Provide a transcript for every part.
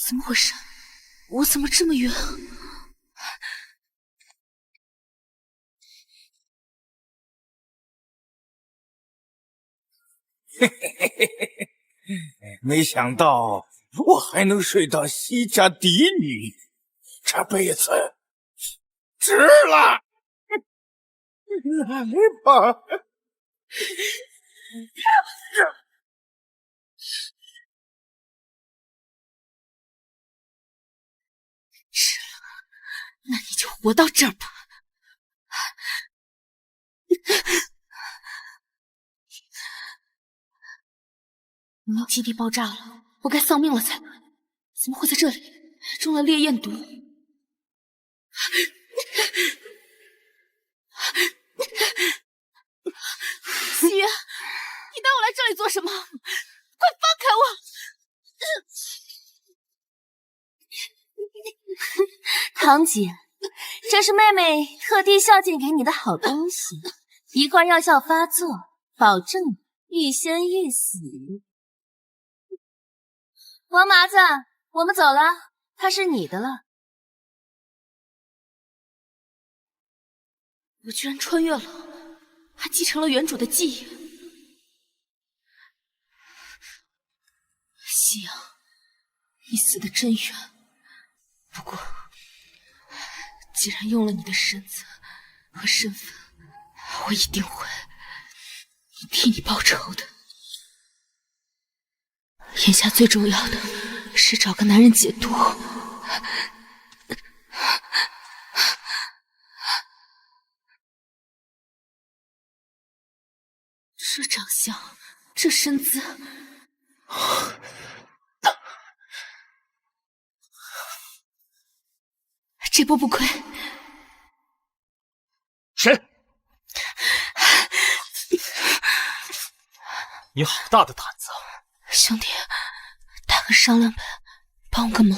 怎么回事？我怎么这么晕？嘿嘿嘿嘿嘿，没想到我还能睡到西家嫡女，这辈子值了！来吧。值了，那你就活到这儿吧。你基地爆炸了，我该丧命了才对，怎么会在这里？中了烈焰毒。夕月，你带我来这里做什么？快放开我！堂姐，这是妹妹特地孝敬给你的好东西，一块药效发作，保证欲仙欲死。王麻子，我们走了，它是你的了。我居然穿越了，还继承了原主的记忆。夕阳，你死得真冤。不过，既然用了你的身子和身份，我一定会替你报仇的。眼下最重要的是找个男人解毒。这长相，这身姿，这波不亏。谁？你好大的胆子！兄弟，大哥商量呗，帮我个忙。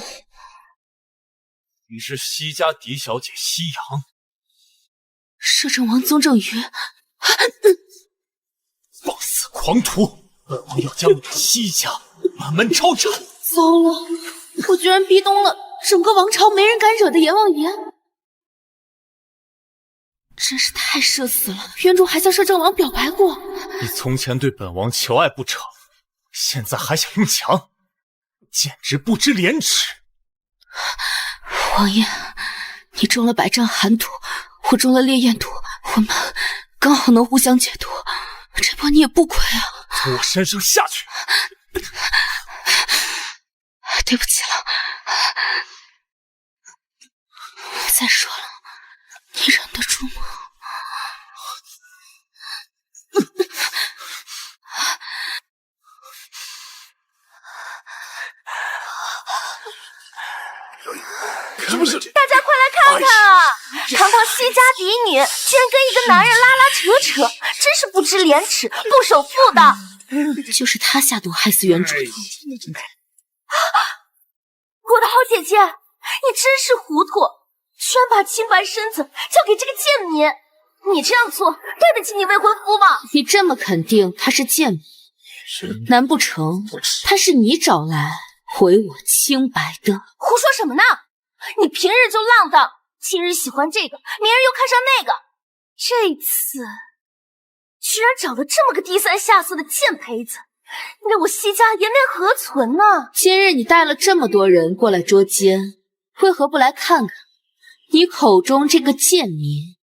你是西家嫡小姐西洋，摄政王宗正宇，放肆狂徒！本王要将你们西家满门抄斩！糟了，我居然逼动了整个王朝没人敢惹的阎王爷，真是太社死了！原主还向摄政王表白过。你从前对本王求爱不成，现在还想用强，简直不知廉耻！王爷，你中了百丈寒毒，我中了烈焰毒，我们刚好能互相解毒，这波你也不亏啊！从我身上下去！对不起了。再说了，你忍得住吗？大家快来看看啊！堂堂西家嫡女，居然跟一个男人拉拉扯扯，真是不知廉耻、不守妇道。就是他下毒害死原主的。我的好姐姐，你真是糊涂，居然把清白身子交给这个贱民！你这样做对得起你未婚夫吗？你这么肯定他是贱民，难不成他是你找来毁我清白的？胡说什么呢？你平日就浪荡，今日喜欢这个，明日又看上那个，这次居然找了这么个低三下四的贱胚子，那我西家颜面何存呢？今日你带了这么多人过来捉奸，为何不来看看你口中这个贱民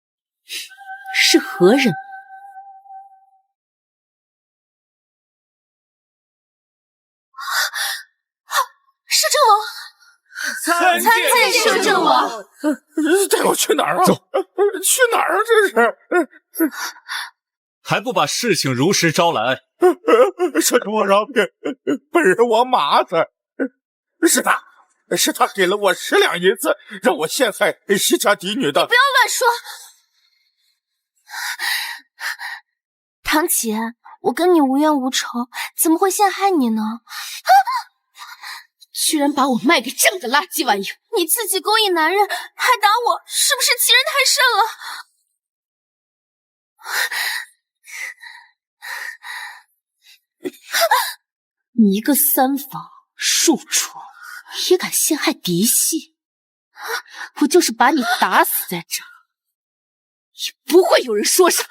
是何人？摄政王，参见摄政王。带我去哪儿啊？走，去哪儿啊？这是还不把事情如实招来？摄政王饶命！本人王麻子，是他给了我10两银子，让我陷害西家嫡女的。不要乱说！堂姐，我跟你无冤无仇，怎么会陷害你呢？居然把我卖给这么个垃圾玩意儿！你自己勾引男人，还打我，是不是欺人太甚了？你一个三房庶出，也敢陷害嫡系，我就是把你打死在这儿，也不会有人说啥。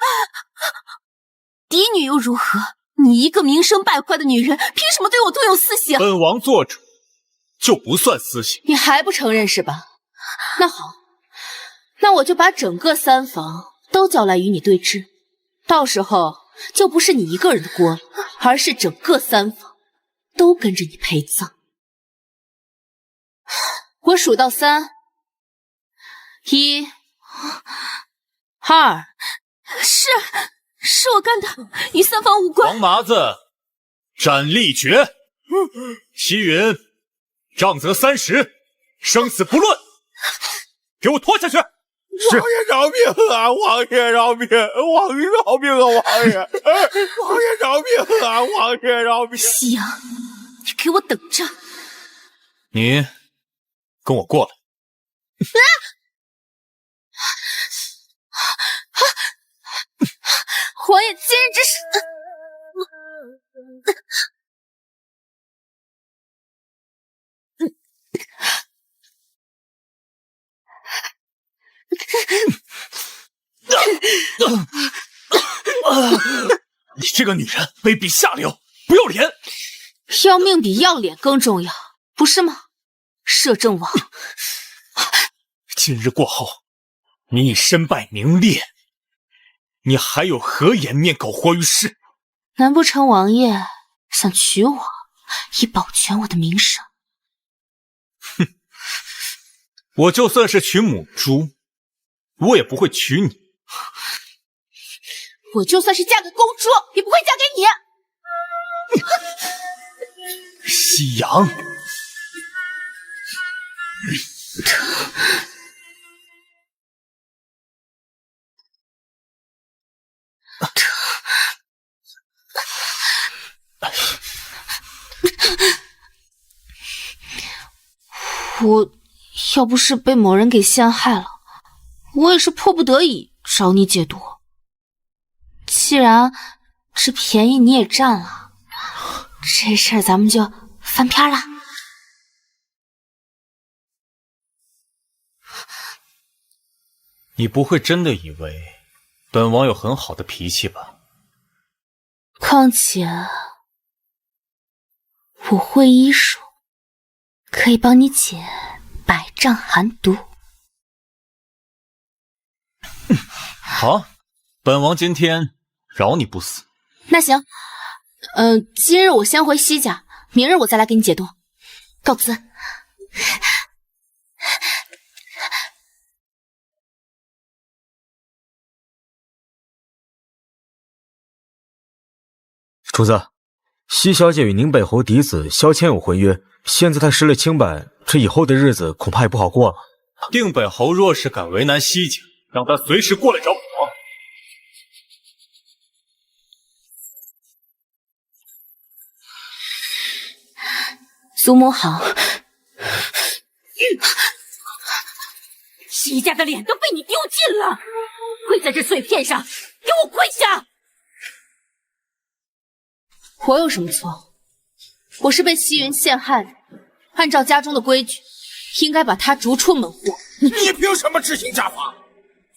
嫡女又如何？你一个名声败坏的女人，凭什么对我动用私刑？本王做主，就不算私刑。你还不承认是吧？那好，那我就把整个三房都叫来与你对质，到时候就不是你一个人的锅了，而是整个三房都跟着你陪葬。我数到3，1、2，是我干的，与三房无关。王麻子，斩立决。西云，杖责30，生死不论。给我拖下去！王爷饶命啊！王爷饶命！王爷饶命啊！王爷，王爷饶命啊！王爷饶命！夕阳，你给我等着！你跟我过来。王爷今日之事，你这个女人卑鄙下流，不要脸！要命比要脸更重要，不是吗？摄政王，今日过后，你已身败名裂，你还有何颜面苟活于世？难不成王爷想娶我，以保全我的名声？哼，我就算是娶母猪，我也不会娶你。我就算是嫁给公主，也不会嫁给你。夕阳，我要不是被某人给陷害了，我也是迫不得已找你解毒。既然这便宜你也占了，这事儿咱们就翻篇了。你不会真的以为本王有很好的脾气吧？况且我会医术，可以帮你解百丈寒毒。好，本王今天饶你不死。那行，今日我先回西家，明日我再来给你解毒。告辞。主子，西小姐与宁北侯嫡子萧谦有婚约，现在她失了清白，这以后的日子恐怕也不好过了。定北侯若是敢为难西家，让他随时过来找本王。祖母好。西家的脸都被你丢尽了，跪在这碎片上，给我跪下！我有什么错？我是被西云陷害的，按照家中的规矩，应该把他逐出门户。你凭什么执行家法？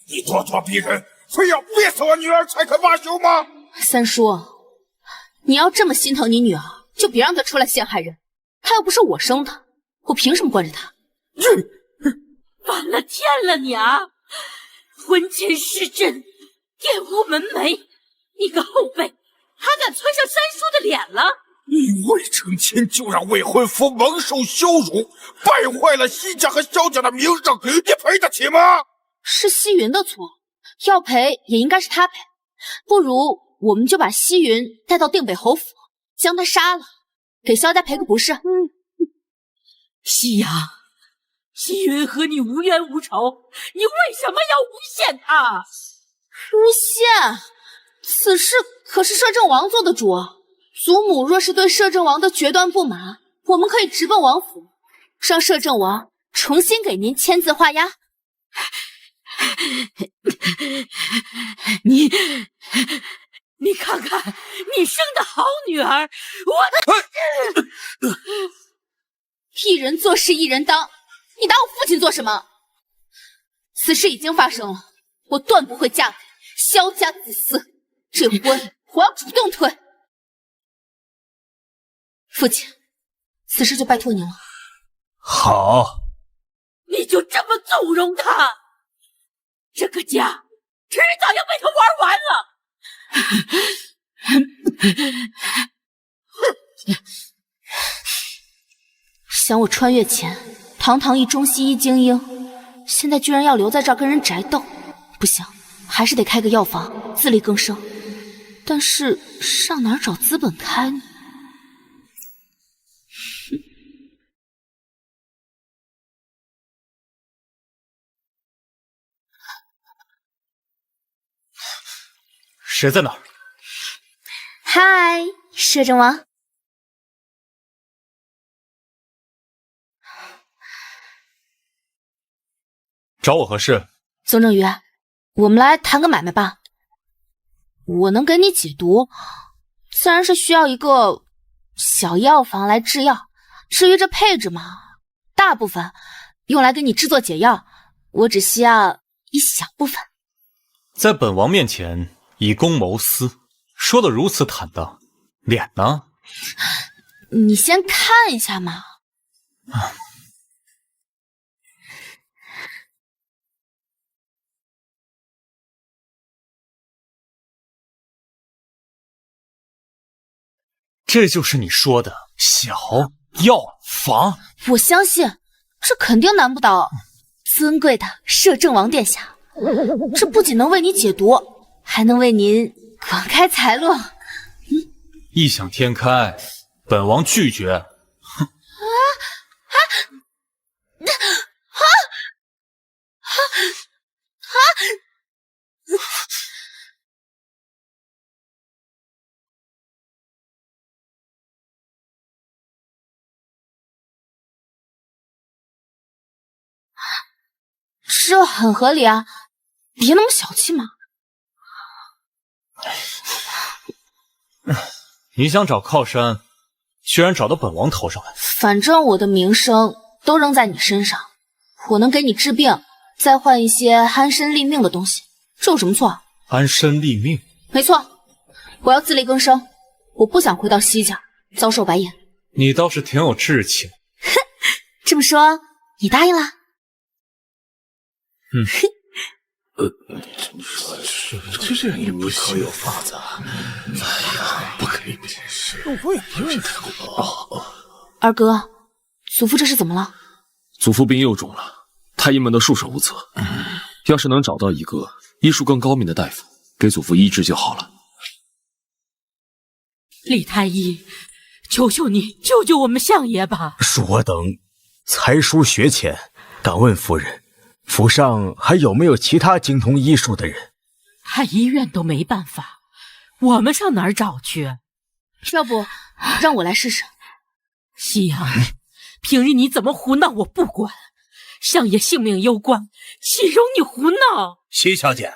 你咄咄逼人，非要逼死我女儿才肯罢休吗？三叔，你要这么心疼你女儿，就别让她出来陷害人。她又不是我生的，我凭什么惯着她？反了天了娘！婚前失贞，玷污门楣，你个后辈！还敢窜上三叔的脸了？你未成亲就让未婚夫蒙受羞辱，败坏了西家和萧家的名声，你赔得起吗？是西云的错，要赔也应该是他赔。不如我们就把西云带到定北侯府，将他杀了，给萧家赔个不是。夕阳，西云和你无冤无仇，你为什么要诬陷他？诬陷？此事可是摄政王做的主，祖母若是对摄政王的决断不满，我们可以直奔王府，让摄政王重新给您签字画押。你看看，你生的好女儿，我一人做事一人当，你打我父亲做什么？此事已经发生了，我断不会嫁给萧家子嗣，这婚我要主动退。父亲，此事就拜托您了。好，你就这么纵容他，这个家迟早要被他玩完了。想我穿越前堂堂一中西医精英，现在居然要留在这儿跟人宅斗，不行，还是得开个药房自力更生。但是上哪儿找资本开呢？谁在哪儿？嗨，摄政王。找我何事？宗正宇，我们来谈个买卖吧。我能给你解毒，自然是需要一个小药房来制药。至于这配置嘛，大部分用来给你制作解药，我只需要一小部分。在本王面前以公谋私，说得如此坦荡，脸呢？你先看一下嘛。这就是你说的小药房？我相信，这肯定难不倒尊贵的摄政王殿下。这不仅能为你解毒，还能为您广开财路。异想天开，本王拒绝。哼！这很合理啊，别那么小气嘛。你想找靠山，居然找到本王头上来。反正我的名声都扔在你身上，我能给你治病，再换一些安身立命的东西，这有什么错？安身立命？没错，我要自力更生，我不想回到西家遭受白眼。你倒是挺有志气。哼，这么说你答应了？这样也不可有法子啊！哎呀，不可以，我也不愿意二哥，祖父这是怎么了？祖父病又重了，太医们都束手无策。要是能找到一个医术更高明的大夫，给祖父医治就好了。李太医，求求你救救我们相爷吧！恕我等才疏学浅，敢问夫人，府上还有没有其他精通医术的人？太医院都没办法，我们上哪儿找去？要不让我来试试？夕阳，平日你怎么胡闹我不管，相爷性命攸关，岂容你胡闹？席小姐，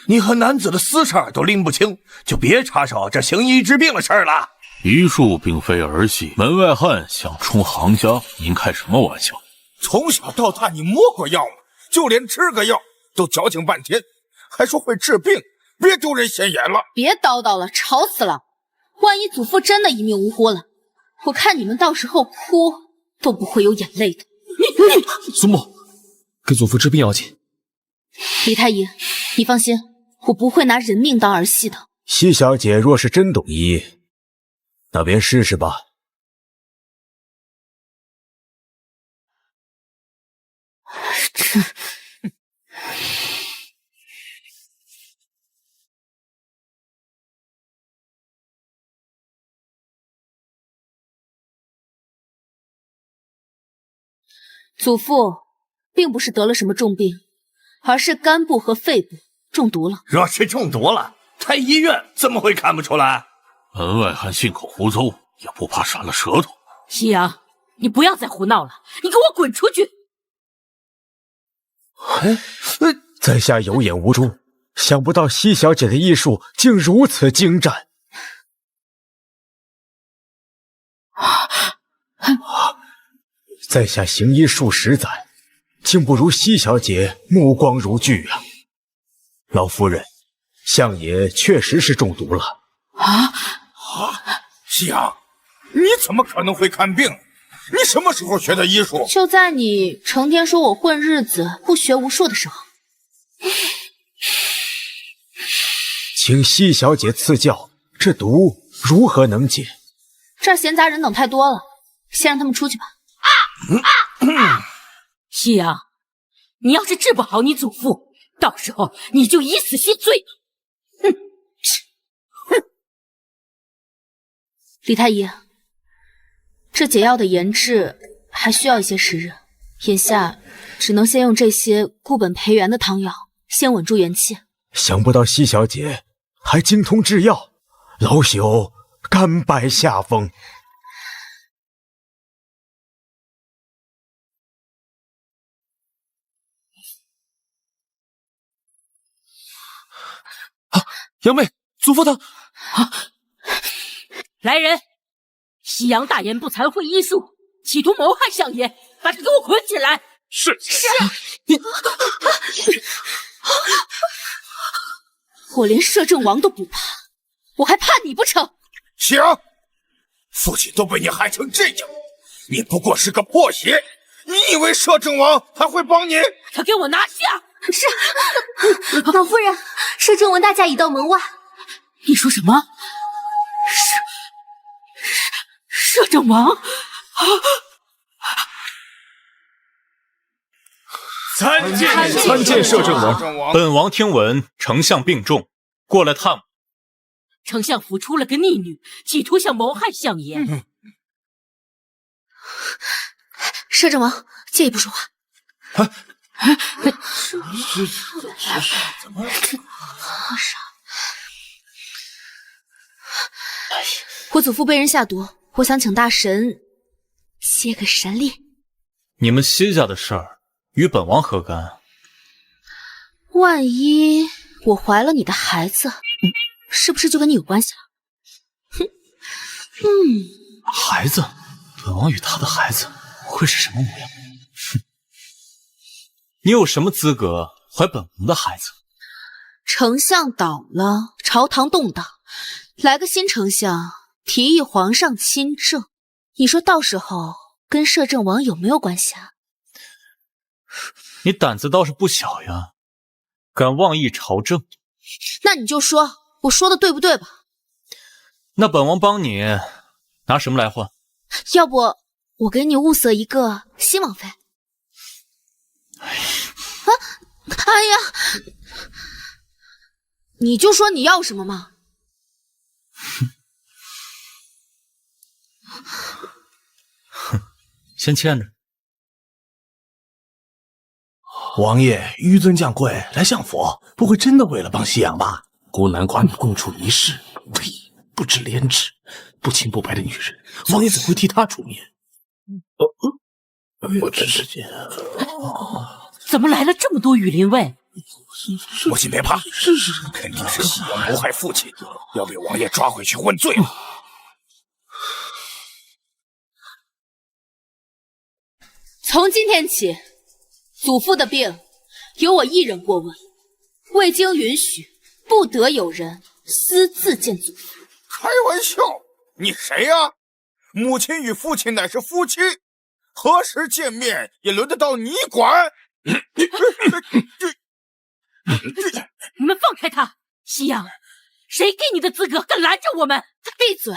你和男子的私事都拎不清，就别插手这行医治病的事儿了。医术并非儿戏，门外汉想充行家，您开什么玩笑？从小到大你摸过药吗？就连吃个药都矫情半天，还说会治病，别丢人现眼了。别叨叨了，吵死了！万一祖父真的一命呜呼了，我看你们到时候哭都不会有眼泪的。祖母，给祖父治病要紧。李太医，你放心，我不会拿人命当儿戏的。西小姐若是真懂医，那便试试吧。祖父并不是得了什么重病，而是肝部和肺部中毒了。若是中毒了，太医院怎么会看不出来？门外汉信口胡诌，也不怕闪了舌头。夕阳，你不要再胡闹了，你给我滚出去！在下有眼无珠，想不到西小姐的医术竟如此精湛。在下行医数十载，竟不如西小姐目光如炬啊！老夫人，相爷确实是中毒了。夕阳，你怎么可能会看病？你什么时候学的医术？就在你成天说我混日子、不学无术的时候。请西小姐赐教，这毒如何能解？这儿闲杂人等太多了，先让他们出去吧。夕阳，你要是治不好你祖父，到时候你就以死谢罪。李太医，这解药的研制还需要一些时日，眼下只能先用这些固本培元的汤药，先稳住元气。想不到西小姐还精通制药，老朽甘拜下风。杨妹，祖父他来人，西洋大言不惭会医术，企图谋害相爷，把他给我捆起来！是。我连摄政王都不怕，我还怕你不成？夕阳，父亲都被你害成这样，你不过是个破鞋，你以为摄政王还会帮你？他给我拿下！是，老夫人，摄政王大驾已到门外。你说什么？摄政王？参见摄政王。本王听闻丞相病重，过来探望。丞相府出了个逆女，企图想谋害相爷。摄政王，借一步说话。怎么我祖父被人下毒，我想请大神借个神力。你们西家的事儿与本王何干？万一我怀了你的孩子，是不是就跟你有关系了？孩子，本王与他的孩子会是什么模样？你有什么资格怀本王的孩子？丞相倒了，朝堂动荡，来个新丞相，提议皇上亲政，你说到时候跟摄政王有没有关系啊？你胆子倒是不小呀，敢妄议朝政。那你就说，我说的对不对吧？那本王帮你拿什么来换？要不我给你物色一个新王妃。哎呀，你就说你要什么嘛。先欠着。王爷纡尊降贵来相府，不会真的为了帮西洋吧？孤男寡女共处一室，呸！不知廉耻、不清不白的女人，王爷怎会替她出面？我真是贱。怎么来了这么多羽林卫？母亲别怕，肯定是西洋谋害父亲，要被王爷抓回去问罪了。从今天起，祖父的病由我一人过问，未经允许，不得有人私自见祖父。开玩笑，你谁呀？母亲与父亲乃是夫妻，何时见面也轮得到你管？你们放开他！西洋，谁给你的资格敢拦着我们？闭嘴！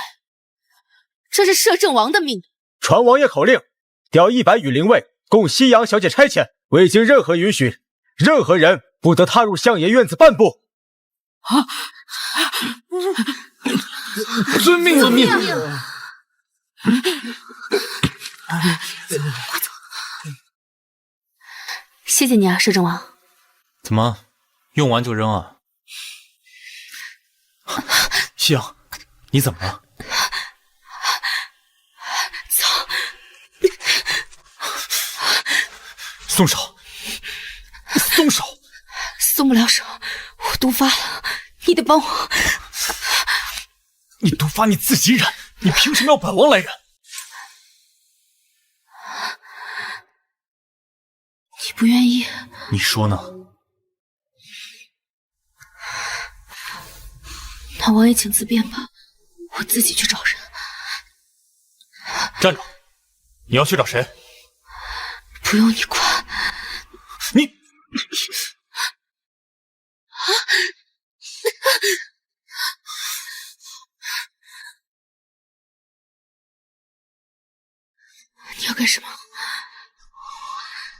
这是摄政王的命令。传王爷口令，调100羽林卫供西洋小姐差遣，未经任何允许，任何人不得踏入相爷院子半步。遵命！遵命！谢谢你啊，摄政王。怎么，用完就扔啊？西洋，你怎么了？松手！松手！松不了手，我毒发了，你得帮我。你毒发你自己染，你凭什么要本王来染？你不愿意？你说呢？那王爷请自便吧，我自己去找人。站住！你要去找谁？不用你管。你你要干什么？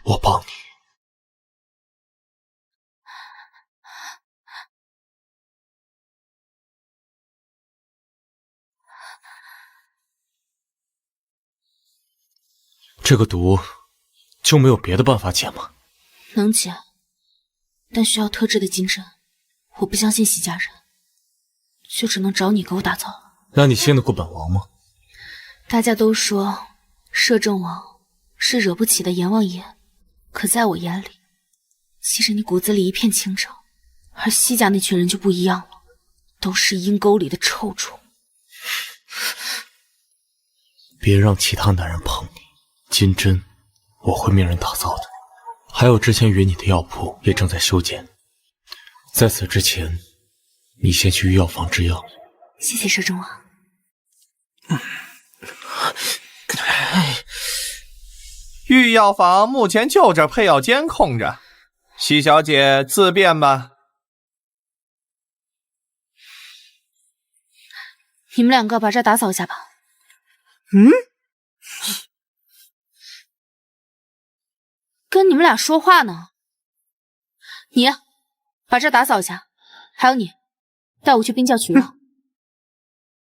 我帮你。这个毒就没有别的办法解吗？能解，但需要特制的金针。我不相信西家人，就只能找你给我打造了。那你信得过本王吗？大家都说摄政王是惹不起的阎王爷，可在我眼里，其实你骨子里一片清澈，而西家那群人就不一样了，都是阴沟里的臭虫。别让其他男人碰你。金针我会命人打造的，还有之前约你的药铺也正在修建。在此之前，你先去御药房制药。谢谢摄政王。御药房目前就这配药间空着，西小姐自便吧。你们两个把这打扫一下吧。跟你们俩说话呢。你把这打扫一下，还有你，带我去冰窖取药。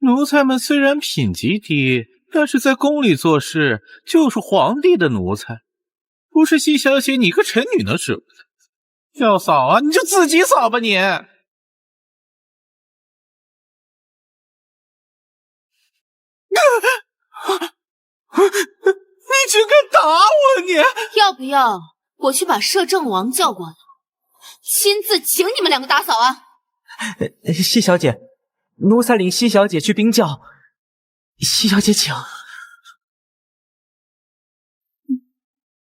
奴才们虽然品级低，但是在宫里做事就是皇帝的奴才，不是西小姐你个臣女能使不得。要扫啊，你就自己扫吧你。你竟敢打我你！要不要我去把摄政王叫过来，亲自请你们两个打扫啊？西小姐，奴才领西小姐去冰窖。西小姐请。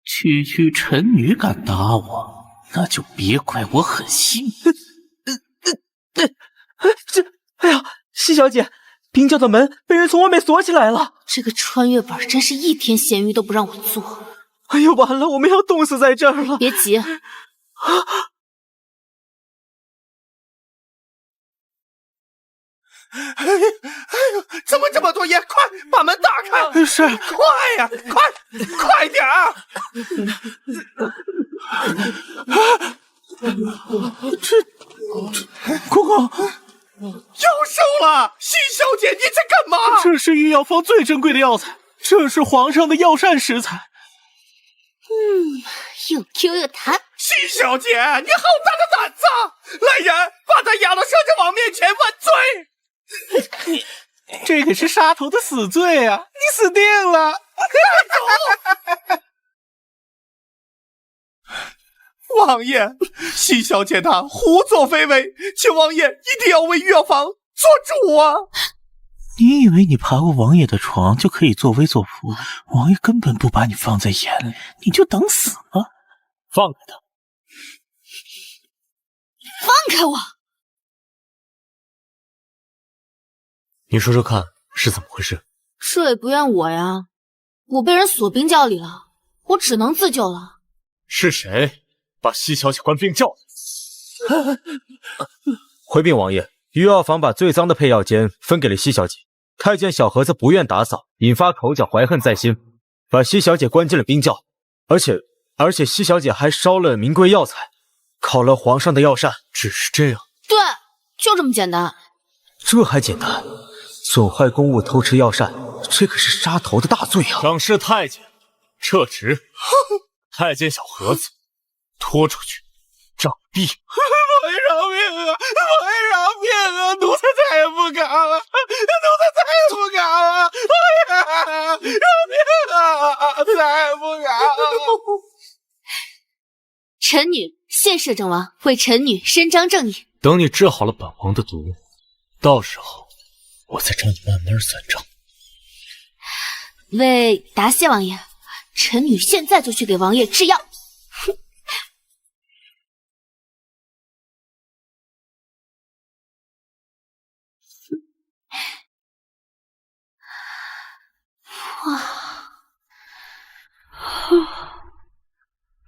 区臣女敢打我，那就别怪我狠心。哎呀，西小姐，冰窖的门被人从外面锁起来了。这个穿越本真是一天闲鱼都不让我做。哎呀，完了，我们要冻死在这儿了。别急。哎呦，怎么这么多烟？快把门打开！是，快呀，快点儿！公公，又收了！西小姐，你在干嘛？这是御药房最珍贵的药材，这是皇上的药膳食材。又 Q 又弹。西小姐，你好大的胆子！来人，把他押到摄政王面前问罪！你这可是杀头的死罪啊！你死定了！王爷，西小姐她胡作非为，请王爷一定要为御药房做主啊！你以为你爬过王爷的床就可以作威作福？王爷根本不把你放在眼里，你就等死吧！放开他！放开我！你说说看是怎么回事？这也不怨我呀，我被人锁冰窖里了，我只能自救了。是谁把西小姐关冰窖的？回禀王爷，御药房把最脏的配药间分给了西小姐，太监小盒子不愿打扫，引发口角，怀恨在心，把西小姐关进了冰窖。而且西小姐还烧了名贵药材，烤了皇上的药膳。只是这样？对，就这么简单。这还简单？损坏公物、偷吃药膳，这可是杀头的大罪啊！掌事太监，撤职。太监小盒子，拖出去，杖毙。王爷饶命啊！王爷饶命啊！奴才再也不敢了，奴才再也不敢了！王爷饶命啊！再也不敢了。臣女谢摄政王，为臣女伸张正义。等你治好了本王的毒，到时候我再找你慢慢算账。为答谢王爷，臣女现在就去给王爷制药。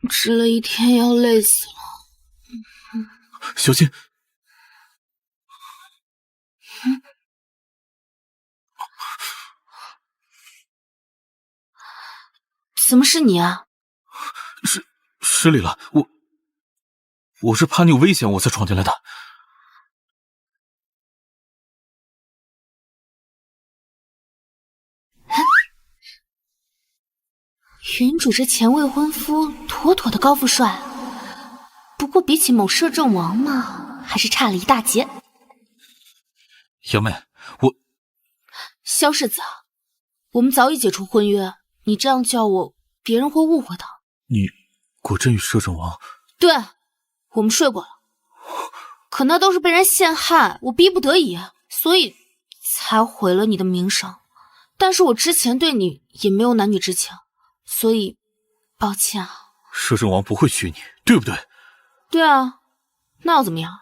织了一天要累死了。小心！怎么是你啊？失礼了，我是怕你有危险，我才闯进来的。云主这前未婚夫，妥妥的高富帅。不过比起某摄政王嘛，还是差了一大截。杨妹，萧世子，我们早已解除婚约，你这样叫我，别人会误会的。你果真与摄政王？对，我们睡过了。可那都是被人陷害，我逼不得已，所以才毁了你的名声。但是我之前对你也没有男女之情，所以抱歉啊。摄政王不会娶你，对不对？对啊，那又怎么样？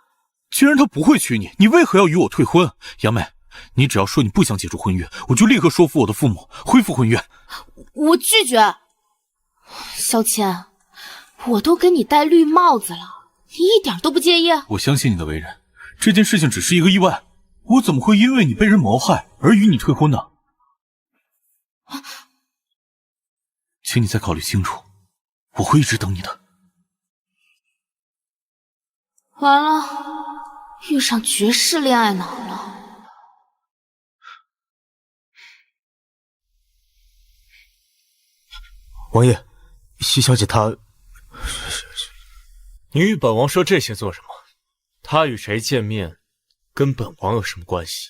既然他不会娶你，你为何要与我退婚？杨妹，你只要说你不想解除婚约，我就立刻说服我的父母恢复婚约。我拒绝。萧谦，我都给你戴绿帽子了，你一点都不介意？我相信你的为人，这件事情只是一个意外，我怎么会因为你被人谋害而与你退婚呢？请你再考虑清楚，我会一直等你的。完了，遇上绝世恋爱脑了。王爷，西小姐她……你与本王说这些做什么？她与谁见面，跟本王有什么关系？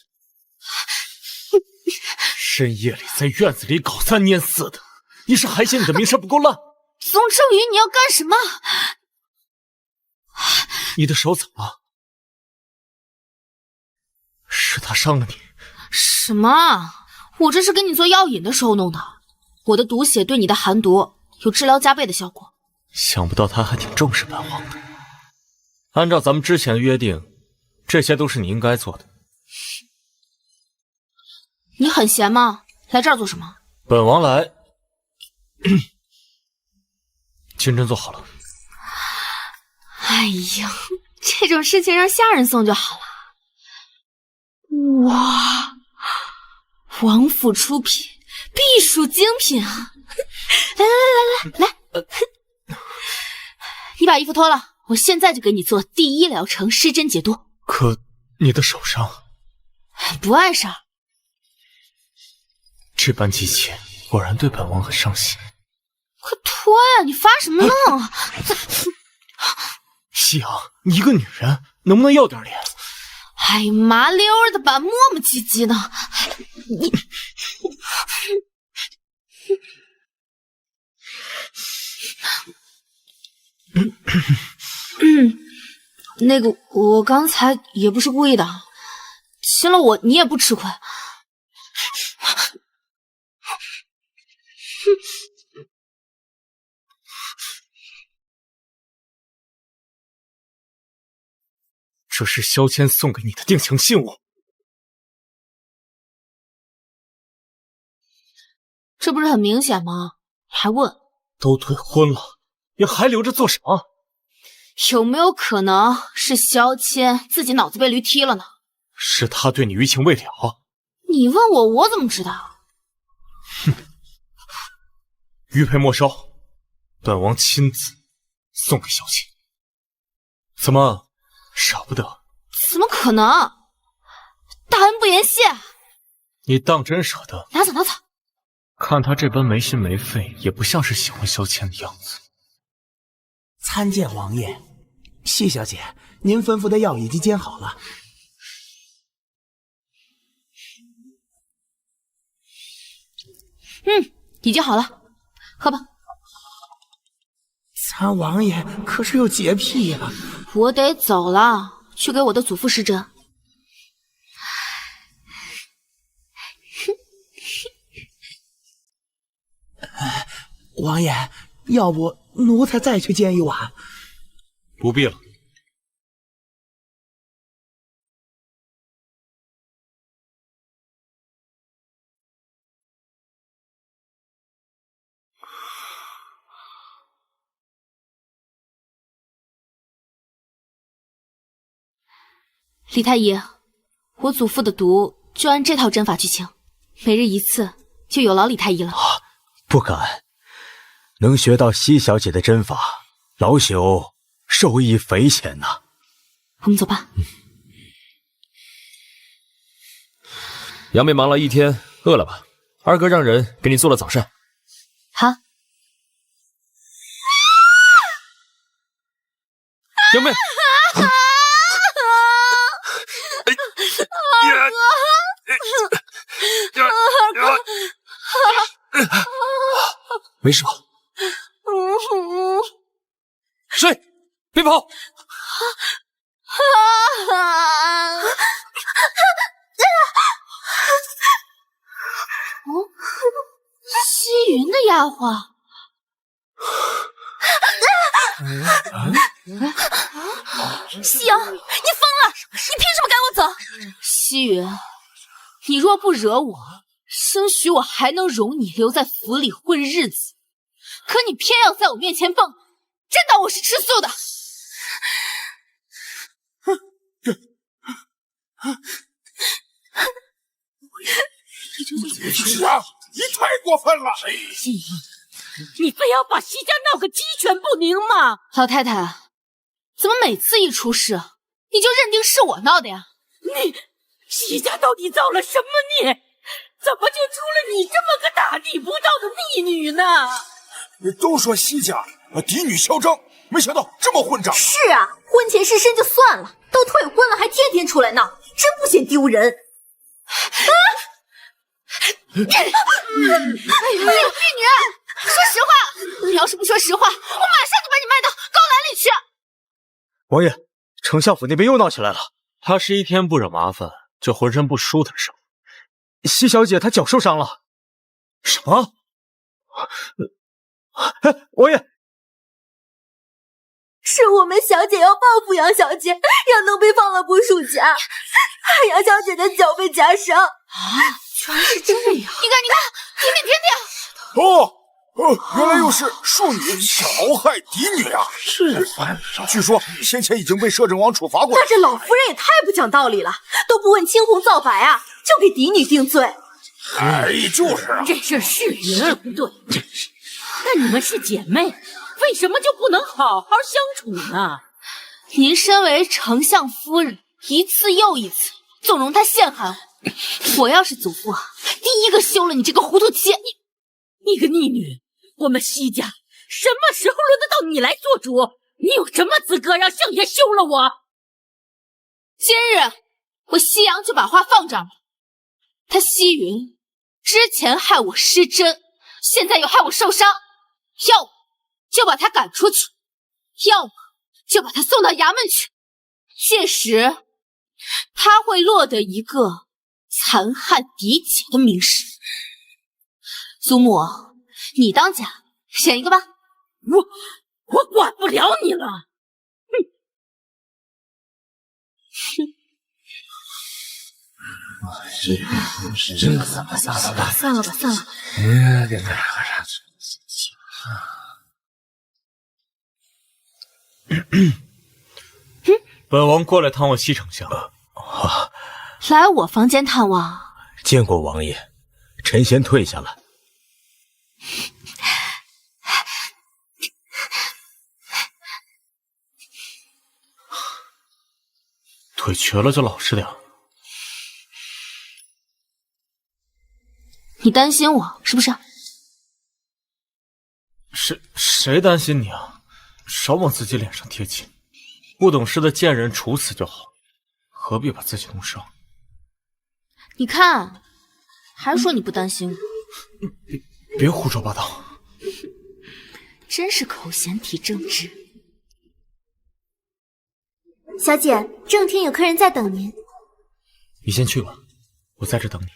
深夜里在院子里搞3年4的，你是还嫌你的名声不够烂？宗正宇，你要干什么？你的手怎么了？是他伤了你？什么？我这是给你做药引的时候弄的。我的毒血对你的寒毒有治疗加倍的效果。想不到他还挺重视本王的。按照咱们之前的约定，这些都是你应该做的。你很闲吗？来这儿做什么？本王来，金针做好了。哎呀，这种事情让下人送就好了。哇，王府出品，必属精品啊！来，你把衣服脱了，我现在就给你做第一疗程施针解毒。可你的手上不碍事儿。这般激情，果然对本王很上心。快脱呀！你发什么愣啊？夕阳，你一个女人能不能要点脸？哎呀，麻溜的吧，磨磨唧唧的。你，那个，我刚才也不是故意的，亲了我你也不吃亏。这是萧谦送给你的定情信物，这不是很明显吗？还问？都退婚了，你还留着做什么？有没有可能是萧谦自己脑子被驴踢了呢？是他对你余情未了。你问我，我怎么知道？哼，玉佩没收，本王亲自送给萧谦。怎么？舍不得？怎么可能？大恩不言谢。你当真舍得？拿走，拿走。看他这般没心没肺，也不像是喜欢萧谦的样子。参见王爷。谢小姐，您吩咐的药已经煎好了。已经好了，喝吧。咱王爷可是有洁癖呀。我得走了，去给我的祖父施针。王爷，要不奴才再去煎一碗？不必了。李太医，我祖父的毒就按这套针法去清，每日一次，就有劳李太医了。不敢，能学到西小姐的针法，老朽受益匪浅呐。我们走吧。杨梅忙了一天，饿了吧？二哥让人给你做了早膳。好。杨梅。没事吧？睡，别跑！西云的丫鬟。夕阳，你疯了！你凭什么赶我走？西云，你若不惹我，兴许我还能容你留在府里混日子。可你偏要在我面前蹦，真当我是吃素的？西阳，你太过分了！你非要把西家闹个鸡犬不宁吗？老太太，怎么每次一出事，你就认定是我闹的呀？你西家到底造了什么孽？怎么就出了你这么个大逆不道的逆女呢？都说西家嫡女嚣张，没想到这么混账。是啊，婚前失身就算了，都退婚了还天天出来闹，真不嫌丢人。玉女，说实话，你要是不说实话，我马上就把你卖到高兰里去。王爷，丞相府那边又闹起来了。他是一天不惹麻烦，就浑身不舒坦是吗？西小姐她脚受伤了。什么？王爷，是我们小姐要报复杨小姐，杨能被放了捕鼠夹，杨小姐的脚被夹伤。居然是这样！你看，听！原来又是庶女戕害嫡女啊！是，据说先前已经被摄政王处罚过。那这老夫人也太不讲道理了，都不问青红皂白啊，就给嫡女定罪。就是啊，这事是云儿不对，但你们是姐妹，为什么就不能好好相处呢？您身为丞相夫人，一次又一次纵容她陷害我要是祖父，第一个休了你这个糊涂妻！你个逆女！我们西家什么时候轮得到你来做主？你有什么资格让相爷休了我？今日我西阳就把话放这儿了。他西云之前害我失贞，现在又害我受伤，要么就把他赶出去，要么就把他送到衙门去。届时他会落得一个残害嫡姐的名声。祖母，你当家，选一个吧。我管不了你了。真的算了吧。本王过来探望西丞相。来我房间探望。见过王爷，臣先退下了。腿瘸了就老实点。你担心我是不是？谁担心你啊？少往自己脸上贴金，不懂事的贱人处死就好，何必把自己弄伤？你看，还说你不担心我，别胡说八道。真是口嫌体正直。小姐，正厅有客人在等您。你先去吧，我在这等你。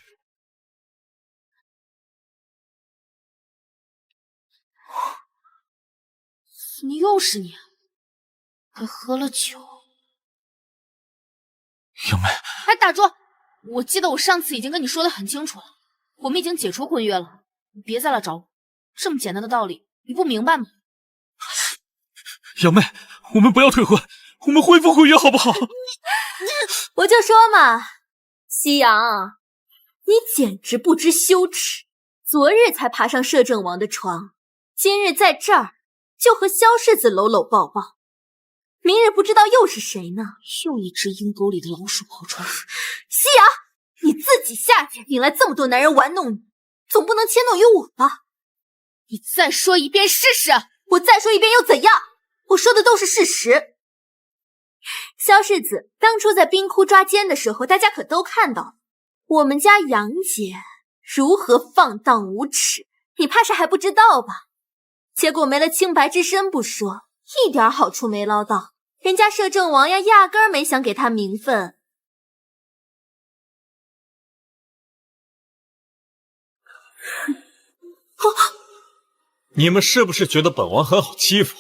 怎么又是你？还喝了酒？杨梅，哎，打住！我记得我上次已经跟你说的很清楚了，我们已经解除婚约了，你别再来找我。这么简单的道理，你不明白吗？杨梅，我们不要退婚，我们恢复婚约好不好？我就说嘛，夕阳，你简直不知羞耻！昨日才爬上摄政王的床，今日在这儿就和萧世子搂搂抱抱，明日不知道又是谁呢？又一只阴沟里的老鼠跑出来。夕阳，你自己下贱，引来这么多男人玩弄你，总不能迁怒于我吧？你再说一遍试试！我再说一遍又怎样？我说的都是事实。萧世子当初在冰窟抓奸的时候，大家可都看到了，我们家杨姐如何放荡无耻，你怕是还不知道吧？结果没了清白之身不说，一点好处没捞到，人家摄政王呀压根儿没想给他名分。你们是不是觉得本王很好欺负，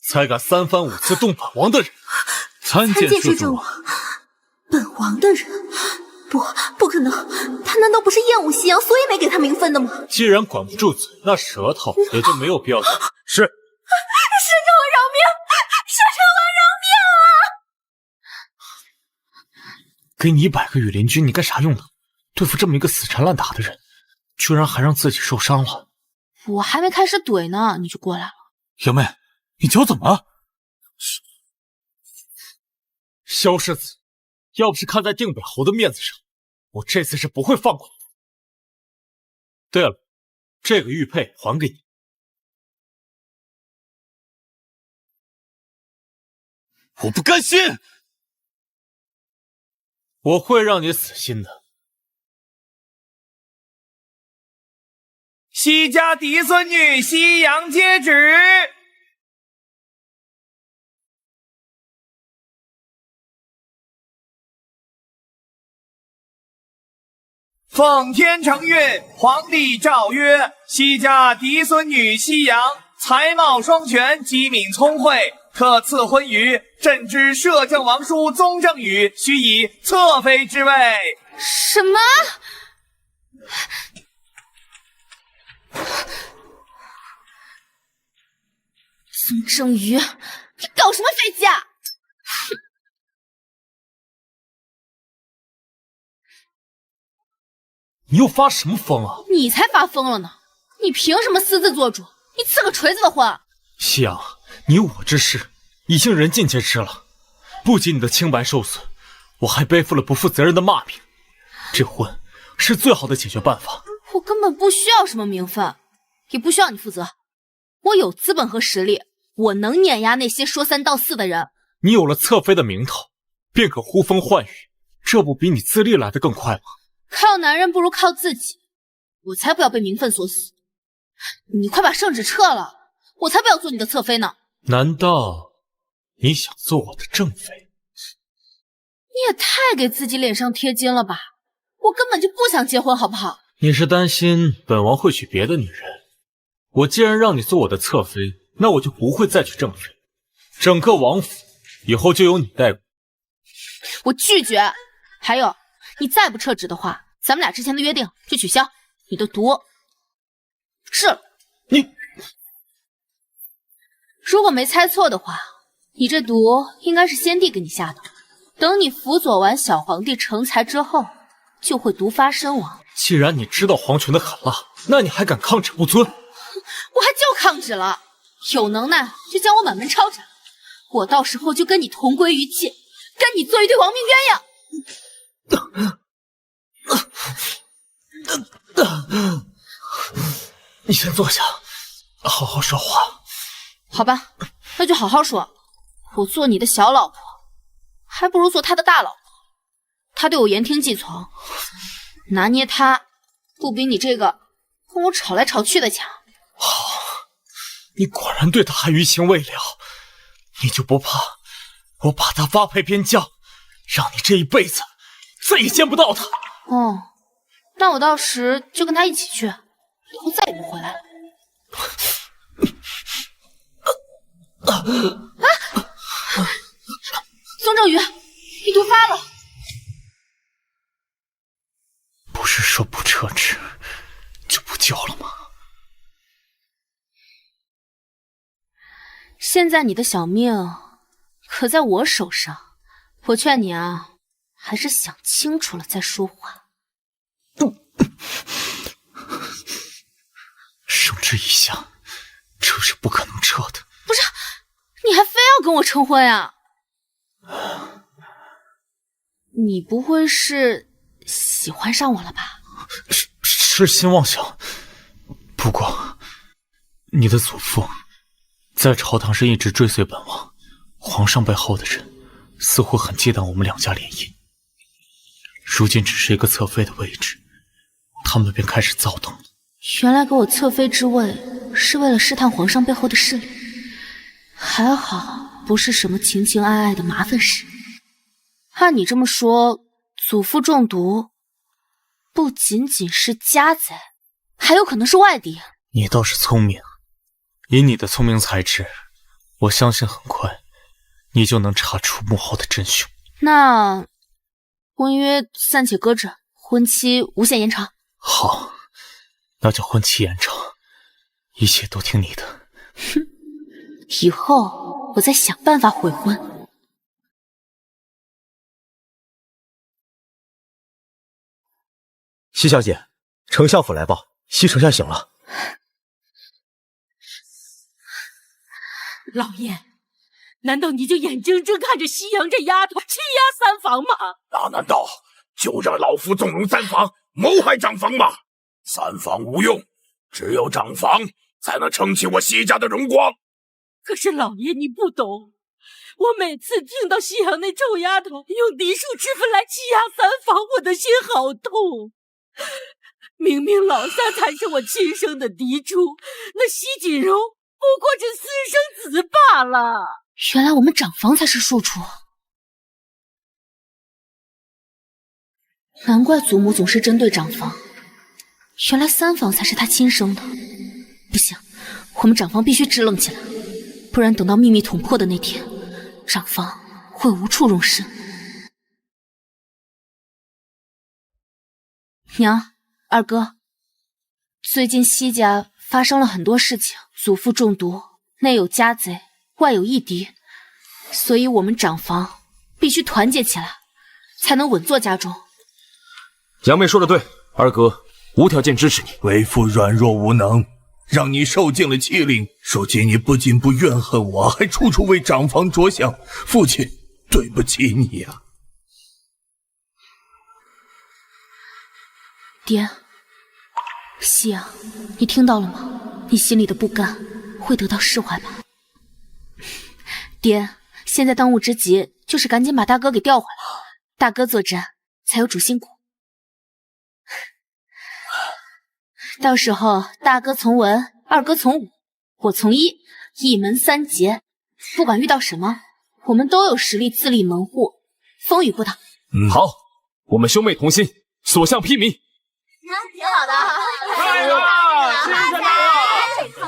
才敢三番五次动本王的人？参见摄政王。本王的人？不可能，他难道不是厌恶夕阳，所以没给他名分的吗？既然管不住嘴，那舌头也就没有必要讲。是。摄政王饶命！摄政王饶命啊！给你100个羽林军，你干啥用的？对付这么一个死缠烂打的人，居然还让自己受伤了。我还没开始怼呢，你就过来了。杨妹，你脚怎么了？萧世子，要不是看在定北侯的面子上，我这次是不会放过你的。对了，这个玉佩还给你。我不甘心，我会让你死心的。西家嫡孙女夕阳接旨。奉天承运，皇帝诏曰：西家嫡孙女夕阳才貌双全，机敏聪慧，特赐婚于朕之摄政王叔宗正宇，许以侧妃之位。什么？宗正宇，你搞什么飞机啊？你又发什么疯啊？你才发疯了呢！你凭什么私自做主？你赐个锤子的婚！夕阳，你我之事已经人尽皆知了，不仅你的清白受损，我还背负了不负责任的骂名。这婚是最好的解决办法。我根本不需要什么名分，也不需要你负责。我有资本和实力，我能碾压那些说三道四的人。你有了侧妃的名头，便可呼风唤雨，这不比你自立来的更快吗？靠男人不如靠自己，我才不要被名分所死。你快把圣旨撤了，我才不要做你的侧妃呢。难道你想做我的正妃？你也太给自己脸上贴金了吧！我根本就不想结婚，好不好？你是担心本王会娶别的女人？我既然让你做我的侧妃，那我就不会再娶正妃。整个王府以后就由你带管。我拒绝。还有，你再不撤职的话，咱们俩之前的约定就取消。你的毒治了。你如果没猜错的话，你这毒应该是先帝给你下的。等你辅佐完小皇帝成才之后，就会毒发身亡。既然你知道皇权的狠辣，那你还敢抗旨不遵？我还就抗旨了，有能耐就将我满门抄斩，我到时候就跟你同归于尽，跟你做一对亡命鸳鸯。你先坐下，好好说话。好吧，那就好好说。我做你的小老婆，还不如做他的大老婆。他对我言听计从，拿捏他不比你这个跟我吵来吵去的强。好，你果然对他还余情未了，你就不怕我把他发配边疆，让你这一辈子再也见不到他？哦，那我到时就跟他一起去，以后再也不回来了。宗正宇，你毒发了！不是说不撤职就不救了吗？现在你的小命可在我手上，我劝你啊，还是想清楚了再说话。圣旨已下，这是不可能撤的。不是，你还非要跟我成婚呀？你不会是喜欢上我了吧？痴心妄想。不过，你的祖父在朝堂上一直追随本王，皇上背后的人似乎很忌惮我们两家联姻。如今只是一个侧妃的位置，他们便开始躁动了。原来给我侧妃之位是为了试探皇上背后的势力，还好不是什么情情爱爱的麻烦事。按你这么说，祖父中毒不仅仅是家贼，还有可能是外敌。你倒是聪明，以你的聪明才智，我相信很快你就能查出幕后的真凶。那婚约暂且搁置，婚期无限延长。好，那就婚期延长，一切都听你的。哼，以后我再想办法悔婚。西小姐，丞相府来报，西丞相醒了。老爷，难道你就眼睁睁看着西洋这丫头欺压三房吗？那难道就让老夫纵容三房，谋害长房吗？三房无用，只有长房才能撑起我西家的荣光。可是老爷你不懂，我每次听到西洋那臭丫头用嫡庶之分来欺压三房，我的心好痛。明明老三才是我亲生的嫡出，那西锦荣不过是私生子罢了。原来我们长房才是庶出，难怪祖母总是针对长房。原来三房才是他亲生的。不行，我们长房必须支棱起来，不然等到秘密捅破的那天，长房会无处容身。娘，二哥，最近西家发生了很多事情，祖父中毒，内有家贼，外有异敌，所以我们长房必须团结起来，才能稳坐家中。杨妹说的对，二哥无条件支持你。为父软弱无能，让你受尽了欺凌，如今你不仅不怨恨我，还处处为长房着想，父亲对不起你呀。爹，夕阳，你听到了吗？你心里的不甘会得到释怀吧？爹，现在当务之急就是赶紧把大哥给调回来，大哥作战才有主心骨。到时候大哥从文，二哥从武，我从医，一门三杰，不管遇到什么，我们都有实力自立门户，风雨不挡。好，我们兄妹同心，所向披靡。挺好的，来了，新鲜的，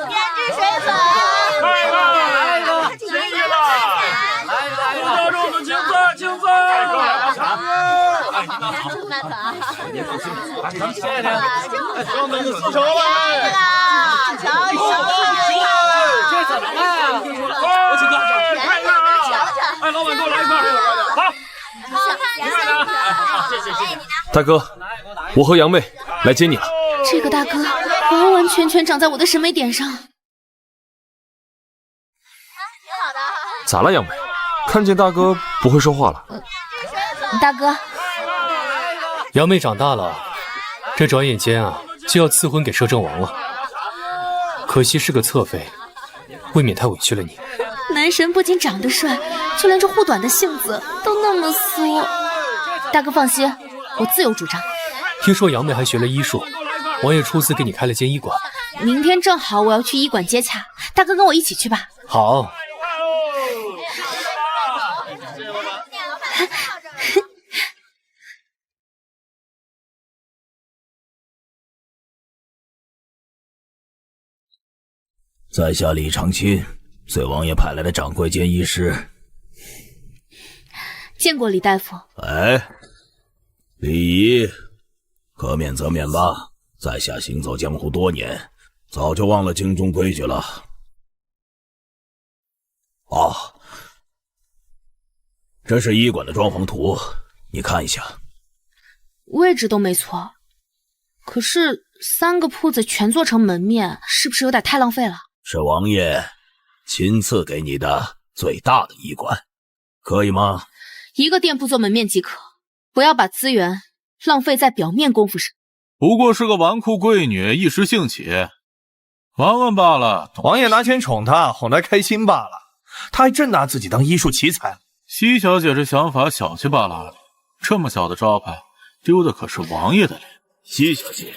胭脂水粉，来了，新鲜的，来了，肉的青菜，青菜，您放心，谢谢您，让那个丝绸来，瞧一瞧，这怎么了？我请客，快点啊！哎，老板给我来一块，好，谢谢。大哥，我和杨妹来接你了。这个大哥完完全全长在我的审美点上。咋了，杨妹？看见大哥不会说话了？大哥，杨妹长大了，这转眼间啊就要赐婚给摄政王了。可惜是个侧妃，未免太委屈了你。男神不仅长得帅，就连这护短的性子都那么酥。大哥放心，我自有主张。听说杨妹还学了医术，王爷出资给你开了间医馆。明天正好我要去医馆接洽，大哥跟我一起去吧。好。在下李长卿，随王爷派来的掌柜兼医师。见过李大夫。哎，李仪，可免则免吧。在下行走江湖多年，早就忘了京中规矩了。哦，这是医馆的装潢图，你看一下，位置都没错，可是3个铺子全做成门面，是不是有点太浪费了？是王爷亲自给你的最大的衣冠，可以吗？一个店铺做门面即可，不要把资源浪费在表面功夫上。不过是个纨绔贵女，一时兴起，玩玩罢了。王爷拿钱宠她，哄她开心罢了。她还真拿自己当艺术奇才。西小姐这想法小气巴拉的，这么小的招牌，丢的可是王爷的脸。西小姐，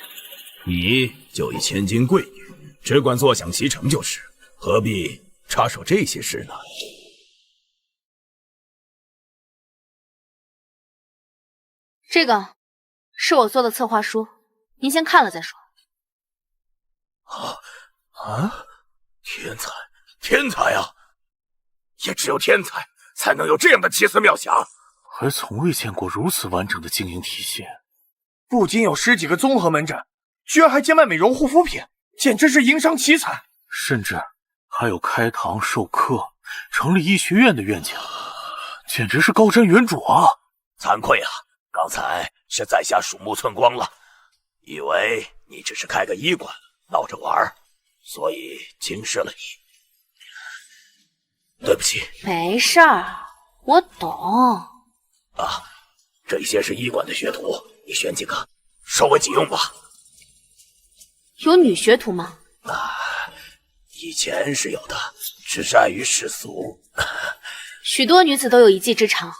你就一千金贵女，只管坐享其成就是，何必插手这些事呢？这个是我做的策划书，您先看了再说。天才，天才啊！也只有天才才能有这样的奇思妙想，还从未见过如此完整的经营体系。不仅有10几个综合门诊，居然还兼卖美容护肤品，简直是营商奇才。甚至还有开堂授课、成立医学院的愿景，简直是高瞻远瞩啊！惭愧啊，刚才是在下鼠目寸光了，以为你只是开个医馆闹着玩，所以轻视了你。对不起。没事儿，我懂。这些是医馆的学徒，你选几个收为己用吧。有女学徒吗？以前是有的，只是碍于世俗。许多女子都有一技之长，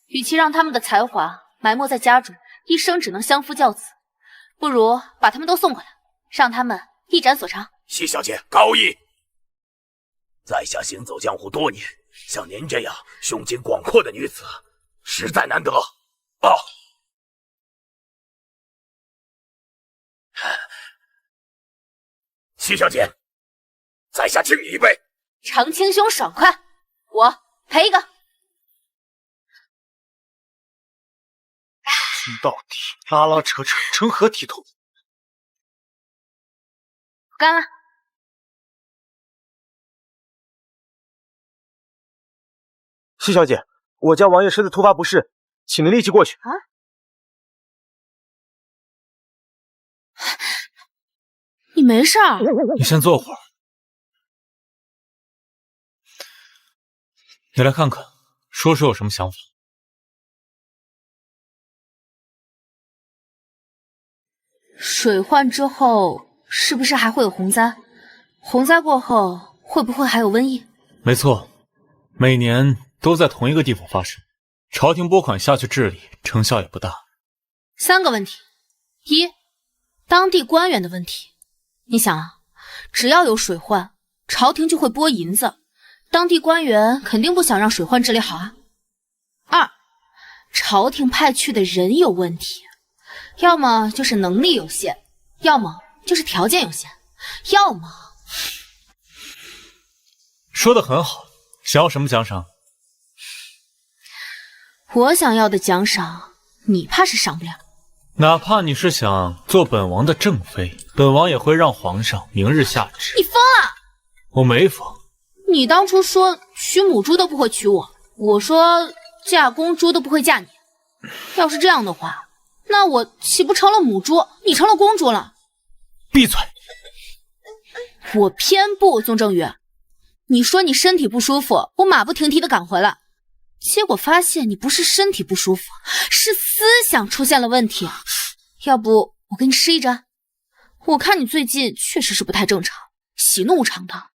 与其让她们的才华埋没在家中，一生只能相夫教子，不如把她们都送过来，让她们一展所长。西小姐高义，在下行走江湖多年，像您这样胸襟广阔的女子实在难得。西小姐，在下敬你一杯。常青兄爽快，我赔一个。拼到底，拉拉扯扯，成何体统？干了。西小姐，我家王爷身子突发不适，请您立即过去。你没事儿？你先坐会儿。你来看看，说说有什么想法。水患之后是不是还会有洪灾？洪灾过后会不会还有瘟疫？没错，每年都在同一个地方发生，朝廷拨款下去治理，成效也不大。3个问题：一，当地官员的问题。你想啊，只要有水患，朝廷就会拨银子，当地官员肯定不想让水患治理好啊。2，朝廷派去的人有问题，要么就是能力有限，要么就是条件有限，要么……说得很好，想要什么奖赏？我想要的奖赏，你怕是赏不了。哪怕你是想做本王的正妃，本王也会让皇上明日下旨。你疯了？我没疯。你当初说娶母猪都不会娶我，我说嫁公猪都不会嫁你。要是这样的话，那我岂不成了母猪，你成了公猪了？闭嘴！我偏不，宗正宇。你说你身体不舒服，我马不停蹄的赶回来，结果发现你不是身体不舒服，是思想出现了问题。要不我给你施一针？我看你最近确实是不太正常，喜怒无常的。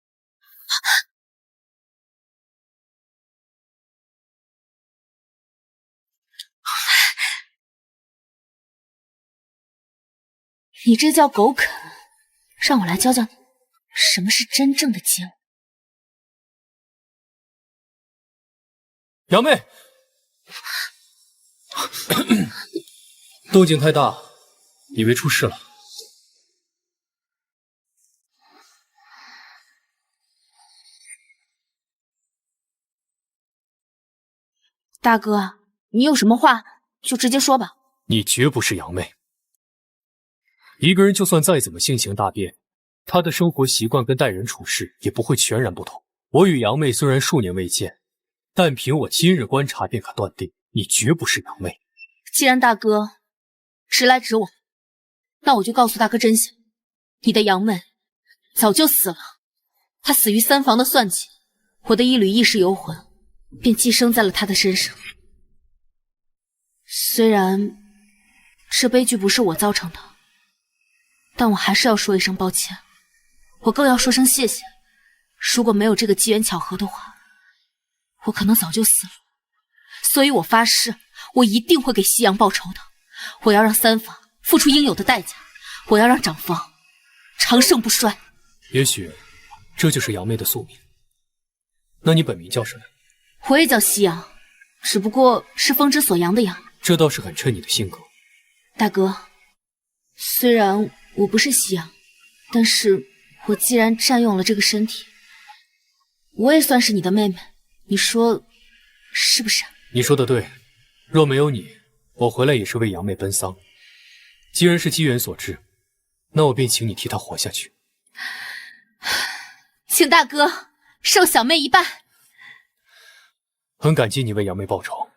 你这叫狗啃，让我来教教你什么是真正的奸。杨妹，动静太大，以为出事了。大哥，你有什么话就直接说吧。你绝不是杨妹。一个人就算再怎么性情大变，他的生活习惯跟待人处事也不会全然不同。我与杨妹虽然数年未见，但凭我今日观察便可断定，你绝不是杨妹。既然大哥直来直往，那我就告诉大哥真相：你的杨妹早就死了，她死于三房的算计，我的一缕意识游魂便寄生在了她的身上。虽然这悲剧不是我造成的，但我还是要说一声抱歉，我更要说声谢谢。如果没有这个机缘巧合的话，我可能早就死了。所以我发誓，我一定会给夕阳报仇的。我要让三房付出应有的代价，我要让长房长盛不衰。也许这就是杨妹的宿命。那你本名叫什么？我也叫夕阳，只不过是风之所扬的扬。这倒是很衬你的性格。大哥，虽然我不是夕阳，但是我既然占用了这个身体，我也算是你的妹妹，你说是不是？你说的对，若没有你，我回来也是为杨妹奔丧。既然是机缘所致，那我便请你替她活下去。请大哥受小妹一拜。很感激你为杨妹报仇，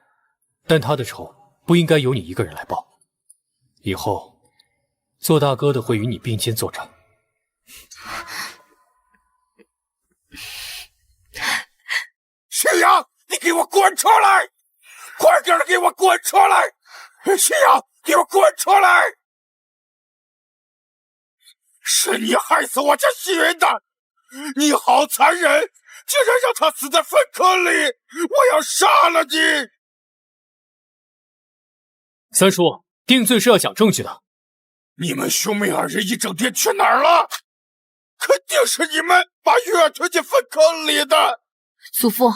但她的仇不应该由你一个人来报。以后做大哥的会与你并肩作战。夕阳，你给我滚出来！快点的，给我滚出来！夕阳，给我滚出来！是你害死我家夕云的，你好残忍，竟然让他死在粪坑里！我要杀了你！三叔，定罪是要讲证据的。你们兄妹二人一整天去哪儿了？肯定是你们把玉儿推进粪坑里的。祖父，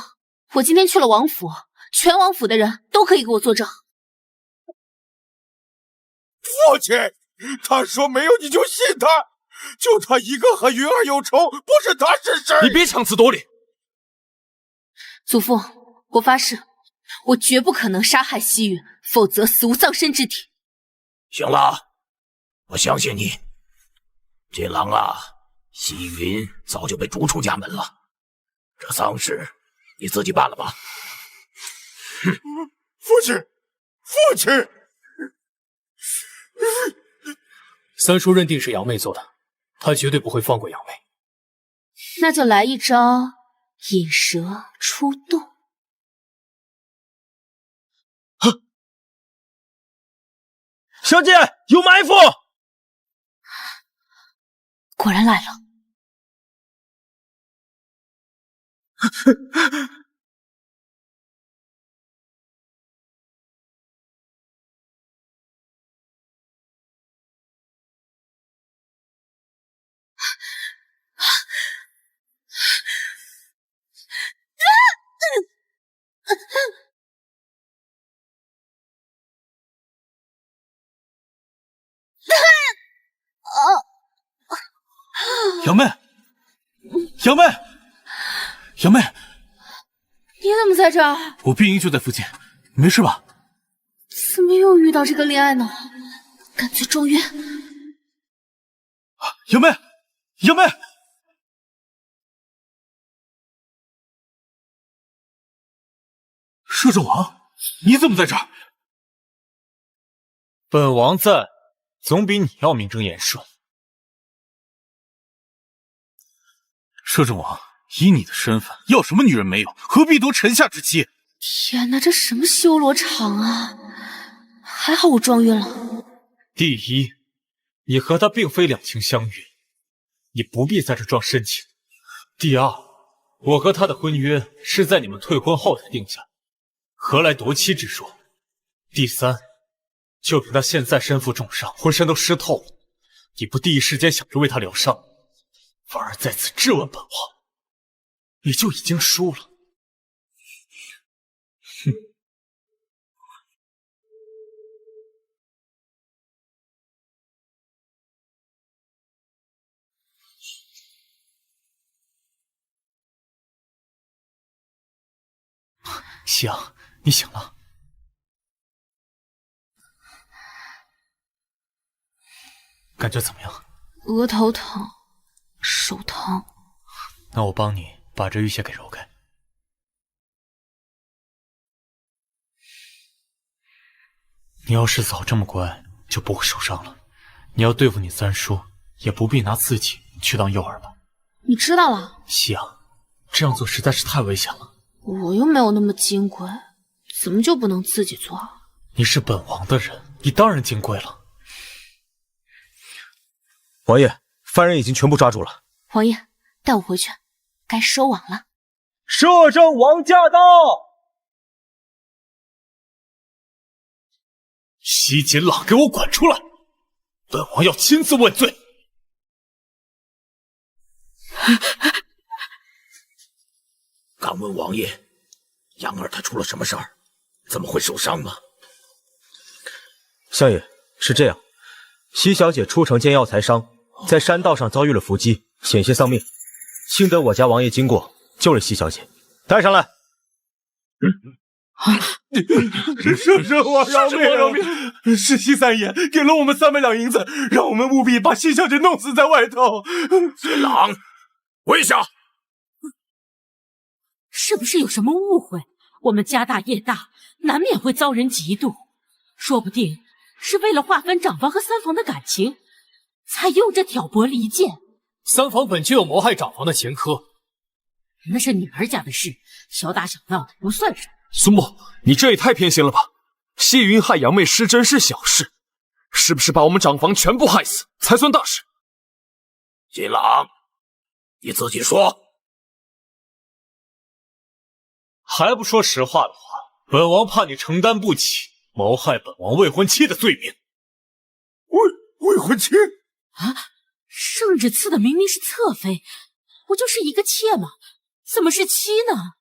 我今天去了王府，全王府的人都可以给我作证。父亲，他说没有你就信他，就他一个和云儿有仇，不是他是谁？你别强词夺理。祖父，我发誓，我绝不可能杀害西云，否则死无葬身之地。行了，我相信你。锦郎啊，西云早就被逐出家门了，这丧事你自己办了吧。父亲，父亲！三叔认定是杨妹做的，他绝对不会放过杨妹。那就来一招引蛇出洞。小姐，有埋伏！果然来了。杨妹，杨妹，杨妹，你怎么在这儿？我病因就在附近，你没事吧？怎么又遇到这个恋爱脑？干脆装晕。杨妹，杨妹，摄政王，你怎么在这儿？本王在，总比你要名正言顺。摄政王，以你的身份，要什么女人没有？何必夺臣下之妻？天哪，这什么修罗场啊！还好我装晕了。第一，你和他并非两情相悦，你不必在这装深情。第二，我和他的婚约是在你们退婚后才定下，何来夺妻之说？第三，就凭他现在身负重伤，浑身都湿透了，你不第一时间想着为他疗伤，反而在此质问本王，你就已经输了。哼！夕阳，你醒了。感觉怎么样？额头疼，手疼。那我帮你把这淤血给揉开。你要是早这么乖，就不会受伤了。你要对付你三叔，也不必拿自己去当诱饵吧。你知道了。夕阳，这样做实在是太危险了。我又没有那么金贵，怎么就不能自己做？你是本王的人，你当然金贵了。王爷，犯人已经全部抓住了。王爷，带我回去，该收网了。摄政王驾到！西锦朗，给我滚出来！本王要亲自问罪。敢问王爷，杨儿她出了什么事儿？怎么会受伤呢？相爷，是这样，西小姐出城见药材商，在山道上遭遇了伏击，险些丧命。幸得我家王爷经过，救了西小姐，带上来。摄政王饶命！是西三爷给了我们300两银子，让我们务必把西小姐弄死在外头。锦朗，跪下！是不是有什么误会？我们家大业大，难免会遭人嫉妒，说不定是为了划分长房和三房的感情，才用这挑拨离间。三房本就有谋害长房的前科，那是女儿家的事，小打小闹的不算什么。苏沫，你这也太偏心了吧！谢云害杨妹失贞是小事，是不是把我们长房全部害死才算大事？锦朗，你自己说。还不说实话的话，本王怕你承担不起谋害本王未婚妻的罪名。未婚妻啊！圣旨赐的明明是侧妃，不就是一个妾吗？怎么是妻呢？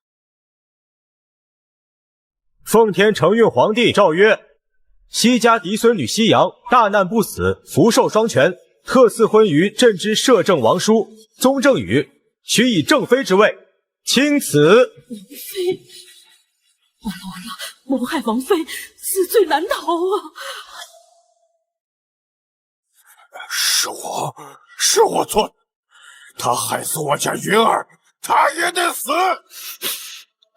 奉天承运皇帝诏曰：西家嫡孙女西阳大难不死，福寿双全，特赐婚于朕之摄政王叔宗正宇，许以正妃之位，钦此。王妃，完了完了，谋害王妃，死罪难逃啊！是我做的，他害死我家云儿，他也得死。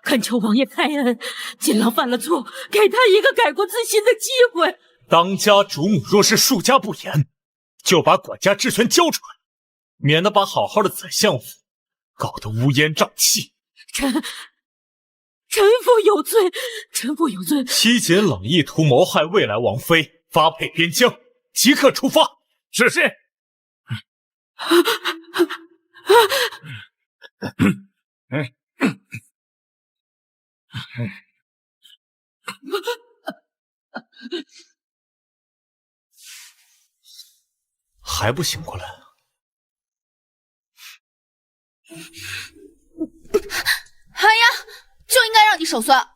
恳求王爷开恩，锦郎犯了错，给他一个改过自新的机会。当家主母若是恕家不严，就把管家职权交出来，免得把好好的宰相府搞得乌烟瘴气。臣妇有罪，臣妇有罪。西锦冷意图谋害未来王妃，发配边疆，即刻处罚。是。还不醒过来？哎呀，就应该让你手酸！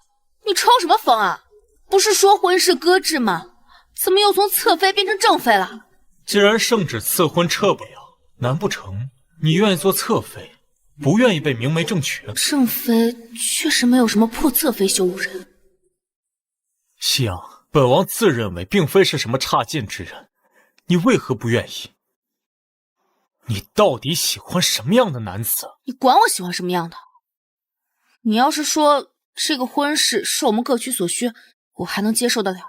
你抽什么风啊？不是说婚事搁置吗？怎么又从侧妃变成正妃了？既然圣旨赐婚撤不了，难不成你愿意做侧妃，不愿意被明媒正娶？正妃确实没有什么破侧妃羞辱人。夕阳，本王自认为并非是什么差劲之人，你为何不愿意？你到底喜欢什么样的男子？你管我喜欢什么样的？你要是说这个婚事是我们各取所需，我还能接受得了。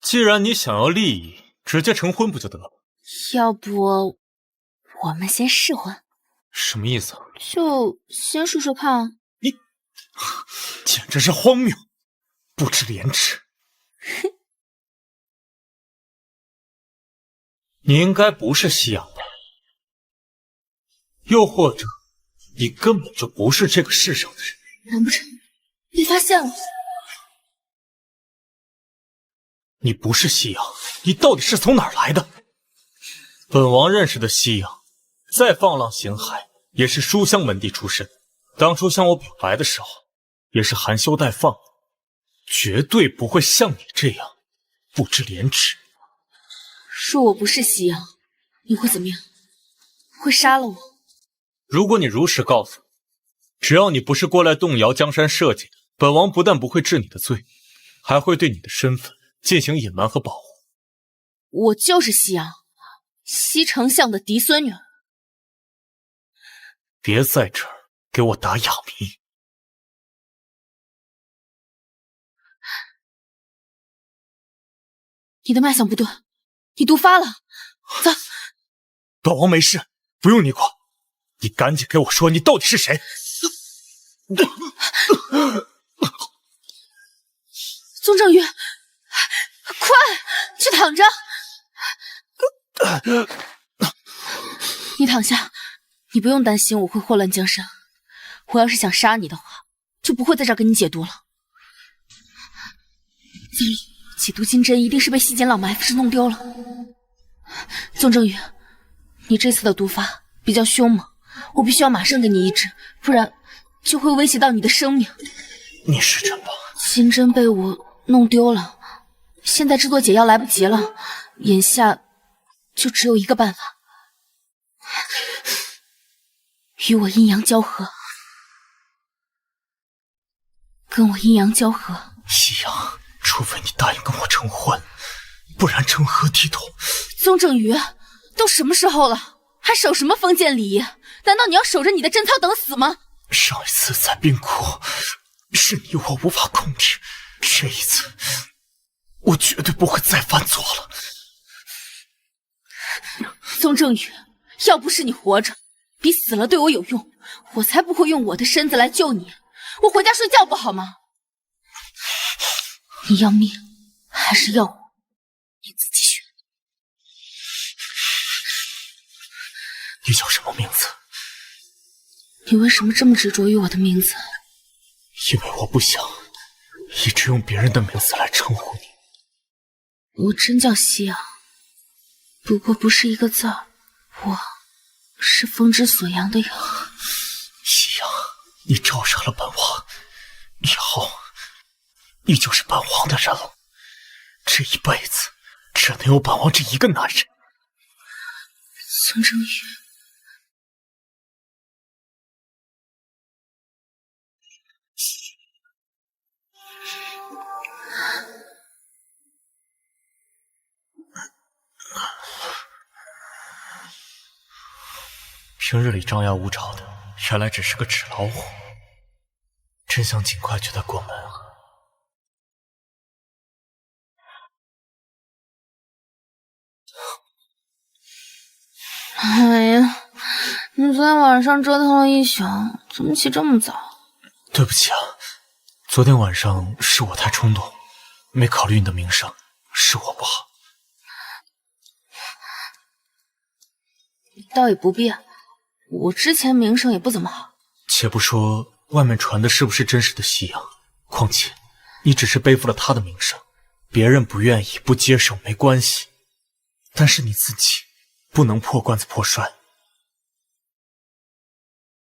既然你想要利益，直接成婚不就得了？要不我们先试婚？什么意思？就先试试看。你简直是荒谬，不知廉耻。你应该不是夕阳吧？又或者你根本就不是这个世上的人？难不成被发现了？你不是夕阳，你到底是从哪儿来的？本王认识的夕阳，再放浪形骸，也是书香门第出身。当初向我表白的时候，也是含羞带放，绝对不会像你这样不知廉耻。说我不是夕阳，你会怎么样？会杀了我？如果你如实告诉我，只要你不是过来动摇江山社稷的，本王不但不会治你的罪，还会对你的身份进行隐瞒和保护。我就是夕阳，西丞相的嫡孙女。别在这儿给我打哑谜。你的脉象不对，你毒发了。走。本王没事，不用你管。你赶紧给我说，你到底是谁？宗正宇，快去躺着。你躺下，你不用担心我会祸乱江山。我要是想杀你的话，就不会在这儿给你解毒了。解毒金针一定是被西简老埋伏时弄丢了。宗正宇，你这次的毒发比较凶猛，我必须要马上给你医治，不然就会威胁到你的生命。你是真的？金针被我弄丢了，现在制作解药来不及了，眼下就只有一个办法，与我阴阳交合。跟我阴阳交合。夕阳，除非你答应跟我成婚，不然成何体统？宗正宇，都什么时候了，还守什么封建礼仪？难道你要守着你的贞操等死吗？上一次在冰窟，是你我无法控制，这一次，我绝对不会再犯错了。宗正宇，要不是你活着，比死了对我有用，我才不会用我的身子来救你。我回家睡觉不好吗？你要命还是要我？你自己选。你叫什么名字？你为什么这么执着于我的名字？因为我不想一直用别人的名字来称呼你。我真叫夕阳，不过不是一个字儿。我是风之所扬的扬。夕阳，你招惹了本王，以后你就是本王的人了。这一辈子只能有本王这一个男人。孙正宇，平日里张牙舞爪的，原来只是个纸老虎。真想尽快娶她过门啊！哎呀，你昨天晚上折腾了一宿，怎么起这么早？对不起啊，昨天晚上是我太冲动，没考虑你的名声，是我不好。倒也不必，我之前名声也不怎么好。且不说外面传的是不是真实的夕阳，况且你只是背负了他的名声，别人不愿意不接受没关系，但是你自己不能破罐子破摔。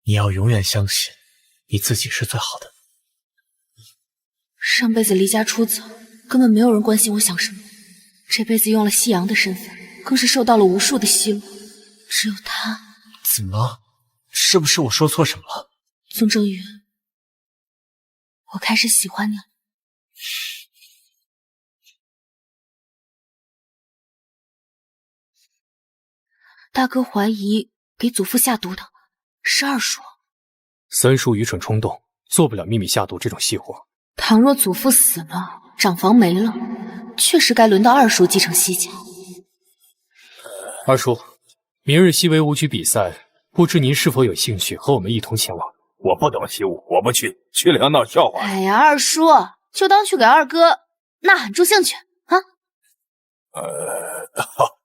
你要永远相信你自己是最好的。上辈子离家出走，根本没有人关心我想什么，这辈子用了夕阳的身份，更是受到了无数的奚落，只有他。怎么了？是不是我说错什么了？宗正宇，我开始喜欢你了。大哥怀疑给祖父下毒的是二叔。三叔愚蠢冲动，做不了秘密下毒这种细活。倘若祖父死了，长房没了，确实该轮到二叔继承西家。二叔，明日西围舞曲比赛，不知您是否有兴趣和我们一同前往？我不懂习武，我不去，去了要闹笑话。哎呀，二叔，就当去给二哥呐喊助兴去啊！好，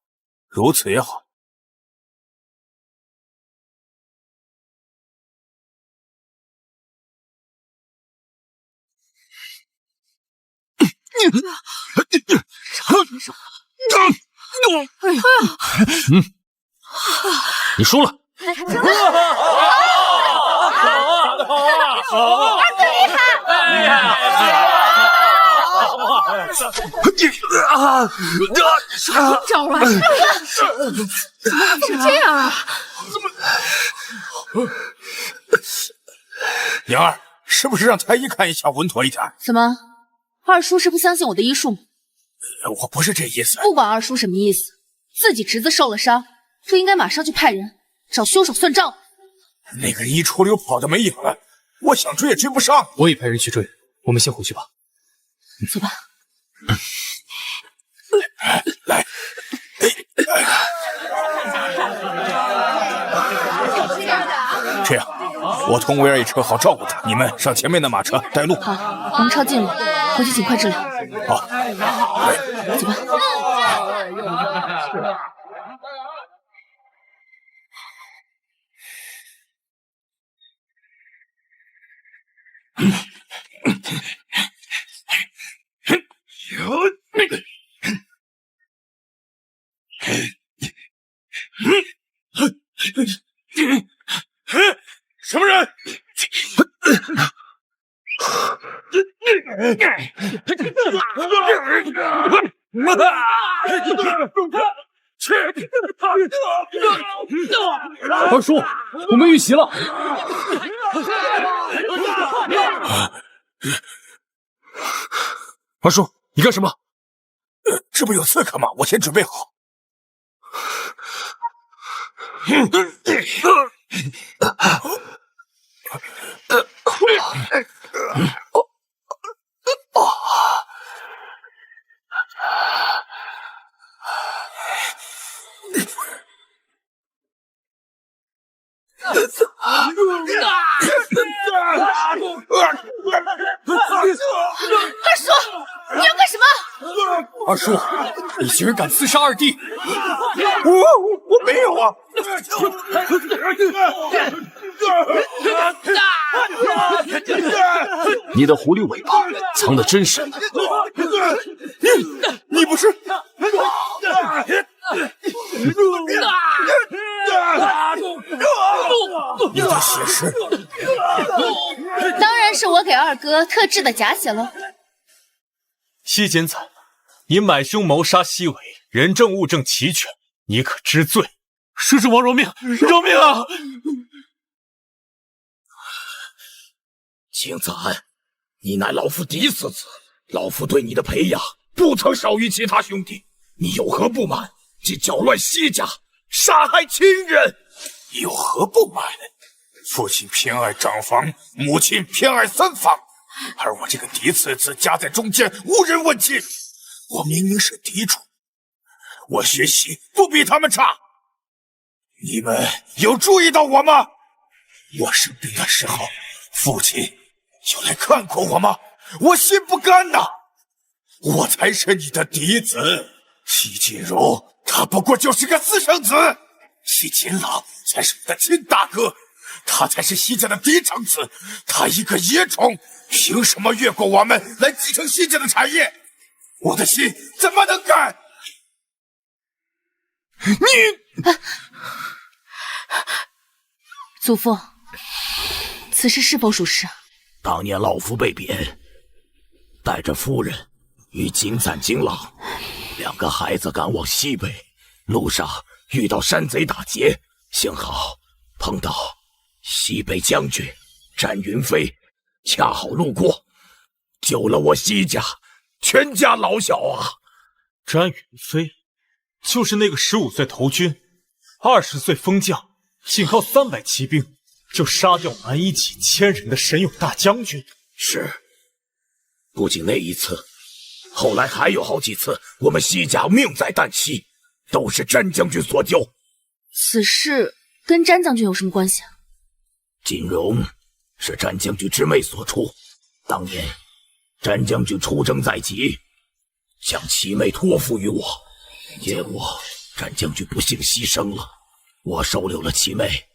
如此也好。哎呀，你输了。二哥厉啥招啊？怎么是这样啊？娘儿，是不是让太医看一下稳妥一点？怎么，二叔是不相信我的医术吗？我不是这意思。不管二叔什么意思，自己侄子受了伤，就应该马上去派人找凶手算账。那个人一出溜跑的没影了，我想追也追不上。我也派人去追，我们先回去吧。走吧。来，这样，我同威儿一车好照顾他，你们上前面的马车带路。好，王超进路，回去尽快治疗。好，走吧。什么人？二叔，我们遇袭了！二叔，你干什么？这不有刺客吗？我先准备好。二叔，你要干什么？二叔，你竟然敢刺杀二弟！我没有啊！你的狐狸尾巴藏得真深。你不是？你的血是？当然是我给二哥特制的假血喽。西简宰，你买凶谋杀西尾，人证物证齐全，你可知罪？摄政王饶命！饶命啊！青子安，你乃老夫嫡次子，老夫对你的培养不曾少于其他兄弟，你有何不满？竟搅乱西家，杀害亲人，有何不满？父亲偏爱长房，母亲偏爱三房，而我这个嫡次子夹在中间，无人问津。我明明是嫡主，我学习不比他们差。你们有注意到我吗？我生病的时候，父亲有来看过我吗？我心不甘呐！我才是你的嫡子，西锦荣他不过就是个私生子，西锦朗才是你的亲大哥，他才是西家的嫡长子，他一个野种，凭什么越过我们来继承西家的产业？我的心怎么能甘？你，祖父，此事是否属实？当年老夫被贬，带着夫人与金赞、金朗两个孩子赶往西北，路上遇到山贼打劫，幸好碰到西北将军詹云飞，恰好路过，救了我西家全家老小啊！詹云飞就是那个15岁投军，20岁封将，仅靠300骑兵就杀掉蛮夷几千人的神勇大将军。是，不仅那一次，后来还有好几次，我们西家命在旦夕，都是詹将军所救。此事跟詹将军有什么关系啊？锦荣是詹将军之妹所出，当年詹将军出征在即，将其妹托付于我，结果詹将军不幸牺牲了，我收留了其妹，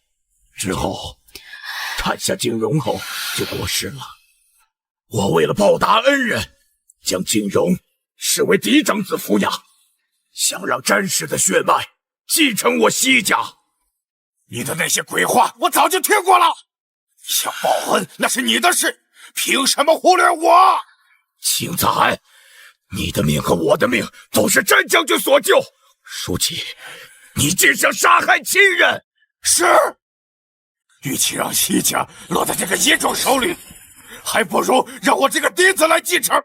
之后产下锦荣后就过世了。我为了报答恩人，将锦荣视为嫡长子抚养，想让詹氏的血脉继承我西家。你的那些鬼话我早就听过了，想报恩那是你的事，凭什么忽略我？青子安，你的命和我的命都是詹将军所救，书记，你竟想杀害亲人！是，与其让西家落在这个野种手里，还不如让我这个嫡子来继承，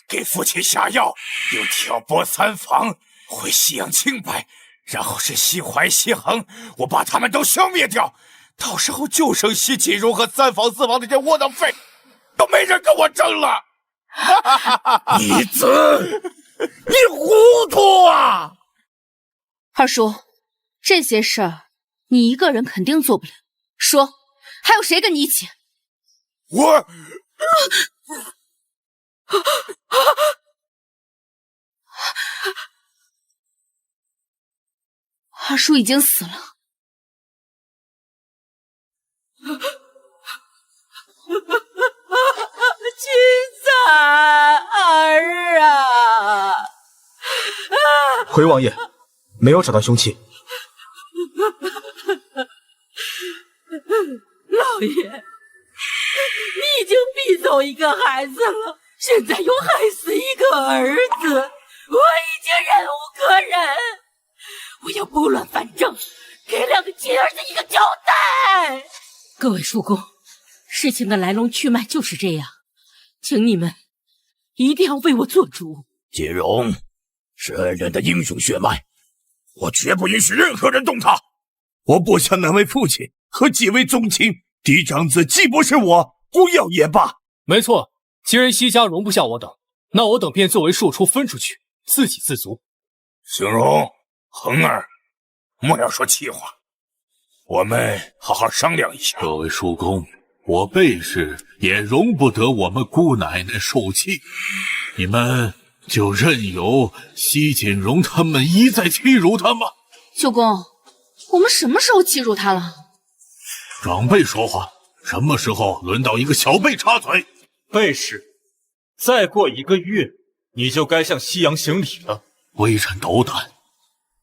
给父亲下药，又挑拨三房，毁西洋清白，然后是西淮、西衡，我把他们都消灭掉，到时候就剩西锦荣和三房四房那些窝囊废，都没人跟我争了。逆子，你糊涂啊！二叔，这些事儿你一个人肯定做不了，说，还有谁跟你一起？我。二叔已经死了。青彩儿啊！回王爷，没有找到凶器。老爷，你已经逼走一个孩子了，现在又害死一个儿子，我已经忍无可忍。我要拨乱反正，给两个亲儿子一个交代。各位叔公，事情的来龙去脉就是这样，请你们一定要为我做主。锦荣是恩人的英雄血脉，我绝不允许任何人动他。我部下那位父亲和几位宗亲，嫡长子既不是我，不要也罢。没错，既然西家容不下我等，那我等便作为庶出分出去，自给自足。邢荣、恒儿，莫要说气话，我们好好商量一下。各位叔公，我辈氏也容不得我们姑奶奶受气，你们就任由西锦荣他们一再欺辱他吗？舅公，我们什么时候欺辱他了？长辈说话，什么时候轮到一个小辈插嘴？辈氏，再过1个月，你就该向西阳行礼了。微臣斗胆，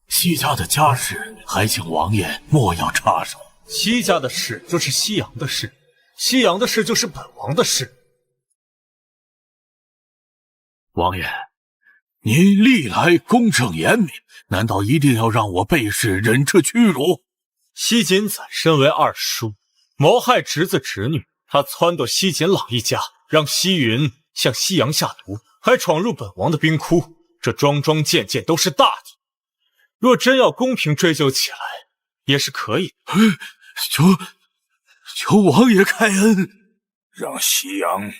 西家的家事，还请王爷莫要插手。西家的事就是西阳的事，西阳的事就是本王的事。王爷，您历来公正严明，难道一定要让我辈氏忍这屈辱？西锦攒身为二叔，谋害侄子侄女，他撺掇西锦朗一家，让西云向西阳下毒，还闯入本王的冰窟，这桩桩件件都是大的。若真要公平追究起来，也是可以的。求王爷开恩，让西阳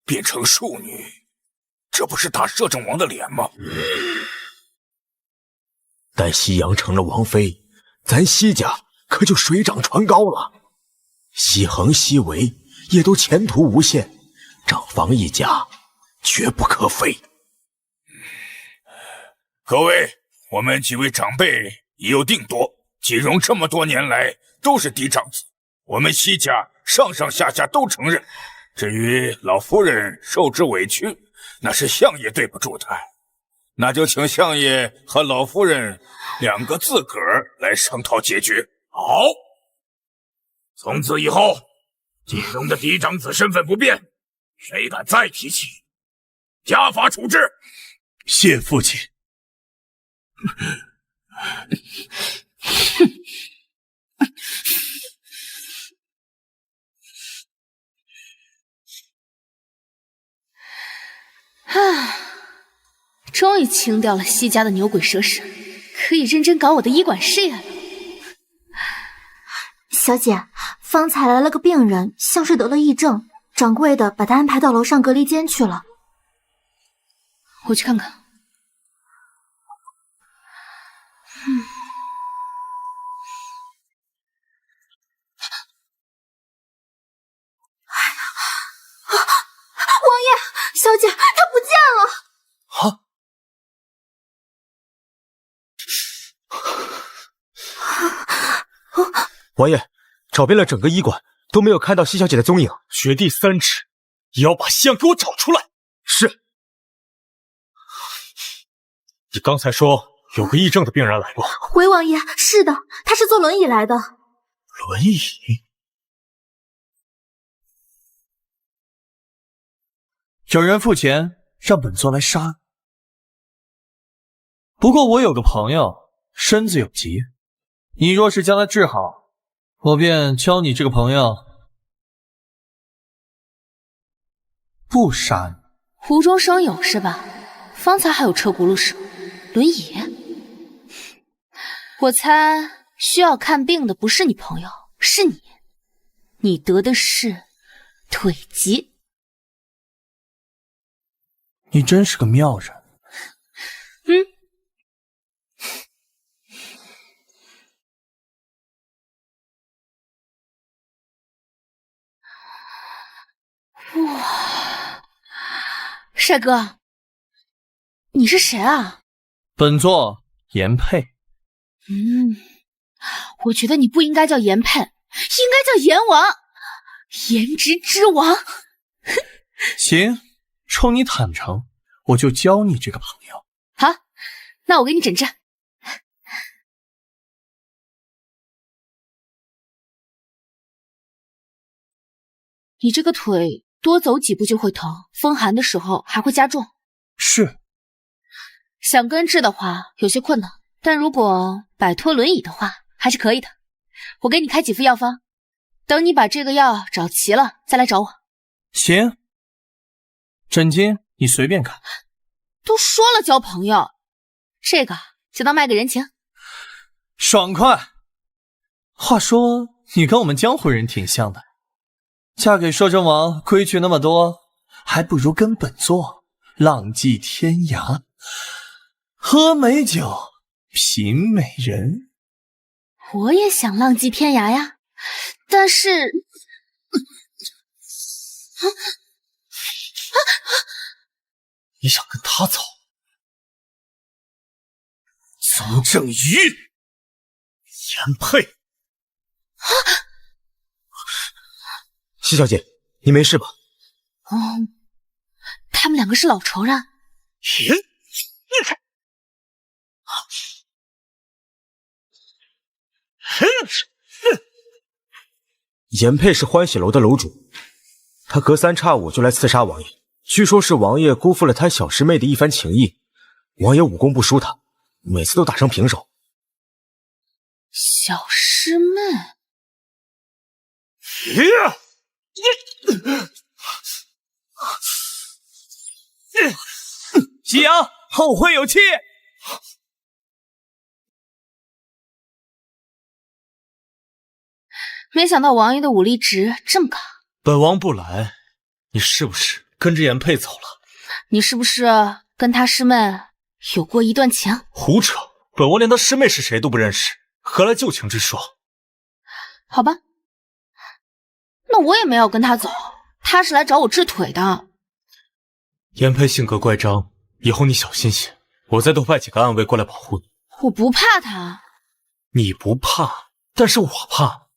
变成庶女，这不是打摄政王的脸吗？待西阳成了王妃，咱西家可就水涨船高了。西恒、西维也都前途无限，长房一家绝不可废。各位，我们几位长辈已有定夺，锦荣这么多年来都是嫡长子，我们西家上上下下都承认。至于老夫人受之委屈，那是相爷对不住她，那就请相爷和老夫人两个自个儿来商讨解决。好，从此以后，锦荣的嫡长子身份不变，谁敢再提起，家法处置。谢父亲。终于清掉了西家的牛鬼蛇神，可以认真搞我的医馆事业了。小姐，方才来了个病人，像是得了癔症，掌柜的把他安排到楼上隔离间去了。我去看看。王爷，小姐，她不见了！啊！王爷，找遍了整个医馆，都没有看到西小姐的踪影。掘地3尺，也要把西阳给我找出来。是。你刚才说有个癔症的病人来过。回王爷，是的，他是坐轮椅来的。轮椅？有人付钱让本座来杀。不过我有个朋友身子有疾，你若是将他治好，我便教你这个朋友不杀你。无中生有是吧？方才还有车轱辘声，轮椅？我猜需要看病的不是你朋友，是你。你得的是腿疾。你真是个妙人。哇，帅哥，你是谁啊？本座颜佩。我觉得你不应该叫颜佩，应该叫颜王，颜值之王。行，冲你坦诚，我就交你这个朋友。好，那我给你诊治。你这个腿多走几步就会疼，风寒的时候还会加重。是。想根治的话有些困难，但如果摆脱轮椅的话还是可以的。我给你开几副药方，等你把这个药找齐了再来找我。行。枕巾你随便看。都说了交朋友，这个就当卖个人情。爽快。话说你跟我们江湖人挺像的，嫁给摄政王规矩那么多，还不如跟本座浪迹天涯，喝美酒品美人。我也想浪迹天涯呀，但是你想跟他走？宗正宇，颜佩。西小姐，你没事吧？他们两个是老仇人。颜佩是欢喜楼的楼主，他隔三差五就来刺杀王爷，据说是王爷辜负了他小师妹的一番情谊，王爷武功不输他，每次都打成平手。小师妹。夕阳，后会有期。没想到王爷的武力值这么高。本王不来，你是不是跟着颜佩走了？你是不是跟他师妹有过一段情？胡扯！本王连他师妹是谁都不认识，何来旧情之说？好吧，那我也没有跟他走，他是来找我治腿的。颜佩性格乖张，以后你小心些，我再多派几个暗卫过来保护你。我不怕他。你不怕，但是我怕。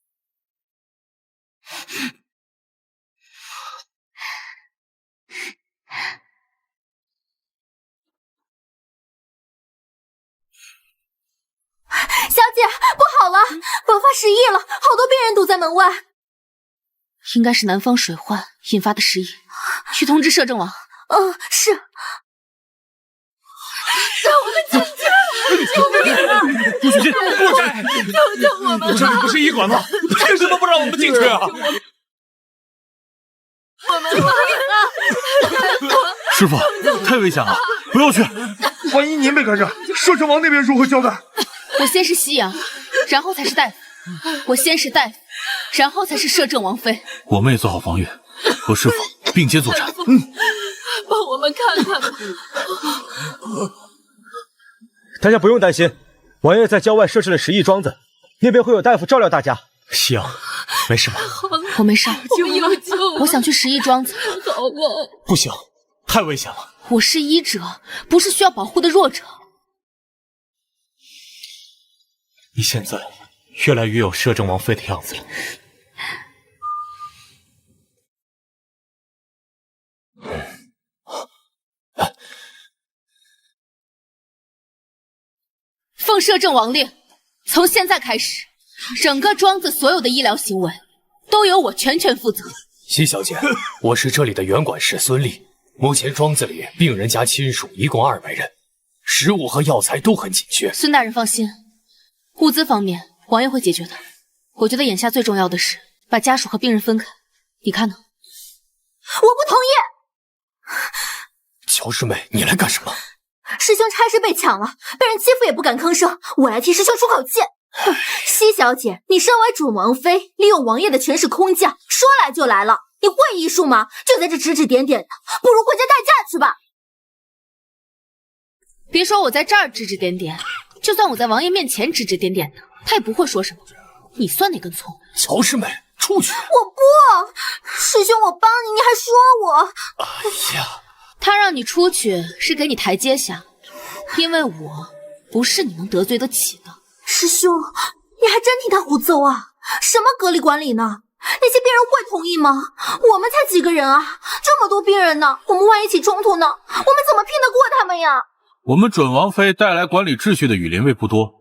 小姐，不好了，爆发10疫了，好多病人堵在门外。应该是南方水患引发的10疫，去通知摄政王。是。让我们进去！救命！顾小姐，过来！救救我们！这里不是医馆吗？凭什么不让我们进去啊？我们来了！师傅，太危险了，不要去！万一您被感染，摄政王那边如何交代？我先是西洋，然后才是大夫。我先是大夫，然后才是摄政王妃。我们也做好防御，和师傅并肩作战。帮我们看看吧。大家不用担心，王爷在郊外设置了10亿桩子，那边会有大夫照料大家。夕阳，没事吧？我没事，救我想去10亿桩子。好了，不行，太危险了。我是医者，不是需要保护的弱者。你现在越来越有摄政王妃的样子了。奉摄政王令，从现在开始，整个庄子所有的医疗行为都由我全权负责。西小姐，我是这里的原管事孙俪。目前庄子里病人加亲属一共200人，食物和药材都很紧缺。孙大人放心，物资方面王爷会解决的。我觉得眼下最重要的是把家属和病人分开，你看呢？我不同意。乔师妹，你来干什么？师兄差事被抢了，被人欺负也不敢吭声，我来替师兄出口气。西小姐，你身为准王妃，利用王爷的权势空降，说来就来了。你会医术吗？就在这指指点点的，不如回家待嫁去吧。别说我在这儿指指点点，就算我在王爷面前指指点点的，他也不会说什么。你算哪根葱？乔师妹，出出去。我不，师兄，我帮你，你还说我。哎呀，他让你出去是给你台阶下，因为我不是你能得罪得起的。师兄，你还真替他胡诌啊？什么隔离管理呢？那些病人会同意吗？我们才几个人啊，这么多病人呢，我们万一起冲突呢，我们怎么拼得过他们呀？我们准王妃带来管理秩序的羽林卫不多，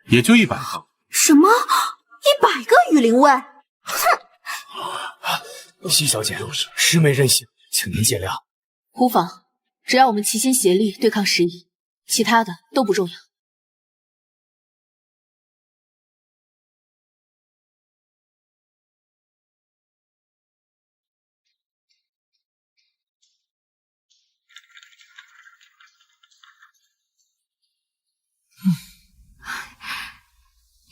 也就100个。什么？100个羽林卫？哼！西小姐，师妹任性，请您见谅。无妨，只要我们齐心协力对抗11，其他的都不重要。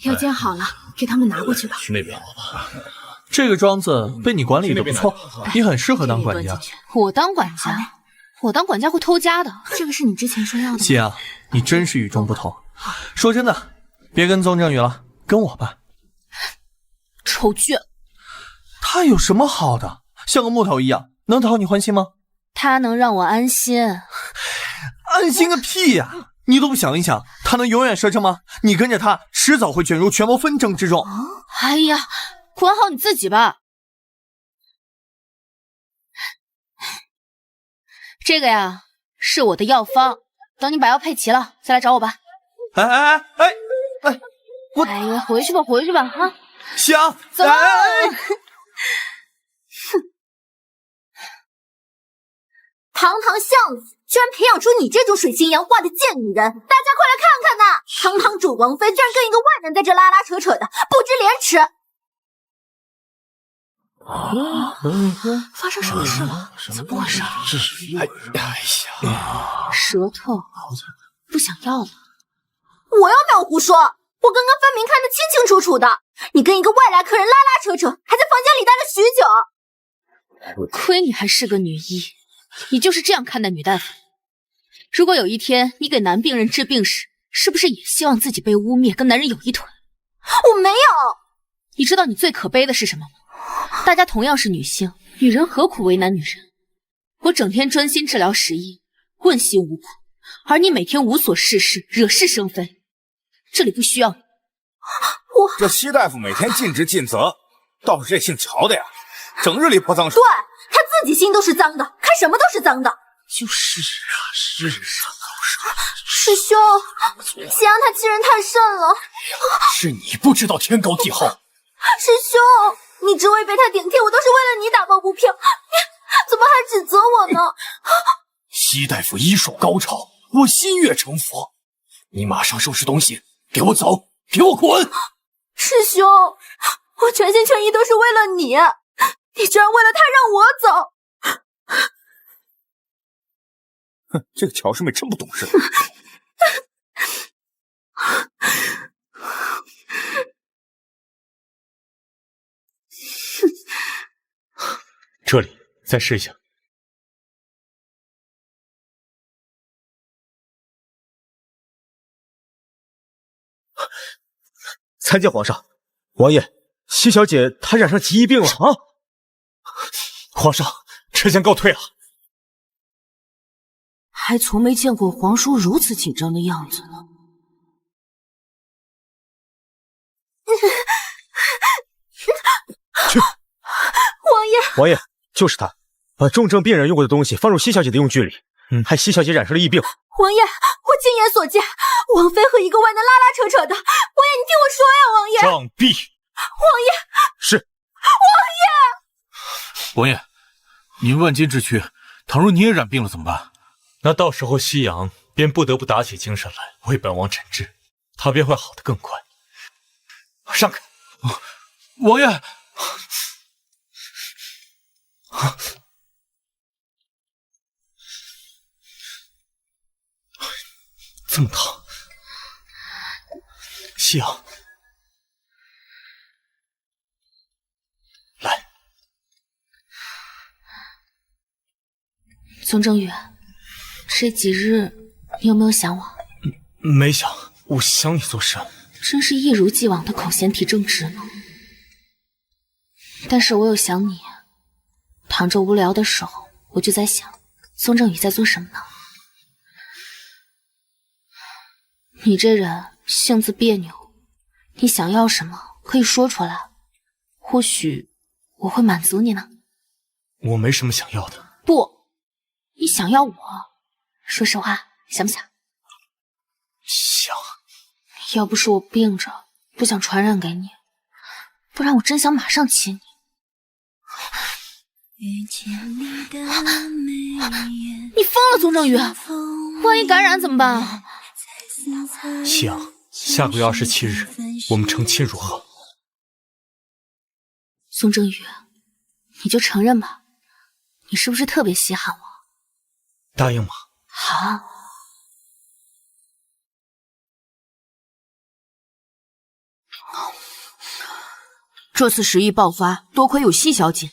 药煎好了，给他们拿过去吧。去那边好吧。这个庄子被你管理的不错，你很适合当管家。我当管家？我当管家会偷家的。这个是你之前说要的。夕阳，你真是与众不同。说真的，别跟宗正宇了，跟我吧。丑倔。他有什么好的？像个木头一样，能讨你欢心吗？他能让我安心。安心个屁呀！你都不想一想，他能永远摄政吗？你跟着他，迟早会卷入权谋纷争之中。哎呀，管好你自己吧。这个呀，是我的药方，等你把药配齐了，再来找我吧。哎，我哎呀，回去吧，回去吧，啊！香，走。堂堂相府居然培养出你这种水性杨花的贱女人，大家快来看看呐！堂堂准王妃居然跟一个外人在这拉拉扯扯的，不知廉耻！发生什么事了？怎么回事？哎呀，舌头不想要了。我又没有胡说，我刚刚分明看得清清楚楚的，你跟一个外来客人拉拉扯扯，还在房间里待了许久。亏你还是个女医。你就是这样看待女大夫？如果有一天你给男病人治病时，是不是也希望自己被污蔑，跟男人有一腿？我没有。你知道你最可悲的是什么吗？大家同样是女性，女人何苦为难女人？我整天专心治疗11，问心无苦，而你每天无所事事，惹是生非。这里不需要你。这西大夫每天尽职尽责，倒是这姓乔的呀，整日里泼脏水。对。他自己心都是脏的，看什么都是脏的。就是啊，是啊，师兄，夕阳他欺人太甚了。是你不知道天高地厚。师兄，你只为被他顶替，我都是为了你打抱不平，你怎么还指责我呢？西大夫医术高超，我心悦诚服。你马上收拾东西，给我走，给我滚！师兄，我全心全意都是为了你。你居然为了他让我走！哼，这个乔师妹真不懂事。这里再试一下。参见皇上，王爷，西小姐她染上疾疫病了啊！皇上，臣先告退了。还从没见过皇叔如此紧张的样子呢。去，王爷，王爷，就是他，把重症病人用过的东西放入西小姐的用具里，害西小姐染上了疫病。王爷，我亲眼所见，王妃和一个外男拉拉扯扯的。王爷，你听我说呀，王爷。杖毙！王爷，是。王爷，您万金之躯，倘若你也染病了怎么办？那到时候西洋便不得不打起精神来为本王诊治，他便会好得更快。让开！王爷，这么烫，西洋，来。宗正宇，这几日你有没有想我？没想，我想你做甚？真是一如既往的口嫌体正直呢。但是我有想你。躺着无聊的时候，我就在想，宋正宇在做什么呢？你这人性子别扭，你想要什么可以说出来，或许我会满足你呢。我没什么想要的。不，你想要我，说实话，想不想？想。要不是我病着，不想传染给你，不然我真想马上亲你。你疯了，宗正宇！万一感染怎么办？夕阳，下个月27日，我们成亲如何？宗正宇，你就承认吧，你是不是特别稀罕我？答应吗？好。这次食疫爆发，多亏有西小姐，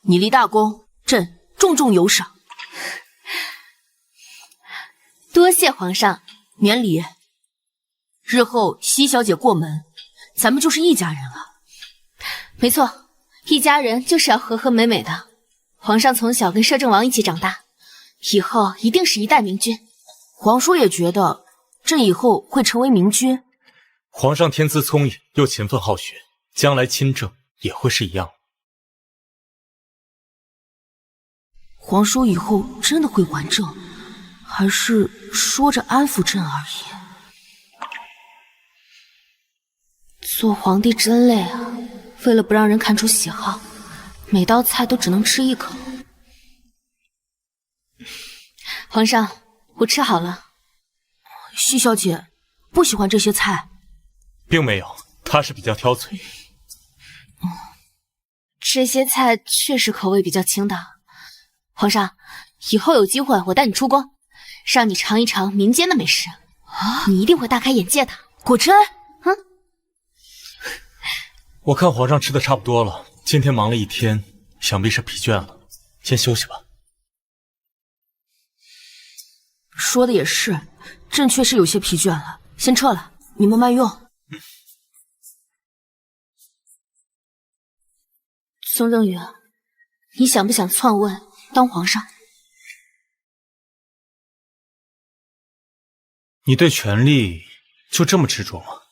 你立大功，朕重重有赏。多谢皇上，免礼。日后西小姐过门，咱们就是一家人了。没错，一家人就是要和和美美的。皇上从小跟摄政王一起长大，以后一定是一代明君。皇叔也觉得朕以后会成为明君。皇上天资聪颖又勤奋好学，将来亲政也会是一样。皇叔以后真的会玩政，还是说着安抚朕而已？做皇帝真累啊，为了不让人看出喜好，每道菜都只能吃一口。皇上，我吃好了。西小姐不喜欢这些菜。并没有，她是比较挑嘴。这些菜确实口味比较清淡。皇上，以后有机会我带你出宫，让你尝一尝民间的美食，你一定会大开眼界的。果真？我看皇上吃的差不多了，今天忙了一天，想必是疲倦了，先休息吧。说的也是，朕确实有些疲倦了，先撤了，你们慢用。宋正宇，你想不想篡位当皇上？你对权力就这么执着吗？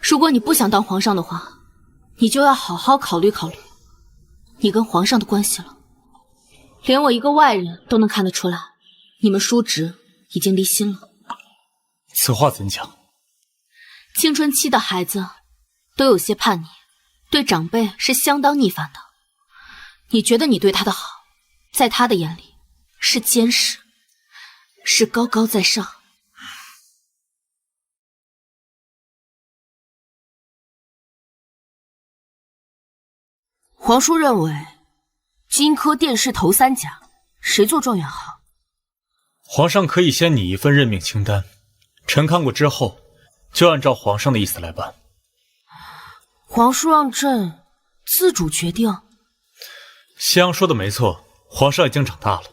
如果你不想当皇上的话，你就要好好考虑考虑你跟皇上的关系了。连我一个外人都能看得出来，你们叔侄已经离心了。此话怎讲？青春期的孩子都有些叛逆，对长辈是相当逆反的。你觉得你对他的好，在他的眼里是监视，是高高在上。皇叔认为，荆轲、殿试头三甲，谁做状元好？皇上可以先拟一份任命清单，臣看过之后，就按照皇上的意思来办。皇叔让朕自主决定。夕阳说的没错，皇上已经长大了，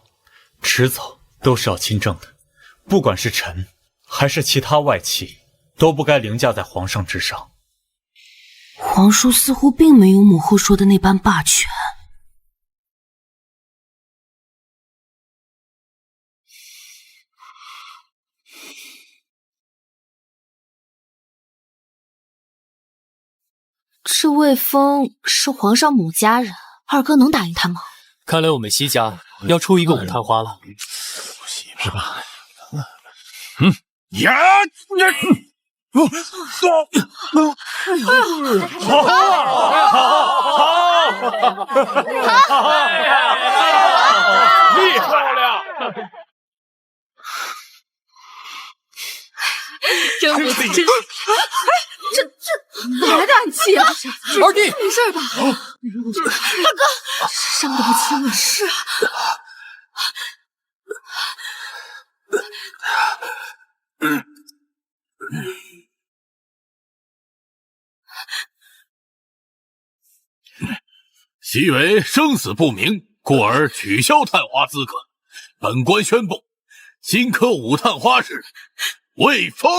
迟早都是要亲政的。不管是臣还是其他外戚，都不该凌驾在皇上之上。皇叔似乎并没有母后说的那般霸权。这魏峰是皇上母家人，二哥能答应他吗？看来我们西家要出一个武探花了，是吧？呀！厉害了！真不错，真这哪来的暗器啊？二弟，没事吧？大哥，伤得不轻啊！是啊。其为生死不明，故而取消探花资格。本官宣布，荆轲武探花是魏峰。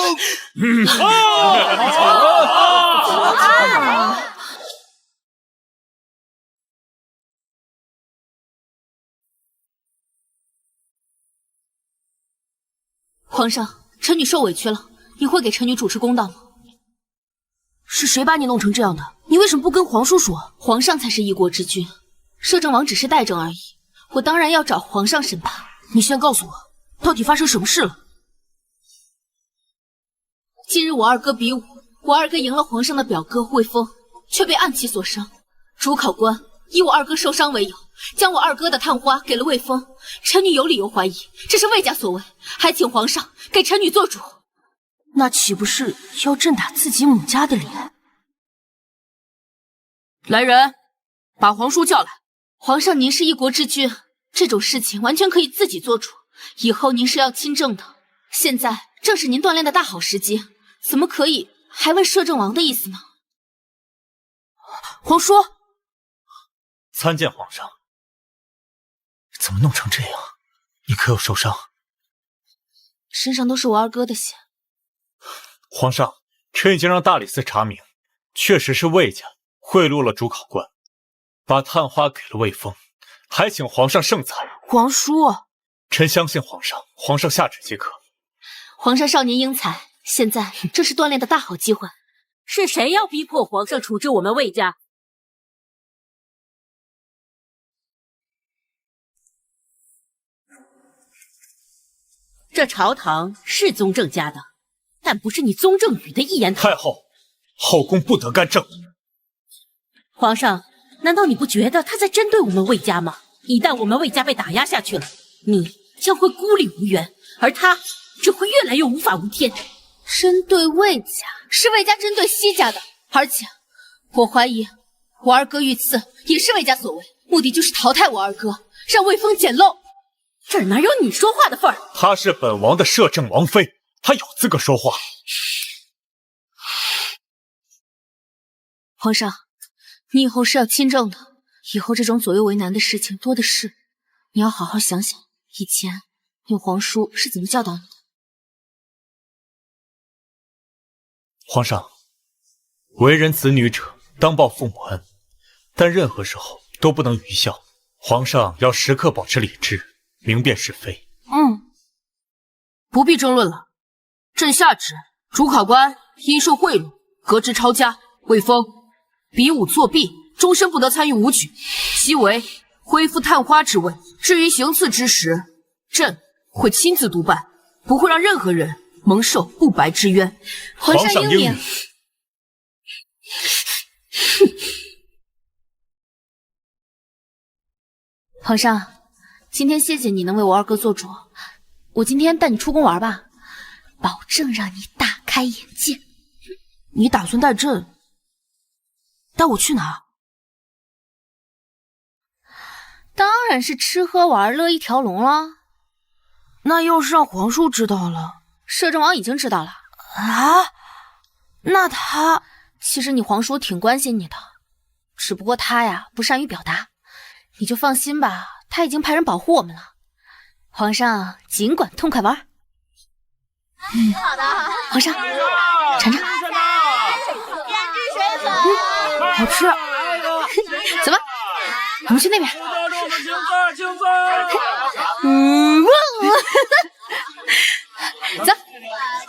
皇上，臣女受委屈了，你会给臣女主持公道吗？是谁把你弄成这样的？你为什么不跟皇叔说？皇上才是一国之君，摄政王只是代政而已。我当然要找皇上审判。你先告诉我，到底发生什么事了？今日我二哥比武，我二哥赢了皇上的表哥魏峰，却被暗器所伤。主考官以我二哥受伤为由，将我二哥的探花给了魏峰。臣女有理由怀疑这是魏家所为，还请皇上给臣女做主。那岂不是要朕打自己母家的脸？来人，把皇叔叫来。皇上，您是一国之君，这种事情完全可以自己做主。以后您是要亲政的，现在正是您锻炼的大好时机，怎么可以还问摄政王的意思呢？皇叔，参见皇上。怎么弄成这样？你可有受伤？身上都是我二哥的血。皇上，臣已经让大理寺查明，确实是魏家贿赂了主考官，把探花给了魏峰，还请皇上圣裁。皇叔，臣相信皇上，皇上下旨即可。皇上少年英才，现在正是锻炼的大好机会。是谁要逼迫皇上处置我们魏家？这朝堂是宗正家的，但不是你宗正宇的一言堂。太后，后宫不得干政。皇上，难道你不觉得他在针对我们魏家吗？一旦我们魏家被打压下去了，你将会孤立无援，而他只会越来越无法无天。针对魏家，是魏家针对西家的，而且我怀疑我二哥遇刺也是魏家所为，目的就是淘汰我二哥，让魏峰捡漏。这儿哪有你说话的份儿？她是本王的摄政王妃，她有资格说话。皇上，你以后是要亲政的，以后这种左右为难的事情多的是，你要好好想想，以前你皇叔是怎么教导你的。皇上，为人子女者，当报父母恩，但任何时候都不能愚孝。皇上要时刻保持理智，明辨是非。不必争论了。朕下旨，主考官因受贿赂，革职抄家。魏峰比武作弊，终身不得参与武举，其为恢复探花之位。至于行刺之时，朕会亲自督办，不会让任何人蒙受不白之冤。皇上英明。皇上，今天谢谢你能为我二哥做主，我今天带你出宫玩吧，保证让你大开眼界。你打算带朕带我去哪？当然是吃喝玩乐一条龙了。那要是让皇叔知道了？摄政王已经知道了啊？那他……其实你皇叔挺关心你的，只不过他呀不善于表达。你就放心吧，他已经派人保护我们了。皇上尽管痛快玩。皇上尝尝。好吃。走吧，我们去那边。走，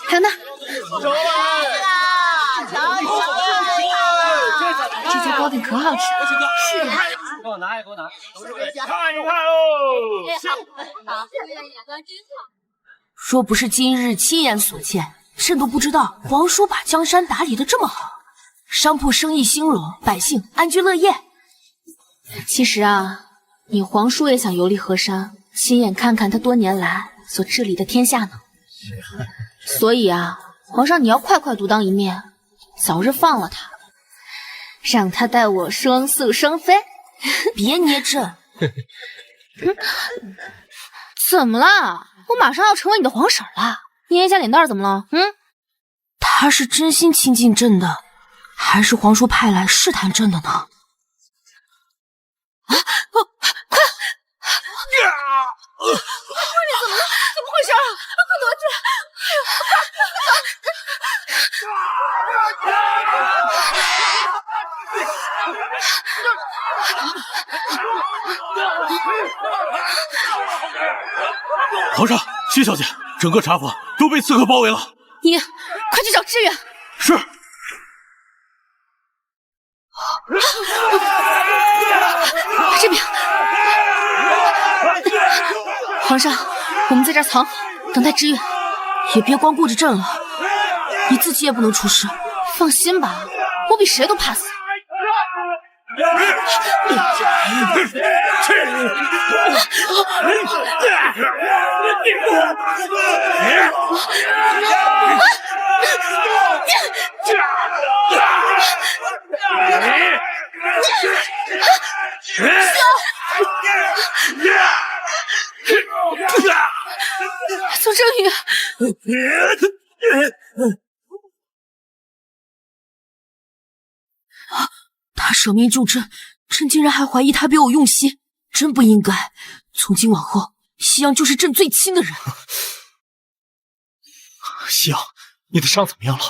还有呢。这家糕点可好吃了。是的。给我拿，给我拿。看一看哦。若不是今日亲眼所见，朕都不知道皇叔把江山打理得这么好，商铺生意兴隆，百姓安居乐业。其实啊，你皇叔也想游历河山，亲眼看看他多年来所治理的天下呢。所以啊，皇上你要快快独当一面，早日放了他，让他带我双宿双飞。别捏朕。怎么了？我马上要成为你的皇婶了，捏一下脸蛋怎么了？他是真心亲近朕的，还是皇叔派来试探朕的呢？快！你怎么了？怎么回事？快躲起来！皇上，西小姐，整个茶坊都被刺客包围了。你快去找支援。是。这边，皇上，我们在这儿藏好，等待支援，也别光顾着朕了，你自己也不能出事。放心吧，我比谁都怕死。宋正宇，他舍命救朕，朕竟然还怀疑他别有用心，真不应该。从今往后，夕阳就是朕最亲的人。夕阳，你的伤怎么样了？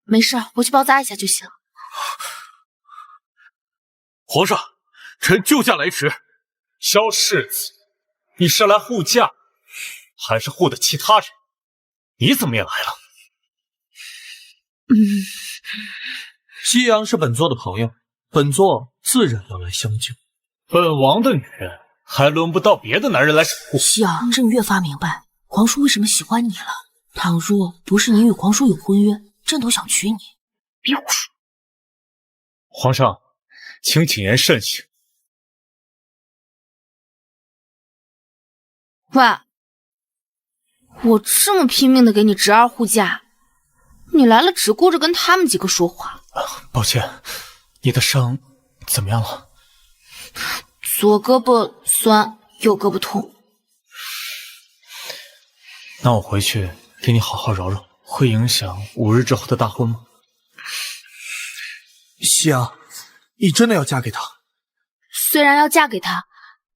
没事，我去包扎一下就行。皇上，臣救驾来迟。萧世子，你是来护驾，还是护的其他人？你怎么也来了？夕阳是本座的朋友，本座自然要来相救。本王的女人还轮不到别的男人来守护。夕阳，朕越发明白皇叔为什么喜欢你了。倘若不是你与皇叔有婚约，朕都想娶你。别胡说。皇上，请谨言慎行。喂，我这么拼命的给你侄儿护驾，你来了只顾着跟他们几个说话。抱歉，你的伤怎么样了？左胳膊酸，右胳膊痛。那我回去给你好好揉揉，会影响5日之后的大婚吗？夕阳，你真的要嫁给他？虽然要嫁给他，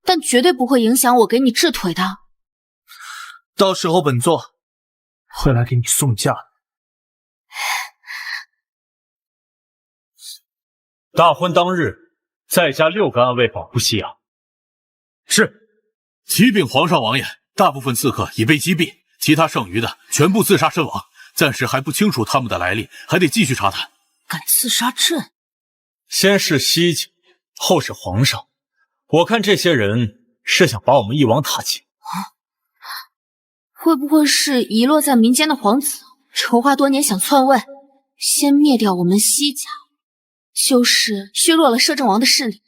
但绝对不会影响我给你治腿的。到时候本座会来给你送嫁的。大婚当日，再加6个暗卫保护夕阳。是。启禀皇上王爷，大部分刺客已被击毙，其他剩余的全部自杀身亡，暂时还不清楚他们的来历，还得继续查探。敢刺杀朕？先是西景，后是皇上，我看这些人是想把我们一网打尽。会不会是遗落在民间的皇子，筹划多年想篡位，先灭掉我们西家，就是削弱了摄政王的势力，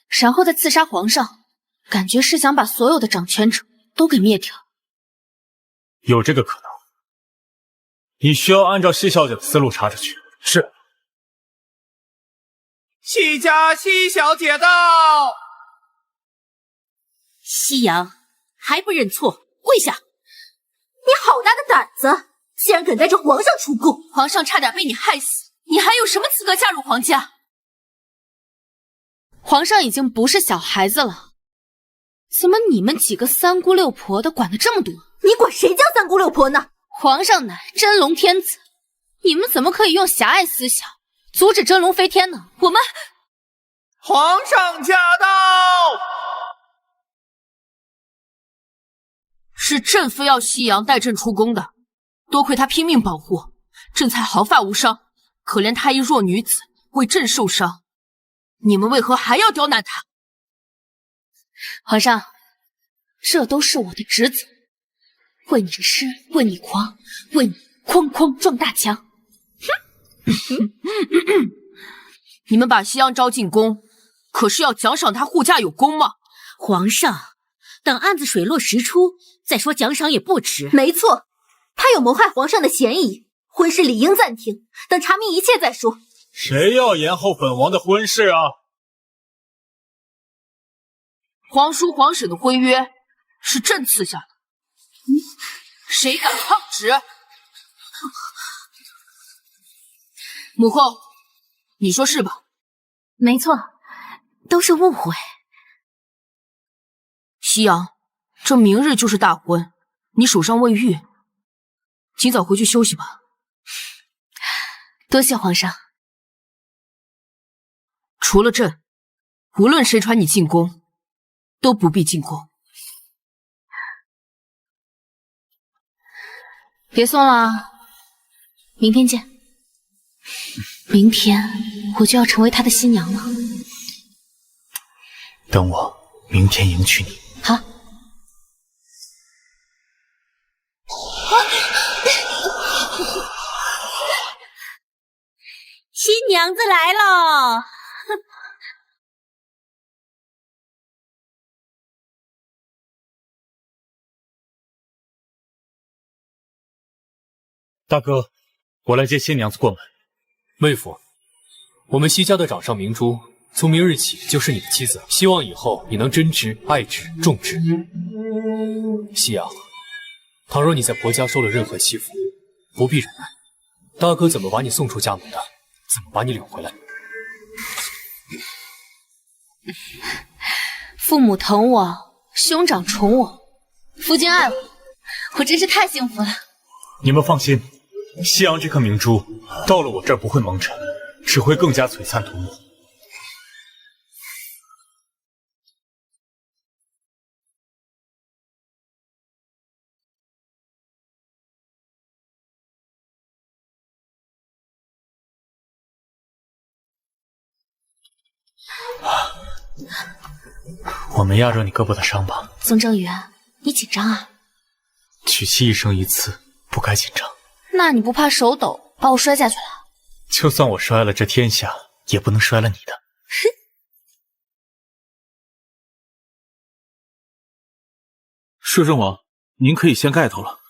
然后再刺杀皇上，感觉是想把所有的掌权者都给灭掉。有这个可能，你需要按照西小姐的思路查着去。是。西家西小姐到。夕阳还不认错，跪下！你好大的胆子，竟然敢带着皇上出宫！皇上差点被你害死，你还有什么资格嫁入皇家？皇上已经不是小孩子了，怎么你们几个三姑六婆的管得这么多？你管谁叫三姑六婆呢？皇上乃真龙天子，你们怎么可以用狭隘思想阻止真龙飞天呢？我们皇上驾到！是朕非要夕阳带朕出宫的，多亏他拼命保护，朕才毫发无伤。可怜她一弱女子为朕受伤，你们为何还要刁难她？皇上，这都是我的职责，为你吃，为你狂，为你哐哐撞大墙。你们把夕阳招进宫，可是要奖赏她护驾有功吗？皇上，等案子水落石出再说奖赏也不迟。没错，他有谋害皇上的嫌疑，婚事理应暂停，等查明一切再说。谁要延后本王的婚事啊？皇叔皇婶的婚约是朕赐下的，谁敢抗旨？母后，你说是吧？没错，都是误会。夕阳，这明日就是大婚，你手上未愈，尽早回去休息吧。多谢皇上。除了朕，无论谁传你进宫，都不必进宫。别送了，明天见。明天我就要成为他的新娘了。等我明天迎娶你。好。新娘子来喽！大哥，我来接新娘子过门。妹夫，我们西家的掌上明珠从明日起就是你的妻子，希望以后你能珍之、爱之、重之。夕阳，倘若你在婆家受了任何欺负，不必忍耐，大哥怎么把你送出家门的，怎么把你领回来。父母疼我，兄长宠我，夫君爱我，我真是太幸福了。你们放心，夕阳这颗明珠到了我这儿不会蒙尘，只会更加璀璨夺目。我没压着你胳膊的伤吧？宗正宇，你紧张啊？娶妻一生一次，不该紧张。那你不怕手抖把我摔下去了？就算我摔了这天下，也不能摔了你的。摄政王，您可以掀盖头了。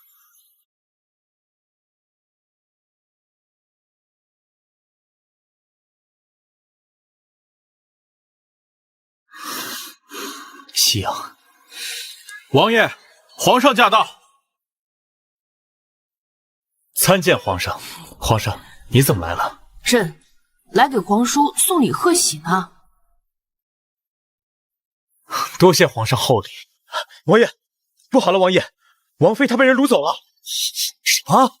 夕阳，王爷，皇上驾到！参见皇上。皇上，你怎么来了？朕来给皇叔送礼贺喜呢。多谢皇上厚礼。王爷，不好了，王爷，王妃她被人掳走了。什么？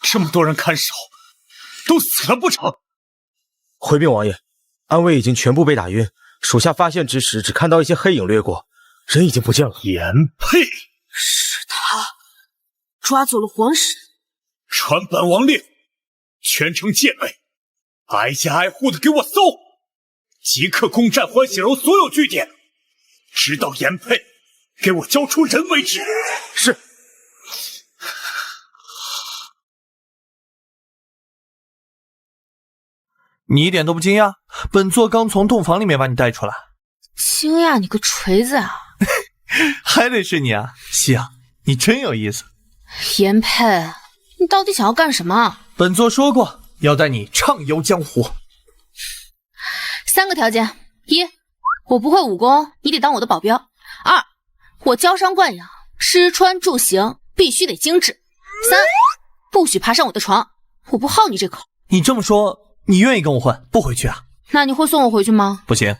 这么多人看守，都死了不成？回禀王爷，安危已经全部被打晕，属下发现之时只看到一些黑影掠过，人已经不见了。颜佩，是他抓走了皇室。传本王令，全城戒备，挨家挨户的给我搜，即刻攻占欢喜楼所有据点，直到颜佩给我交出人为止。是。你一点都不惊讶？本座刚从洞房里面把你带出来。惊讶你个锤子啊！还得是你啊，夕阳，你真有意思。颜佩，你到底想要干什么？本座说过要带你畅游江湖。3个条件：一，我不会武功，你得当我的保镖；二，我娇生惯养，吃穿住行必须得精致；三，不许爬上我的床，我不好你这口。你这么说，你愿意跟我混，不回去啊？那你会送我回去吗？不行，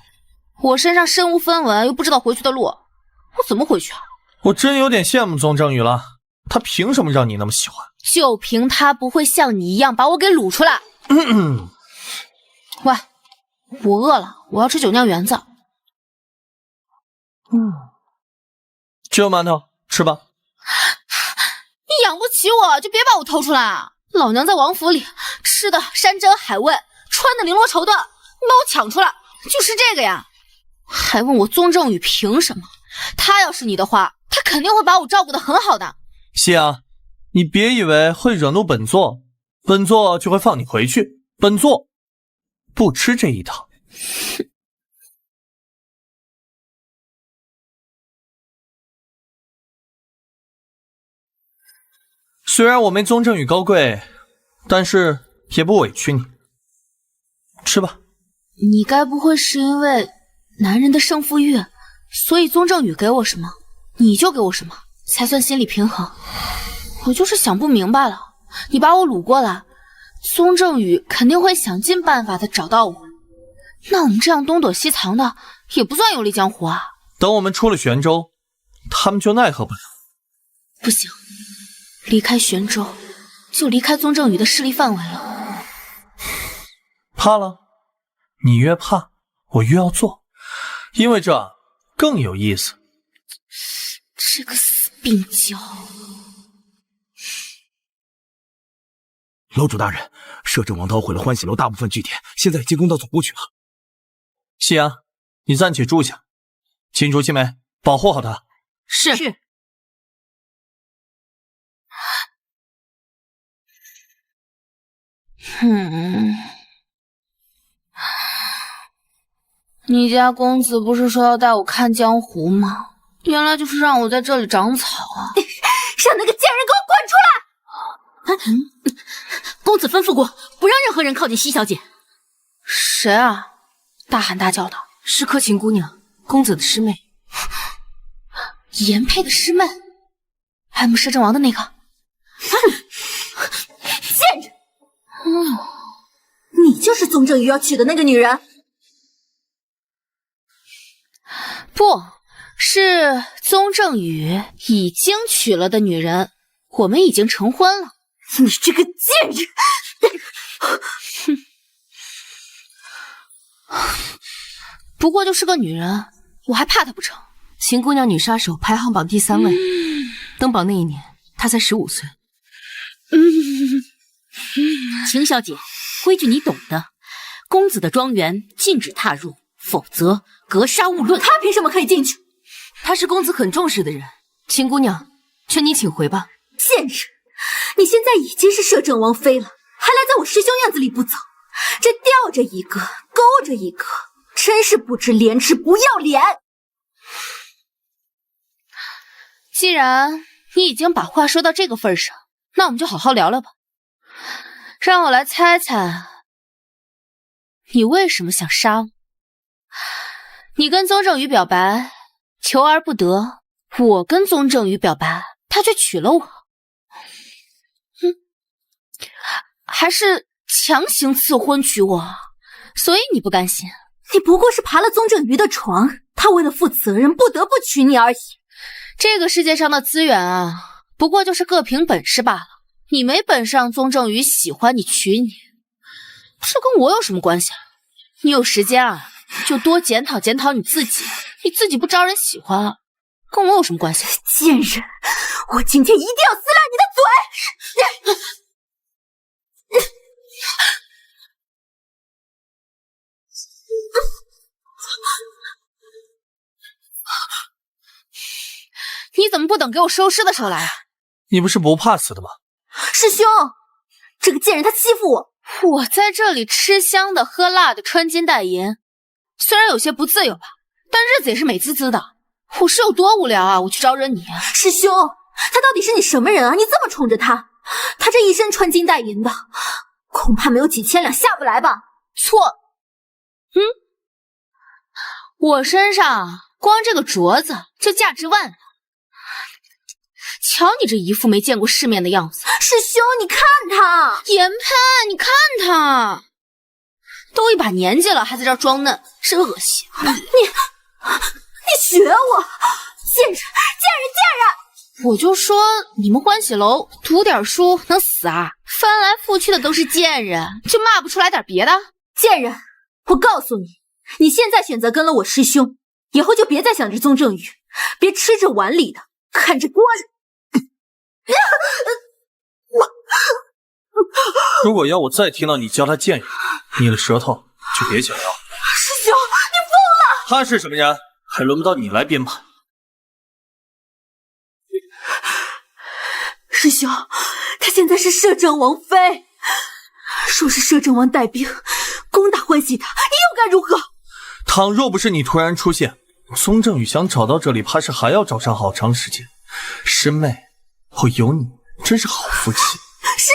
我身上身无分文，又不知道回去的路，我怎么回去啊？我真有点羡慕宗正宇了，他凭什么让你那么喜欢？就凭他不会像你一样把我给掳出来。喂，我饿了，我要吃酒酿圆子。这馒头吃吧。你养不起我就别把我偷出来。老娘在王府里吃的山珍海味，穿的绫罗绸缎，你把我抢出来，就是这个呀？还问我宗正宇凭什么？他要是你的话，他肯定会把我照顾得很好的。夕阳，你别以为会惹怒本座，本座就会放你回去。本座不吃这一套。虽然我没宗正宇高贵，但是也不委屈你。吃吧。你该不会是因为男人的胜负欲，所以宗正宇给我什么，你就给我什么，才算心理平衡？我就是想不明白了，你把我掳过来，宗正宇肯定会想尽办法的找到我，那我们这样东躲西藏的，也不算游历江湖啊。等我们出了玄州，他们就奈何不了。不行，离开玄州，就离开宗正宇的势力范围了。怕了？你越怕，我越要做，因为这更有意思。这个死病娇！楼主大人，摄政王捣毁了欢喜楼大部分据点，现在进攻到总部去了。夕阳，你暂且住下，清除青梅，保护好他。是。你家公子不是说要带我看江湖吗？原来就是让我在这里长草啊！让那个贱人给我滚出来！公子吩咐过，不让任何人靠近西小姐。谁啊？大喊大叫的。是柯秦姑娘，公子的师妹。颜佩的师妹，还有摄政王的那个。贱人！你就是宗正宇要娶的那个女人？不是，宗正宇已经娶了的女人，我们已经成婚了。你这个贱人！不过就是个女人，我还怕她不成？秦姑娘女杀手排行榜第3位，登榜那一年她才15岁。秦小姐，规矩你懂的，公子的庄园禁止踏入，否则格杀勿论。他凭什么可以进去？他是公子很重视的人。秦姑娘，劝你请回吧。贱人，你现在已经是摄政王妃了，还赖在我师兄院子里不走，这吊着一个勾着一个，真是不知廉耻，不要脸！既然你已经把话说到这个份上，那我们就好好聊聊吧。让我来猜猜，你为什么想杀我？你跟宗正宇表白，求而不得；我跟宗正宇表白，他却娶了我。还是强行赐婚娶我，所以你不甘心？你不过是爬了宗正宇的床，他为了负责任不得不娶你而已。这个世界上的资源啊，不过就是各凭本事罢了。你没本事让宗正宇喜欢你娶你，这跟我有什么关系啊？你有时间啊，就多检讨检讨你自己，你自己不招人喜欢了，跟我有什么关系？贱人，我今天一定要撕烂你的嘴！你怎么不等给我收尸的时候来啊？你不是不怕死的吗？师兄，这个贱人他欺负我。我在这里吃香的喝辣的穿金戴银，虽然有些不自由吧，但日子也是美滋滋的。我是有多无聊啊，我去招惹你？师兄，他到底是你什么人啊？你这么宠着他，他这一身穿金戴银的，恐怕没有几千两下不来吧？错，我身上光这个镯子就价值万两。瞧你这一副没见过世面的样子，师兄，你看他，颜佩，你看他，都一把年纪了，还在这儿装嫩，真恶心。你学我，贱人！我就说你们欢喜楼读点书能死啊？翻来覆去的都是贱人，就骂不出来点别的？贱人，我告诉你，你现在选择跟了我师兄，以后就别再想着宗正宇，别吃着碗里的，看着锅里。如果要我再听到你叫他贱人，你的舌头就别想要。师兄，你疯了！他是什么人，还轮不到你来编排。师兄，他现在是摄政王妃，说是摄政王带兵攻打欢喜塔，又该如何？倘若不是你突然出现，宗正宇想找到这里，怕是还要找上好长时间。师妹，我有你，真是好福气。师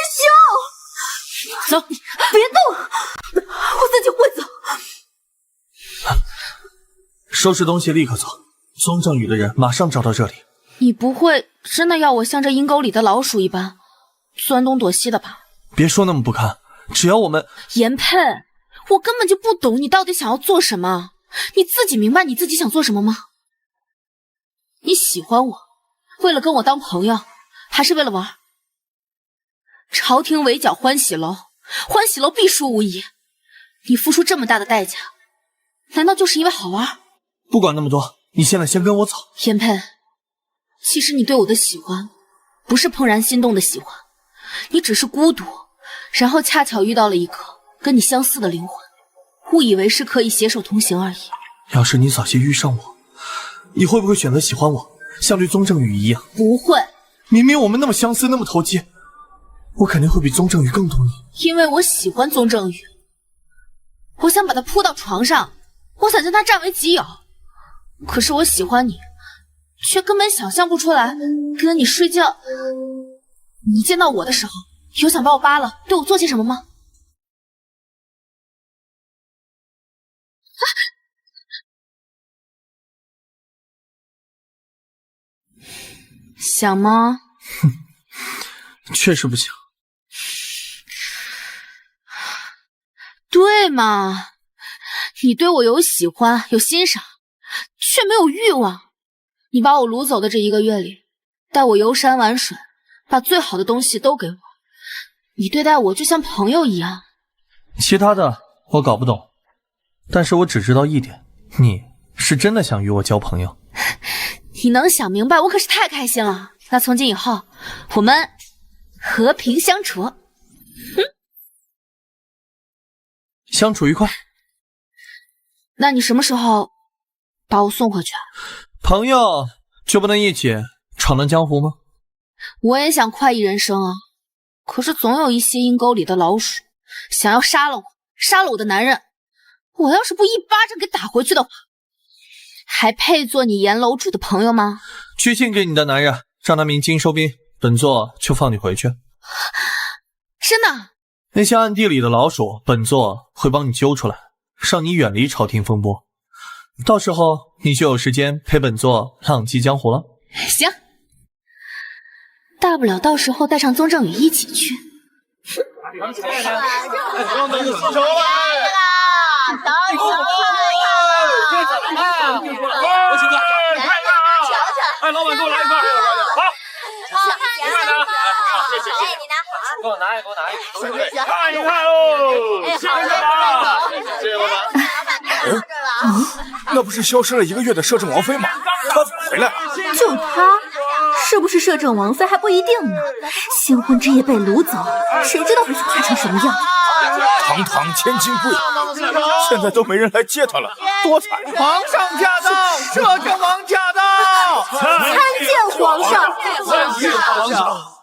兄，走，别动，我自己会走。收拾东西，立刻走。宗正宇的人马上找到这里。你不会真的要我像这阴沟里的老鼠一般钻东躲西的吧？别说那么不堪，只要我们……颜佩，我根本就不懂你到底想要做什么，你自己明白你自己想做什么吗？你喜欢我，为了跟我当朋友，还是为了玩？朝廷围剿欢喜楼，欢喜楼必输无疑。你付出这么大的代价，难道就是因为好玩？不管那么多，你现在先跟我走。颜佩，其实你对我的喜欢，不是怦然心动的喜欢，你只是孤独，然后恰巧遇到了一个跟你相似的灵魂，误以为是可以携手同行而已。要是你早些遇上我，你会不会选择喜欢我，像对宗正宇一样？不会。明明我们那么相似，那么投机，我肯定会比宗正宇更懂你。因为我喜欢宗正宇，我想把他扑到床上，我想将他占为己有。可是我喜欢你，却根本想象不出来跟你睡觉。你见到我的时候，有想把我扒了，对我做些什么吗？想吗？确实不想。对嘛，你对我有喜欢，有欣赏，却没有欲望。你把我掳走的这1个月里，带我游山玩水，把最好的东西都给我，你对待我就像朋友一样。其他的我搞不懂，但是我只知道一点，你是真的想与我交朋友。你能想明白，我可是太开心了。那从今以后，我们和平相处。相处愉快。那你什么时候把我送回去？朋友就不能一起闯荡江湖吗？我也想快意人生啊，可是总有一些阴沟里的老鼠想要杀了我，杀了我的男人。我要是不一巴掌给打回去的话，还配做你严楼主的朋友吗？去信给你的男人，让他鸣金收兵，本座就放你回去。真的？那些暗地里的老鼠，本座会帮你揪出来，让你远离朝廷风波。到时候你就有时间陪本座浪迹江湖了。行，大不了到时候带上宗正宇一起去。哎，老板给我来一份。好，给我拿一个，给我拿一个。看一看哦，谢谢老板，谢谢老板。那不是消失了1个月的摄政王妃吗？她怎么回来了？就她，是不是摄政王妃还不一定呢。新婚之夜被掳走，谁知道会吓成什么样？堂堂千金贵，现在都没人来接她了，多惨！皇上驾到，摄政王驾到，参见皇上，参见皇上。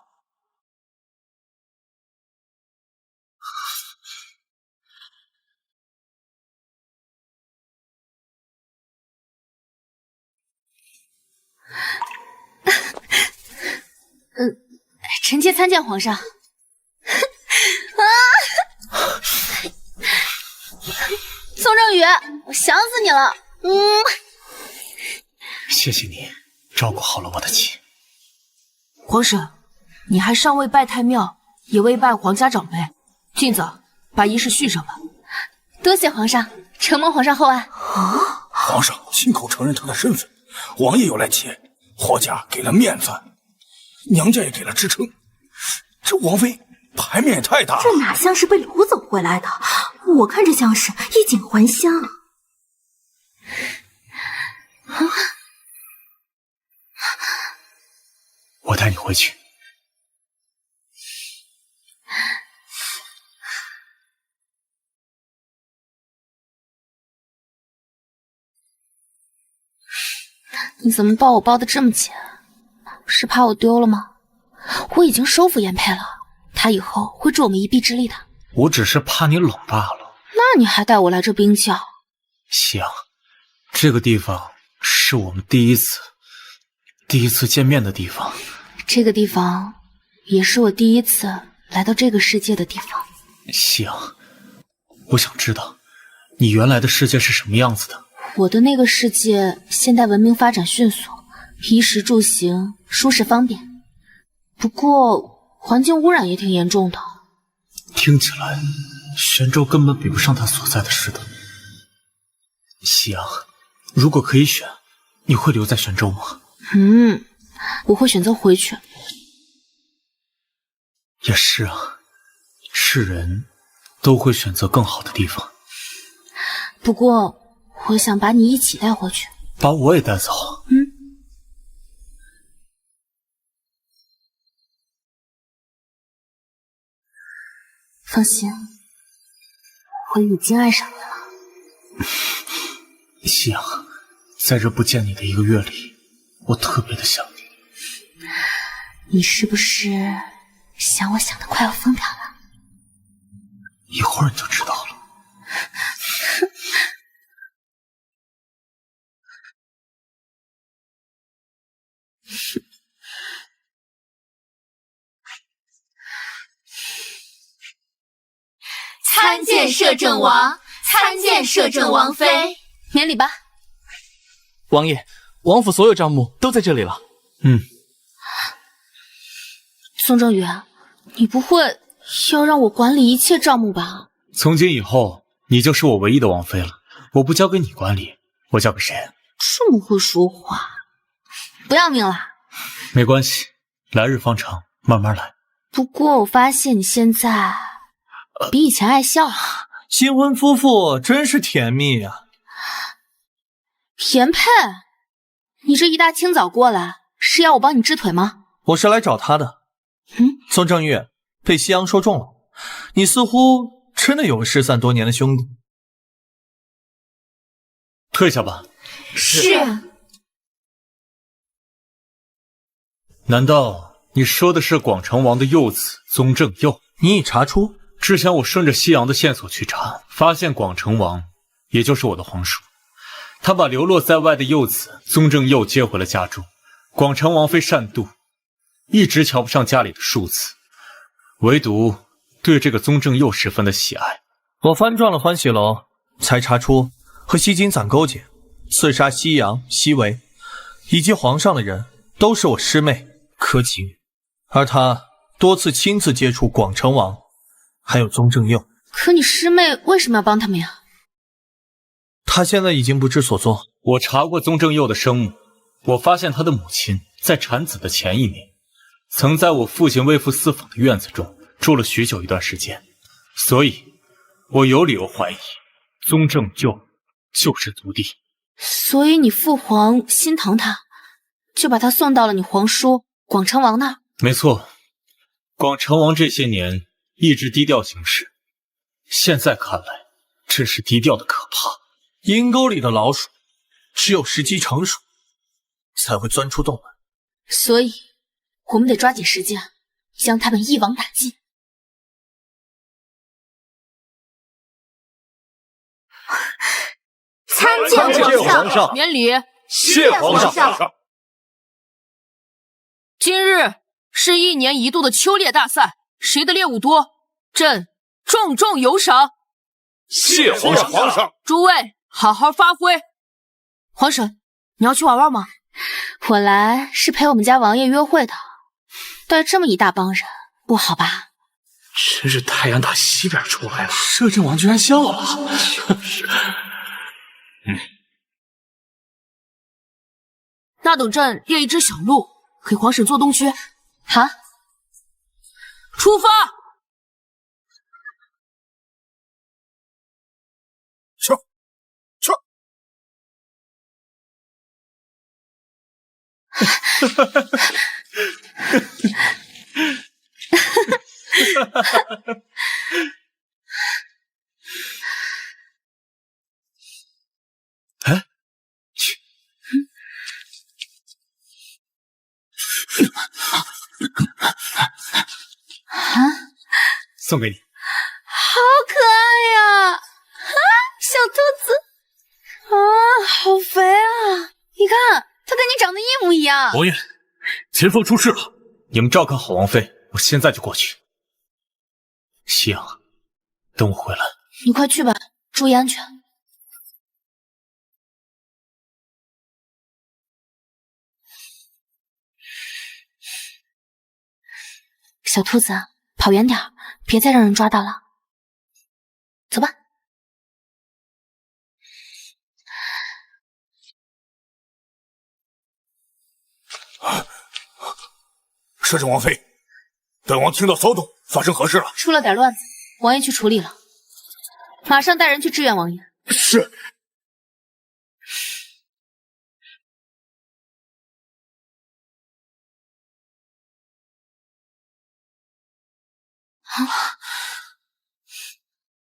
臣妾参见皇上。宋正宇，我想死你了。谢谢你照顾好了我的妻。皇上，你还尚未拜太庙，也未拜皇家长辈，尽早把仪式续上吧。多谢皇上，承蒙皇上厚爱。皇上亲口承认他的身份，王爷又来接，霍家给了面子，娘家也给了支撑，这王妃牌面也太大了。这哪像是被掳走回来的？我看着像是衣锦还乡。我带你回去。你怎么抱我抱得这么紧？是怕我丢了吗？我已经收服颜佩了，她以后会助我们一臂之力的。我只是怕你冷罢了。那你还带我来这冰窖？夕阳，这个地方是我们第一次见面的地方。这个地方也是我第一次来到这个世界的地方。夕阳，我想知道你原来的世界是什么样子的。我的那个世界现代文明发展迅速，衣食住行舒适方便，不过环境污染也挺严重的。听起来玄州根本比不上他所在的世的。夕阳，如果可以选，你会留在玄州吗？我会选择回去。也是啊，是人都会选择更好的地方。不过我想把你一起带回去。把我也带走？放心，我已经爱上你了。夕阳，在这不见你的1个月里，我特别的想你。你是不是想我想的快要疯掉了？一会儿你就知道了。参见摄政王，参见摄政王妃，免礼吧。王爷，王府所有账目都在这里了。宋正宇，你不会要让我管理一切账目吧？从今以后，你就是我唯一的王妃了。我不交给你管理，我交给谁？这么会说话，不要命了？没关系，来日方长，慢慢来。不过我发现你现在比以前爱笑了。新婚夫妇真是甜蜜呀！田佩，你这一大清早过来，是要我帮你支腿吗？我是来找他的。宋正玉，被夕阳说中了，你似乎真的有个失散多年的兄弟。退下吧。是。难道你说的是广成王的幼子宗正佑？你已查出？之前我顺着夕阳的线索去查，发现广成王，也就是我的皇叔，他把流落在外的幼子宗正佑接回了家中。广成王妃善妒，一直瞧不上家里的庶子，唯独对这个宗正佑十分的喜爱。我翻转了欢喜楼，才查出和西金攒勾结，刺杀西阳、西维以及皇上的人都是我师妹柯晴，而他多次亲自接触广成王还有宗正佑。可你师妹为什么要帮他们呀？他现在已经不知所踪。我查过宗正佑的生母，我发现他的母亲在产子的前1年，曾在我父亲为父私访的院子中住了许久一段时间，所以我有理由怀疑宗正佑就是族弟。所以你父皇心疼他，就把他送到了你皇叔广成王那儿。没错，广成王这些年一直低调行事，现在看来真是低调的可怕。阴沟里的老鼠，只有时机成熟才会钻出洞门。所以我们得抓紧时间，将他们一网打尽。参见皇上，免礼。谢皇上。今日是1年1度的秋猎大赛，谁的猎物多，朕重重有赏。谢皇上。诸位好好发挥。皇婶，你要去玩玩吗？我来是陪我们家王爷约会的，带这么一大帮人，不好吧？真是太阳打西边出来了，摄政王居然笑了。就是那等朕猎一只小鹿给皇婶做东区。好，出发。哎，送给你。好可爱呀！小兔子好肥啊！你看，它跟你长得一模一样。王爷，前方出事了，你们照看好王妃，我现在就过去。夕阳，等我回来。你快去吧，注意安全。小兔子，跑远点，别再让人抓到了。走吧。摄政王妃，本王听到骚动，发生何事了？出了点乱子，王爷去处理了，马上带人去支援王爷。是。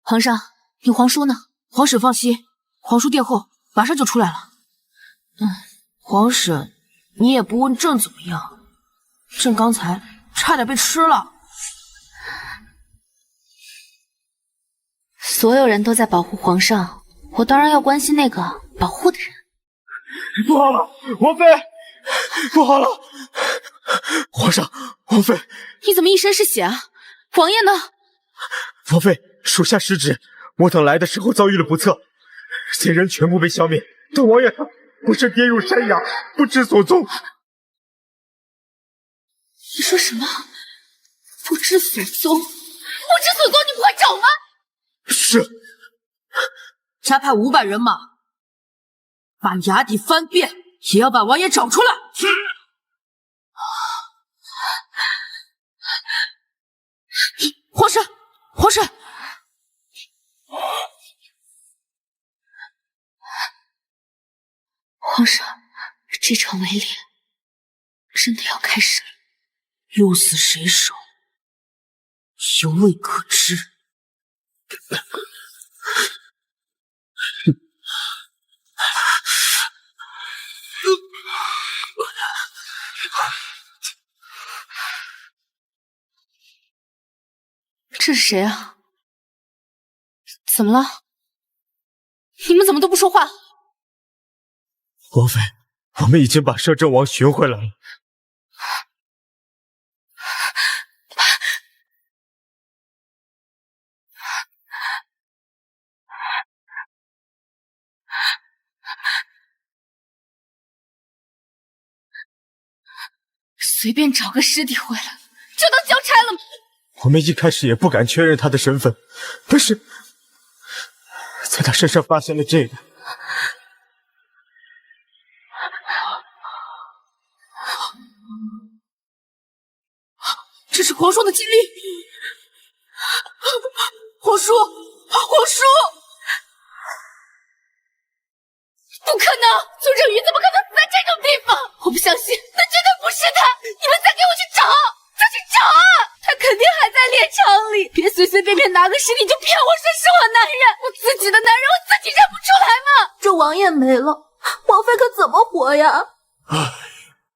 皇上，你皇叔呢？皇婶放心，皇叔殿后马上就出来了。皇婶，你也不问朕怎么样？朕刚才差点被吃了。所有人都在保护皇上，我当然要关心那个保护的人。不好了，王妃，不好了！皇上，王妃，你怎么一身是血啊？王爷呢？王妃，属下失职，我等来的时候遭遇了不测，贼人全部被消灭，等王爷他不慎跌入山崖，不知所踪。你说什么？不知所踪？不知所踪，你不会找吗？是。加派500人马，把崖底翻遍，也要把王爷找出来。皇上，皇上，皇上，这场围猎真的要开始了。鹿死谁手，犹未可知。这是谁啊？怎么了？你们怎么都不说话？王妃，我们已经把摄政王寻回来了。随便找个尸体回来就当交差了吗？我们一开始也不敢确认他的身份，但是在他身上发现了这个。这是皇叔的金历。皇叔，皇叔！不可能，苏正宇怎么可能死在这种地方？我不相信，那绝对不是他！你们再给我去找，再去找啊！他肯定还在猎场里，别随随便便拿个尸体就骗我说是我男人，我自己的男人我自己认不出来吗？这王爷没了，王妃可怎么活呀？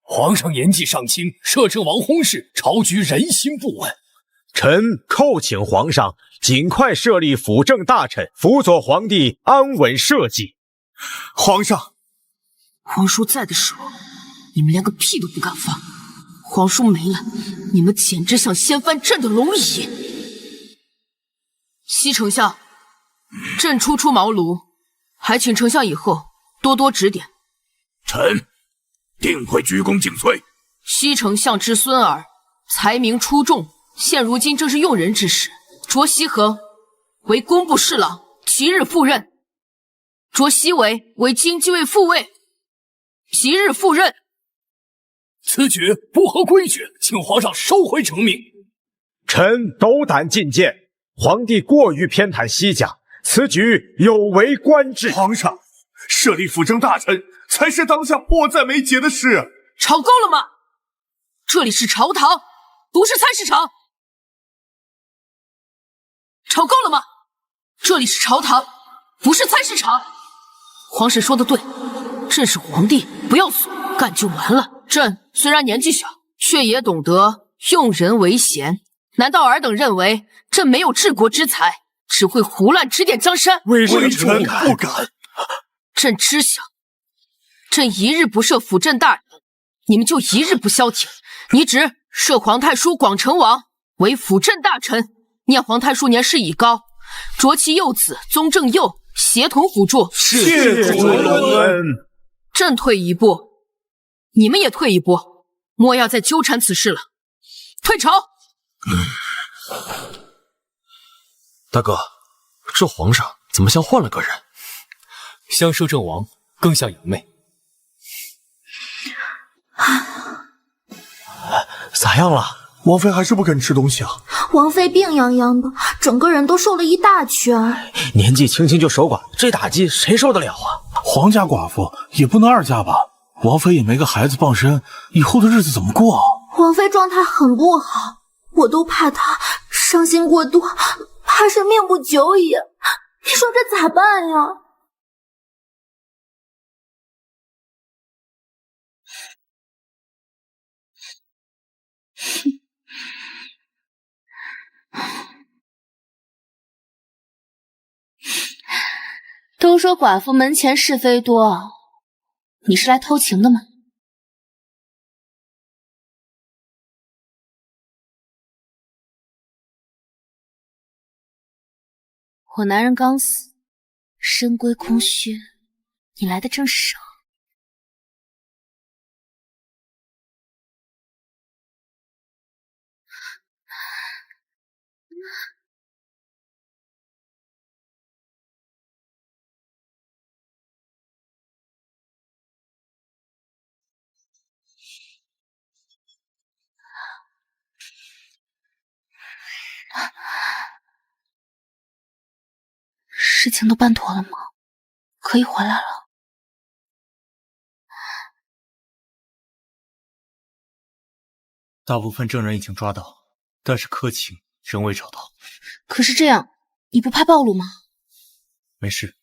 皇上年纪尚轻，摄政王薨逝，朝局人心不稳。臣叩请皇上尽快设立辅政大臣，辅佐皇帝安稳社稷。皇上，皇叔在的时候，你们连个屁都不敢放；皇叔没了，你们简直想掀翻朕的龙椅。西丞相，朕初出茅庐，还请丞相以后多多指点。臣定会鞠躬尽瘁。西丞相之孙儿，才名出众，现如今正是用人之时。卓西恒为工部侍郎，即日赴任。卓西为京畿卫副尉，即日赴任。此举不合规矩，请皇上收回成命。臣斗胆进谏，皇帝过于偏袒西甲，此举有违官制。皇上，设立辅政大臣才是当下迫在眉睫的事。吵够了吗？这里是朝堂，不是菜市场。吵够了吗？这里是朝堂，不是菜市场。皇婶说的对，朕是皇帝，不要怂，干就完了。朕虽然年纪小，却也懂得用人为贤。难道尔等认为朕没有治国之才，只会胡乱指点江山？微臣不敢。朕知晓，朕一日不设辅政大人，你们就一日不消停。拟旨设皇太叔广成王为辅政大臣，念皇太叔年事已高，擢其幼子宗正佑协同辅助。谢主隆恩。朕退一步，你们也退一步，莫要再纠缠此事了。退朝。大哥，这皇上怎么像换了个人？像摄政王，更像杨妹。咋样了？王妃还是不肯吃东西啊？王妃病殃殃的，整个人都瘦了一大圈。年纪轻轻就守寡，这打击谁受得了啊？皇家寡妇也不能二嫁吧？王妃也没个孩子傍身，以后的日子怎么过啊？王妃状态很不好，我都怕她伤心过度，怕是命不久矣。你说这咋办呀？都说寡妇门前是非多，你是来偷情的吗？我男人刚死，身归空虚，你来的正是时候。事情都办妥了吗？可以回来了。大部分证人已经抓到，但是柯晴仍未找到。可是这样，你不怕暴露吗？没事，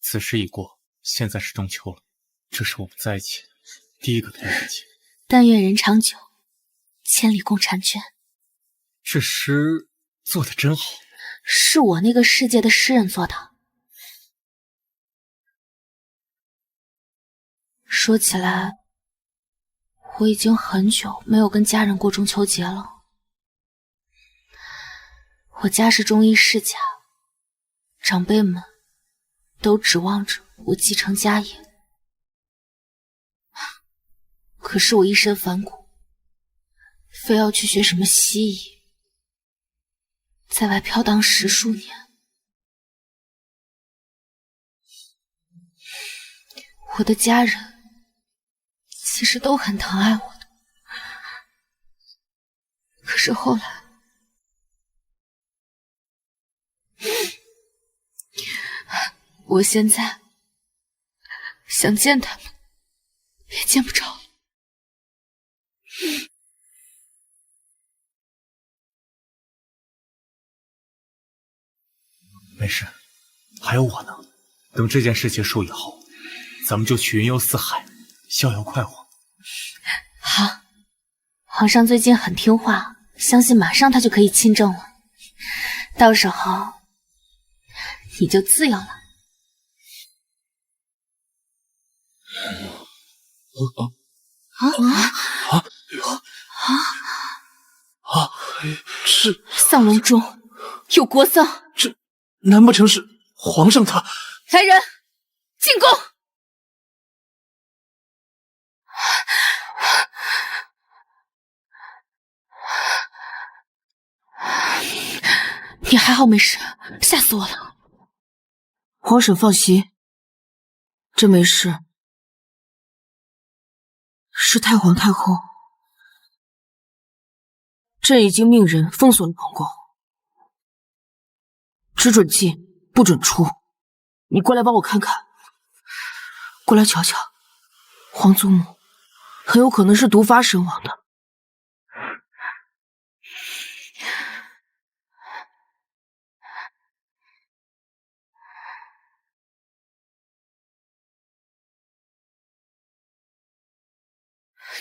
此事已过，现在是中秋了，这是我们在一起的第一个团圆节。但愿人长久，千里共婵娟。这诗做得真好，是我那个世界的诗人做的。说起来，我已经很久没有跟家人过中秋节了。我家是中医世家，长辈们都指望着我继承家业。可是我一身反骨，非要去学什么西医，在外飘荡10数年。我的家人其实都很疼爱我的，可是后来，我现在想见他们，也见不着了。没事，还有我呢。等这件事结束以后，咱们就去云游四海，逍遥快活。好，皇上最近很听话，相信马上他就可以亲政了。到时候你就自由了。是丧隆中有国丧，这难不成是皇上他？来人，进宫！你还好没事？吓死我了！皇婶放心，真没事。是太皇太后，朕已经命人封锁了皇宫，只准进不准出。你过来帮我看看，过来瞧瞧，皇祖母很有可能是毒发身亡的。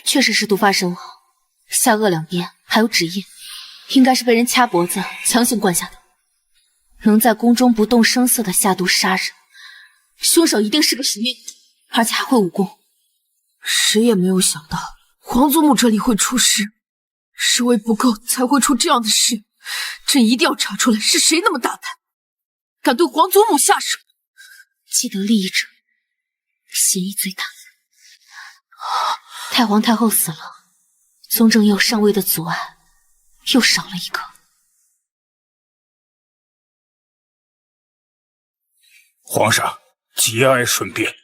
确实是毒发身亡，下颚两边还有指印，应该是被人掐脖子强行灌下的。能在宫中不动声色的下毒杀人，凶手一定是个使命，而且还会武功。谁也没有想到皇祖母这里会出事，实为不够才会出这样的事。朕一定要查出来是谁那么大胆，敢对皇祖母下手。既得利益者嫌疑最大。太皇太后死了，宗正佑上位的阻碍又少了一个。皇上节哀顺变。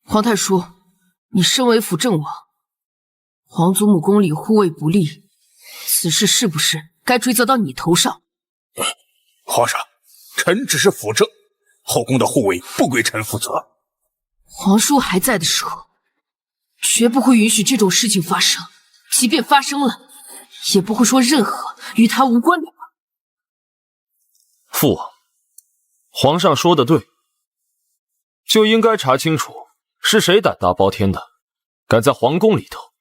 皇太叔，你身为辅政王，皇祖母宫里护卫不力，此事是不是该追责到你头上？皇上，臣只是辅政，后宫的护卫不归臣负责。皇叔还在的时候，绝不会允许这种事情发生。即便发生了，也不会说任何与他无关的话。父王，皇上说的对，就应该查清楚是谁胆大包天的，敢在皇宫里头。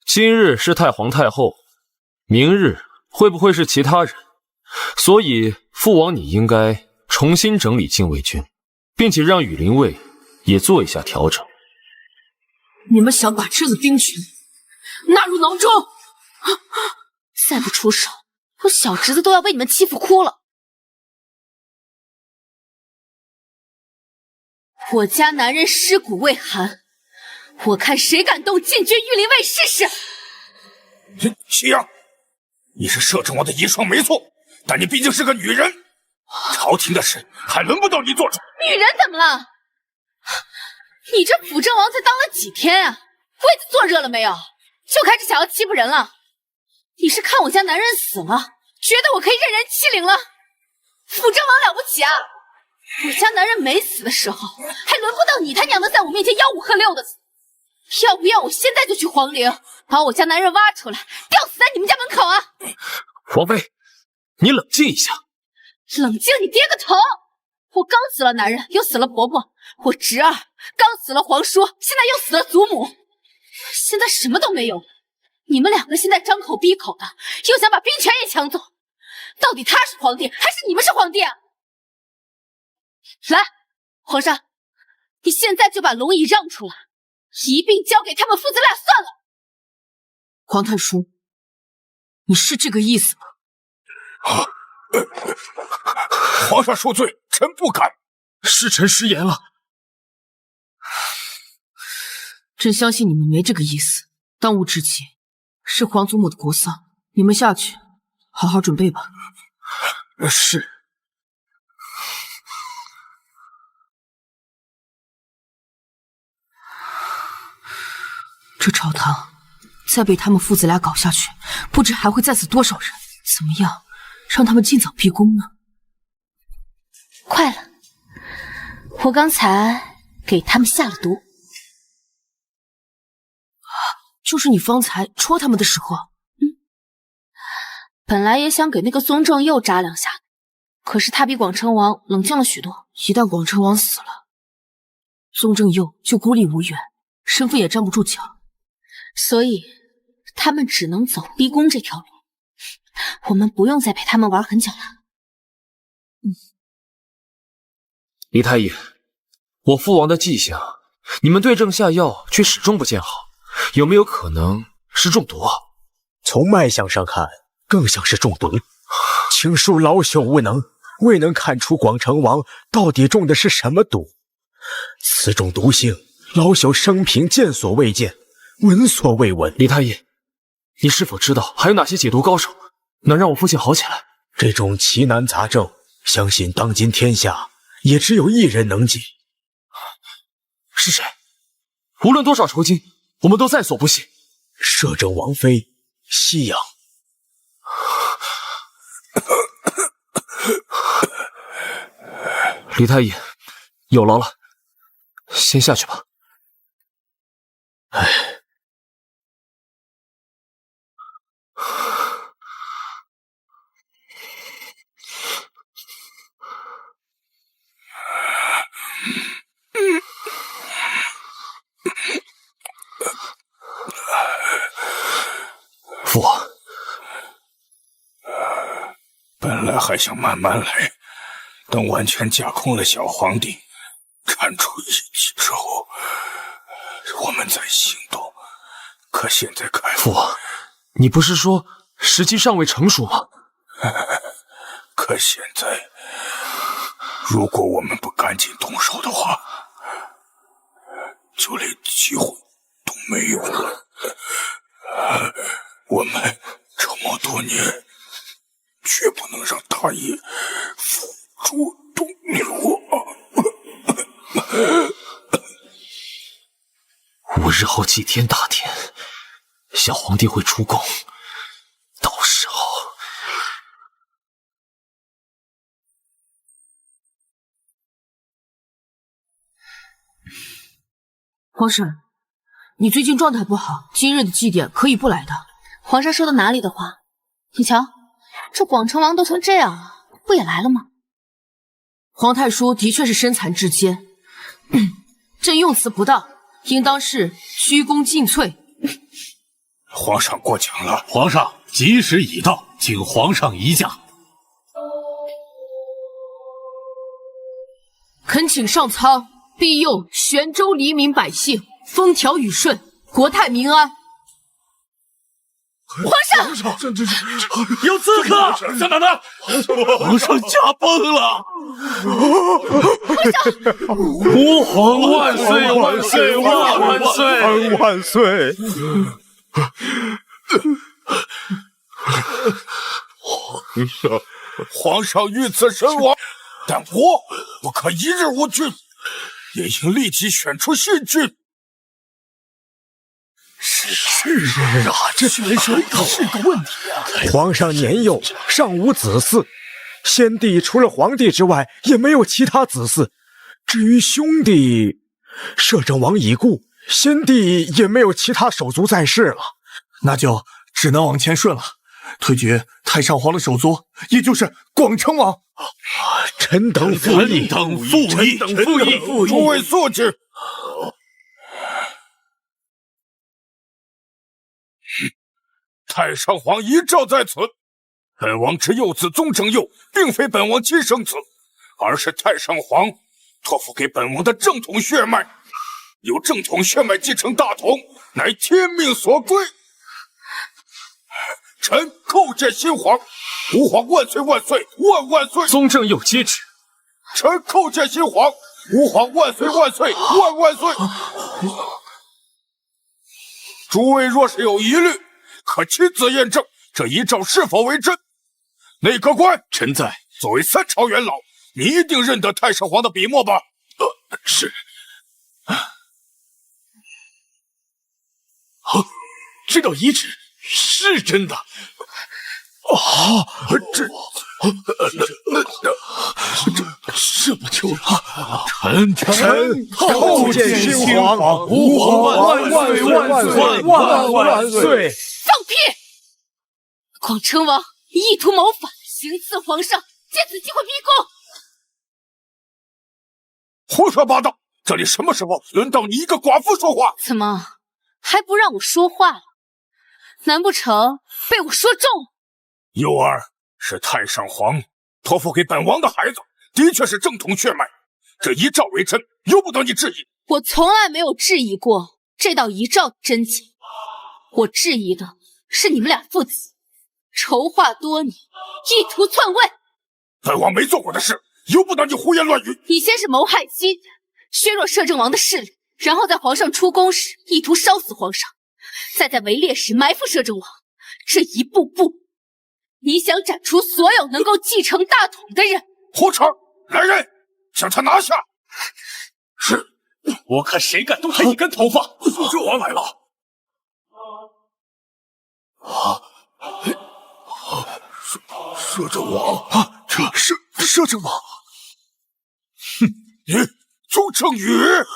今日是太皇太后，明日会不会是其他人？所以父王你应该重新整理禁卫军，并且让羽林卫也做一下调整。你们想把这个兵权纳入囊中？再不出手，我小侄子都要被你们欺负哭了。我家男人尸骨未寒，我看谁敢动禁军御林卫试试。西洋，你是摄政王的遗孀没错，但你毕竟是个女人，朝廷的事还轮不到你做主。女人怎么了？你这辅政王才当了几天啊？位子坐热了没有？就开始想要欺负人了？你是看我家男人死了，觉得我可以任人欺凌了？辅政王了不起啊？我家男人没死的时候，还轮不到你他娘的在我面前吆五喝六的死。要不要我现在就去皇陵，把我家男人挖出来，吊死在你们家门口啊？王妃，你冷静一下。冷静你爹个头！我刚死了男人，又死了伯伯，我侄儿刚死了皇叔，现在又死了祖母，现在什么都没有。你们两个现在张口闭口的，又想把兵权也抢走，到底他是皇帝还是你们是皇帝啊？来，皇上，你现在就把龙椅让出来，一并交给他们父子俩算了。皇太叔，你是这个意思吗？皇上恕罪，臣不敢。是臣失言了。朕相信你们没这个意思。当务之急是皇祖母的国丧，你们下去好好准备吧。是。这朝堂再被他们父子俩搞下去，不知还会再死多少人。怎么样，让他们尽早闭宫呢？快了，我刚才给他们下了毒。就是你方才戳他们的时候。本来也想给那个宗正佑扎两下，可是他比广成王冷静了许多。一旦广成王死了，宗正佑就孤立无援，身份也站不住脚，所以他们只能走逼宫这条路。我们不用再陪他们玩狠角了。李太医，我父王的迹象，你们对症下药，却始终不见好，有没有可能是中毒啊？从脉象上看，更像是中毒。请恕老朽无能，未能看出广成王到底中的是什么毒。此种毒性，老朽生平见所未见，闻所未闻。李太医，你是否知道还有哪些解毒高手，能让我父亲好起来？这种奇难杂症，相信当今天下也只有一人能解。是谁？无论多少酬金，我们都在所不惜。摄政王妃西洋。李太医，有劳了，先下去吧。唉。父王，本来还想慢慢来，等完全架空了小皇帝，铲除异己之后，我们再行动。可现在看，父王，你不是说时机尚未成熟吗？可现在，如果我们不赶紧动手的话，就连机会都没有了。我们这么多年，绝不能让大爷付诸东流啊！5日后祭天大典，小皇帝会出宫，到时候皇婶，你最近状态不好，今日的祭典可以不来的。皇上说的哪里的话？你瞧，这广成王都成这样了，不也来了吗？皇太叔的确是身残志坚，朕用词不当，应当是鞠躬尽瘁。皇上过奖了。皇上，吉时已到，请皇上移驾。恳请上苍庇佑玄州黎民百姓风调雨顺，国泰民安。皇上，有刺客！在哪呢？皇上驾崩了！吾皇万岁万岁万岁万岁！皇上遇刺身亡，但我不可一日无君，也应立即选出新君。是啊，这选谁是个问题啊！皇上年幼，尚无子嗣，先帝除了皇帝之外，也没有其他子嗣。至于兄弟，摄政王已故，先帝也没有其他手足在世了，那就只能往前顺了，推举太上皇的手足，也就是广成王。臣等附议，臣等附议，诸位肃静。太上皇遗诏在此，本王之幼子宗正佑，并非本王亲生子，而是太上皇托付给本王的正统血脉。由正统血脉继承大统，乃天命所归。臣叩见新皇，吾皇万岁万岁万万岁！宗正佑接旨。臣叩见新皇，吾皇万岁万岁万万岁！诸位若是有疑虑，可亲自验证这遗诏是否为真。内阁官，臣在。作为3朝元老，你一定认得太上皇的笔墨吧？是。这道遗旨是真的。这不就臣叩见新皇，吾皇万岁万岁万万岁！放屁！广成王意图谋反，行刺皇上，借此机会逼宫。胡说八道！这里什么时候轮到你一个寡妇说话？怎么还不让我说话了？难不成被我说中了？幼儿是太上皇托付给本王的孩子，的确是正统血脉，这遗诏为真，由不得你质疑。我从来没有质疑过这道遗诏的真假，我质疑的是你们俩父子筹划多年，意图篡位。本王没做过的事，由不得你胡言乱语。你先是谋害新人，削弱摄政王的势力，然后在皇上出宫时意图烧死皇上，再在围猎时埋伏摄政王，这一步步，你想斩除所有能够继承大统的人。胡扯！来人，将他拿下！是，我看谁敢动他一根头发！这王来了！摄政王啊，摄政王！哼，你宗正宇，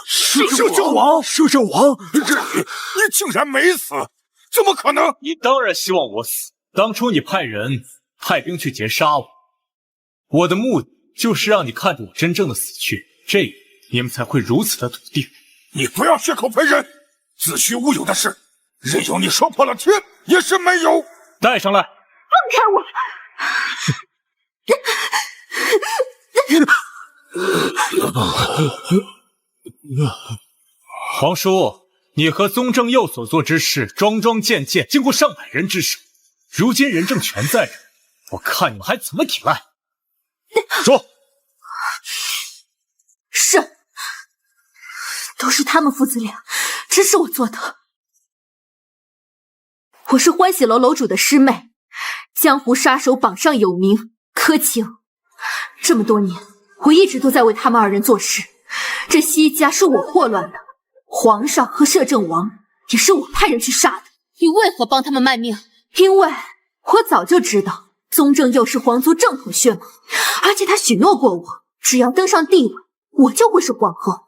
摄政王，你竟然没死，怎么可能？你当然希望我死。当初你派兵去劫杀我，我的目的就是让你看着我真正的死去，这样你们才会如此的笃定。你不要血口喷人，子虚乌有的事，任由你说破了天也是没有。带上来！放开我！皇叔，你和宗正佑所做之事，桩桩件件经过上百人之手，如今人证全在这，我看你们还怎么抵赖？说。是，都是他们父子俩指使我做的。我是欢喜楼楼主的师妹，江湖杀手榜上有名，柯晴。这么多年，我一直都在为他们2人做事。这西家是我祸乱的，皇上和摄政王也是我派人去杀的。你为何帮他们卖命？因为我早就知道宗正佑是皇族正统血脉，而且他许诺过我，只要登上帝位，我就会是皇后。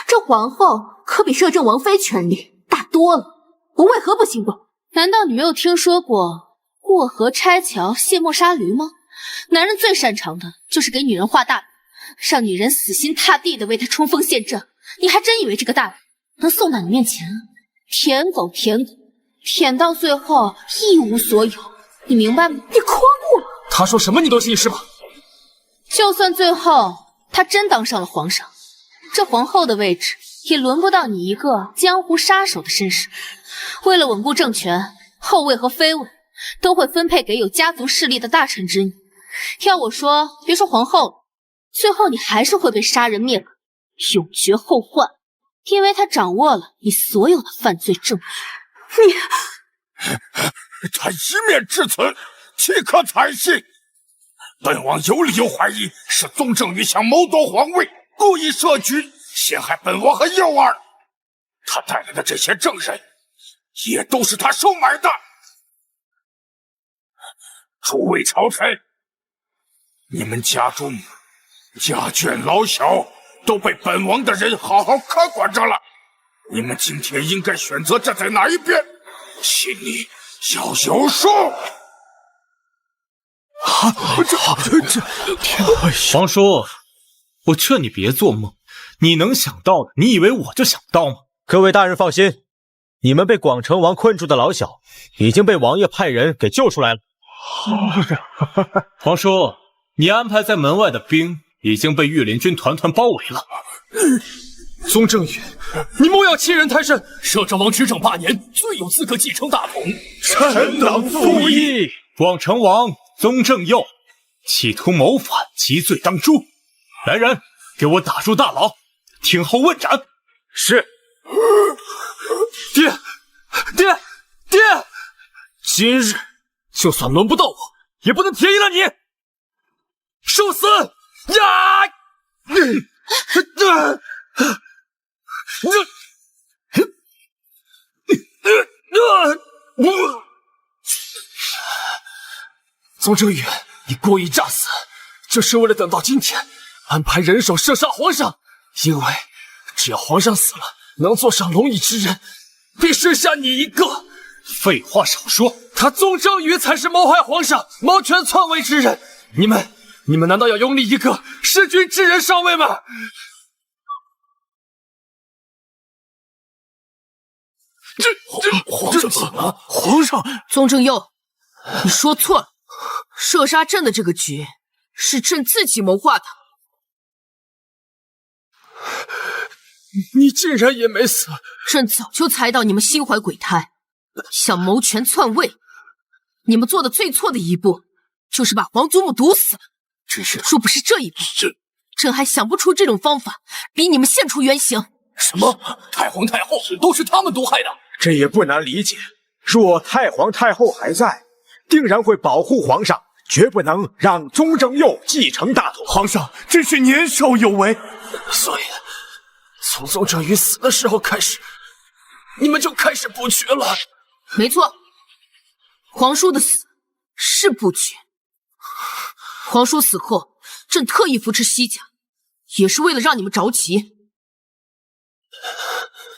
这皇后可比摄政王妃权力大多了，我为何不心动？难道你没有听说过过河拆桥、卸磨杀驴吗？男人最擅长的就是给女人画大饼，让女人死心塌地的为他冲锋陷阵。你还真以为这个大饼能送到你面前？舔狗舔狗，舔到最后一无所有，你明白吗？你诓我！他说什么你都信是吧？就算最后他真当上了皇上，这皇后的位置也轮不到你一个江湖杀手的身上。为了稳固政权，后位和妃位都会分配给有家族势力的大臣之女。要我说，别说皇后了，最后你还是会被杀人灭口，永绝后患，因为他掌握了你所有的犯罪证据。他一面之词，岂可采信？本王有理由怀疑是宗正宇想谋夺皇位，故意设局陷害本王和幼儿。他带来的这些证人，也都是他收买的。诸位朝臣，你们家中家眷老小都被本王的人好好看管着了，你们今天应该选择站在哪一边，心里要有数。皇叔，我劝你别做梦，你能想到的，你以为我就想到吗？各位大人放心，你们被广成王困住的老小，已经被王爷派人给救出来了。皇叔，你安排在门外的兵已经被御林军团团包围了。宗正宇，你莫要欺人太甚！摄政王执政8年，最有资格继承大统。臣等附议。广成王宗正佑企图谋反，其罪当诛。来人，给我打入大牢，听候问斩。是。爹，今日就算轮不到我，也不能便宜了你。受死！呀！宗正宇，你故意诈死，就是为了等到今天安排人手射杀皇上，因为只要皇上死了，能坐上龙椅之人，必剩下你一个。废话少说，他宗正宇才是谋害皇上、谋权篡位之人。你们难道要拥立一个弑君之人上位吗？皇上怎么了？皇上，宗正佑，你说错了，射杀朕的这个局是朕自己谋划的。你竟然也没死！朕早就猜到你们心怀鬼胎，想谋权篡位。你们做的最错的一步，就是把皇祖母毒死了。若不是这一步，朕还想不出这种方法逼你们现出原形。什么？太皇太后都是他们毒害的？这也不难理解。若太皇太后还在，定然会保护皇上，绝不能让宗正佑继承大统。皇上真是年少有为，所以从宗正宇死的时候开始，你们就开始布局了。没错，皇叔的死是布局。皇叔死后，朕特意扶持西甲，也是为了让你们着急。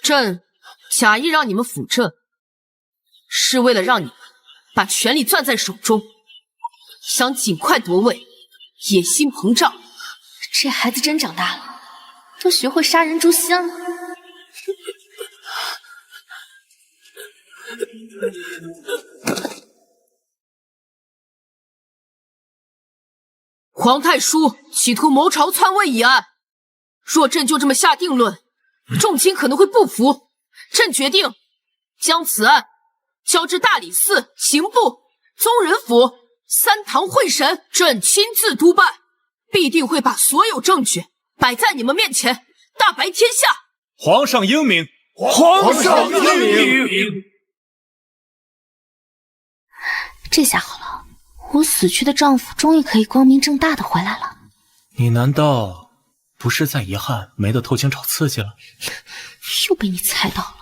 朕假意让你们辅政，是为了让你们把权力攥在手中，想尽快夺位，野心膨胀。这孩子真长大了，都学会杀人诛心了。皇太叔企图谋朝篡位一案，若朕就这么下定论，众卿可能会不服。朕决定将此案交至大理寺、刑部、宗人府3堂会审，朕亲自督办，必定会把所有证据摆在你们面前，大白天下。皇上英明，皇上英明。这下好了，我死去的丈夫终于可以光明正大的回来了。你难道不是在遗憾没得偷情找刺激了？又被你猜到了。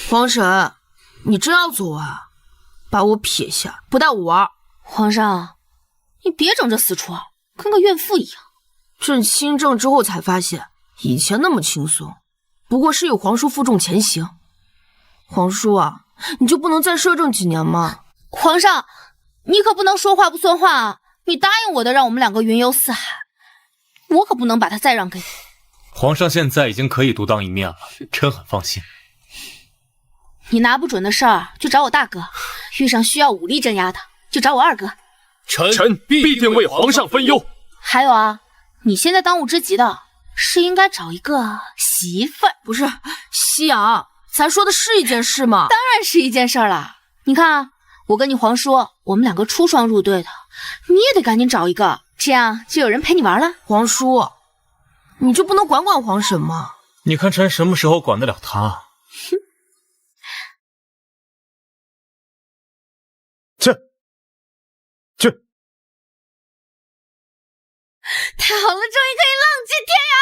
皇婶，你真要走啊？把我撇下，不带我玩？皇上，你别整这死出儿，跟个怨妇一样。朕亲政之后才发现，以前那么轻松，不过是有皇叔负重前行。皇叔啊，你就不能再摄政几年吗？皇上，你可不能说话不算话啊！你答应我的，让我们两个云游四海，我可不能把他再让给你。皇上现在已经可以独当一面了，臣很放心。你拿不准的事儿就找我大哥，遇上需要武力镇压的就找我二哥。臣必定为皇上分忧。还有啊，你现在当务之急的是应该找一个媳妇儿。不是，夕阳，咱说的是一件事吗？当然是一件事了。你看啊，我跟你皇叔，我们两个出双入对的，你也得赶紧找一个，这样就有人陪你玩了。皇叔，你就不能管管皇婶吗？你看臣什么时候管得了他？太好了，终于可以浪迹天涯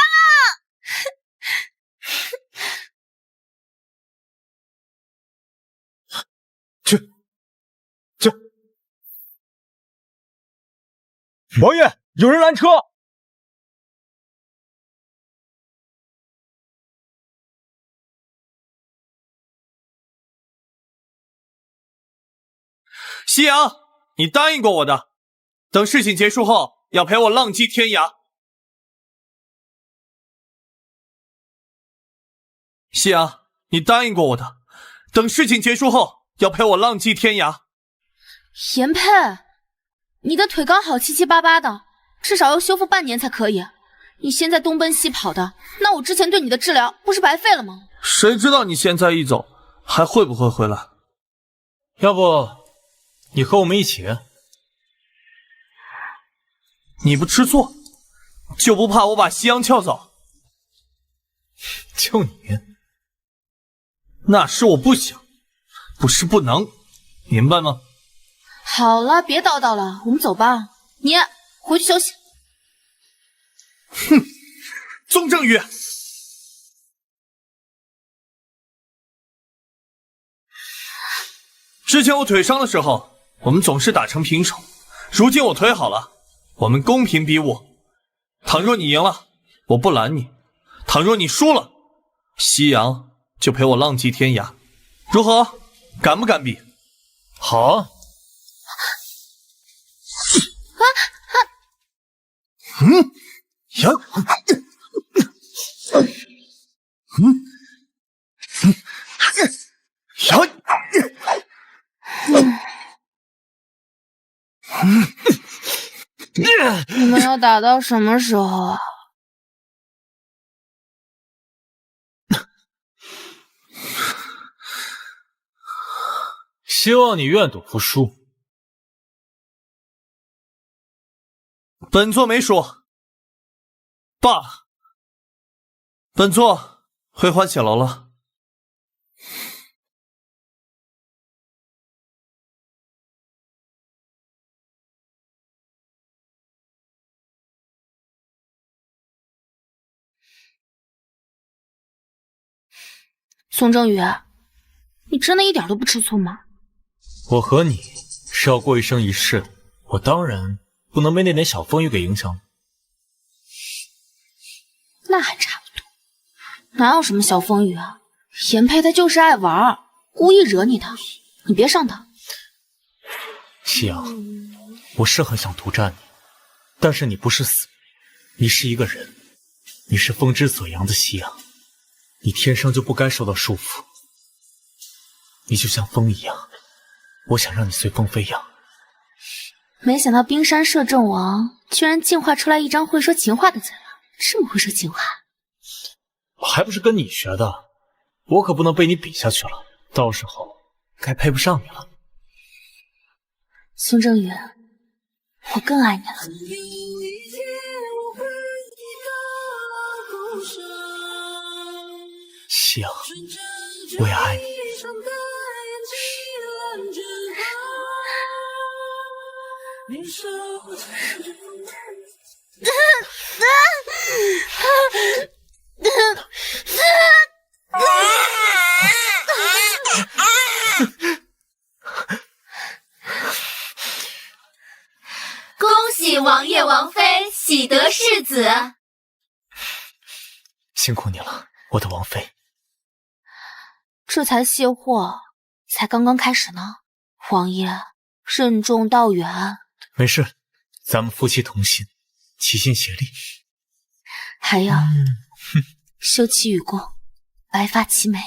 了！王爷，有人拦车！夕阳，你答应过我的，等事情结束后要陪我浪迹天涯。夕阳，你答应过我的，等事情结束后要陪我浪迹天涯。颜佩，你的腿刚好七七八八的，至少要修复半年才可以。你现在东奔西跑的，那我之前对你的治疗不是白费了吗？谁知道你现在一走，还会不会回来？要不你和我们一起？你不吃醋，就不怕我把夕阳撬走？就你，那是我不想，不是不能，明白吗？好了，别叨叨了，我们走吧。你回去休息。哼，宗正宇，之前我腿伤的时候，我们总是打成平手。如今我腿好了，我们公平比武。倘若你赢了，我不拦你；倘若你输了，夕阳就陪我浪迹天涯，如何？敢不敢比？好啊！你们要打到什么时候啊？希望你愿赌服输。本座没说。罢了，本座回欢喜楼了。宋正宇，你真的一点都不吃醋吗？我和你是要过一生一世的，我当然不能被那点小风雨给影响。那还差不多，哪有什么小风雨啊？颜佩他就是爱玩，故意惹你的，你别上当。夕阳，我是很想独占你，但是你不是死，你是一个人，你是风之所扬的夕阳，你天生就不该受到束缚。你就像风一样，我想让你随风飞扬。没想到冰山摄政王居然进化出来一张会说情话的嘴了，这么会说情话，我还不是跟你学的，我可不能被你比下去了，到时候该配不上你了。孙正宇，我更爱你了。夕阳，我也爱你。恭喜王爷王王妃喜得世子。辛苦你了，我的王妃。这才卸货，才刚刚开始呢。王爷，任重道远。没事，咱们夫妻同心，齐心协力。还有，休戚与共，白发齐眉。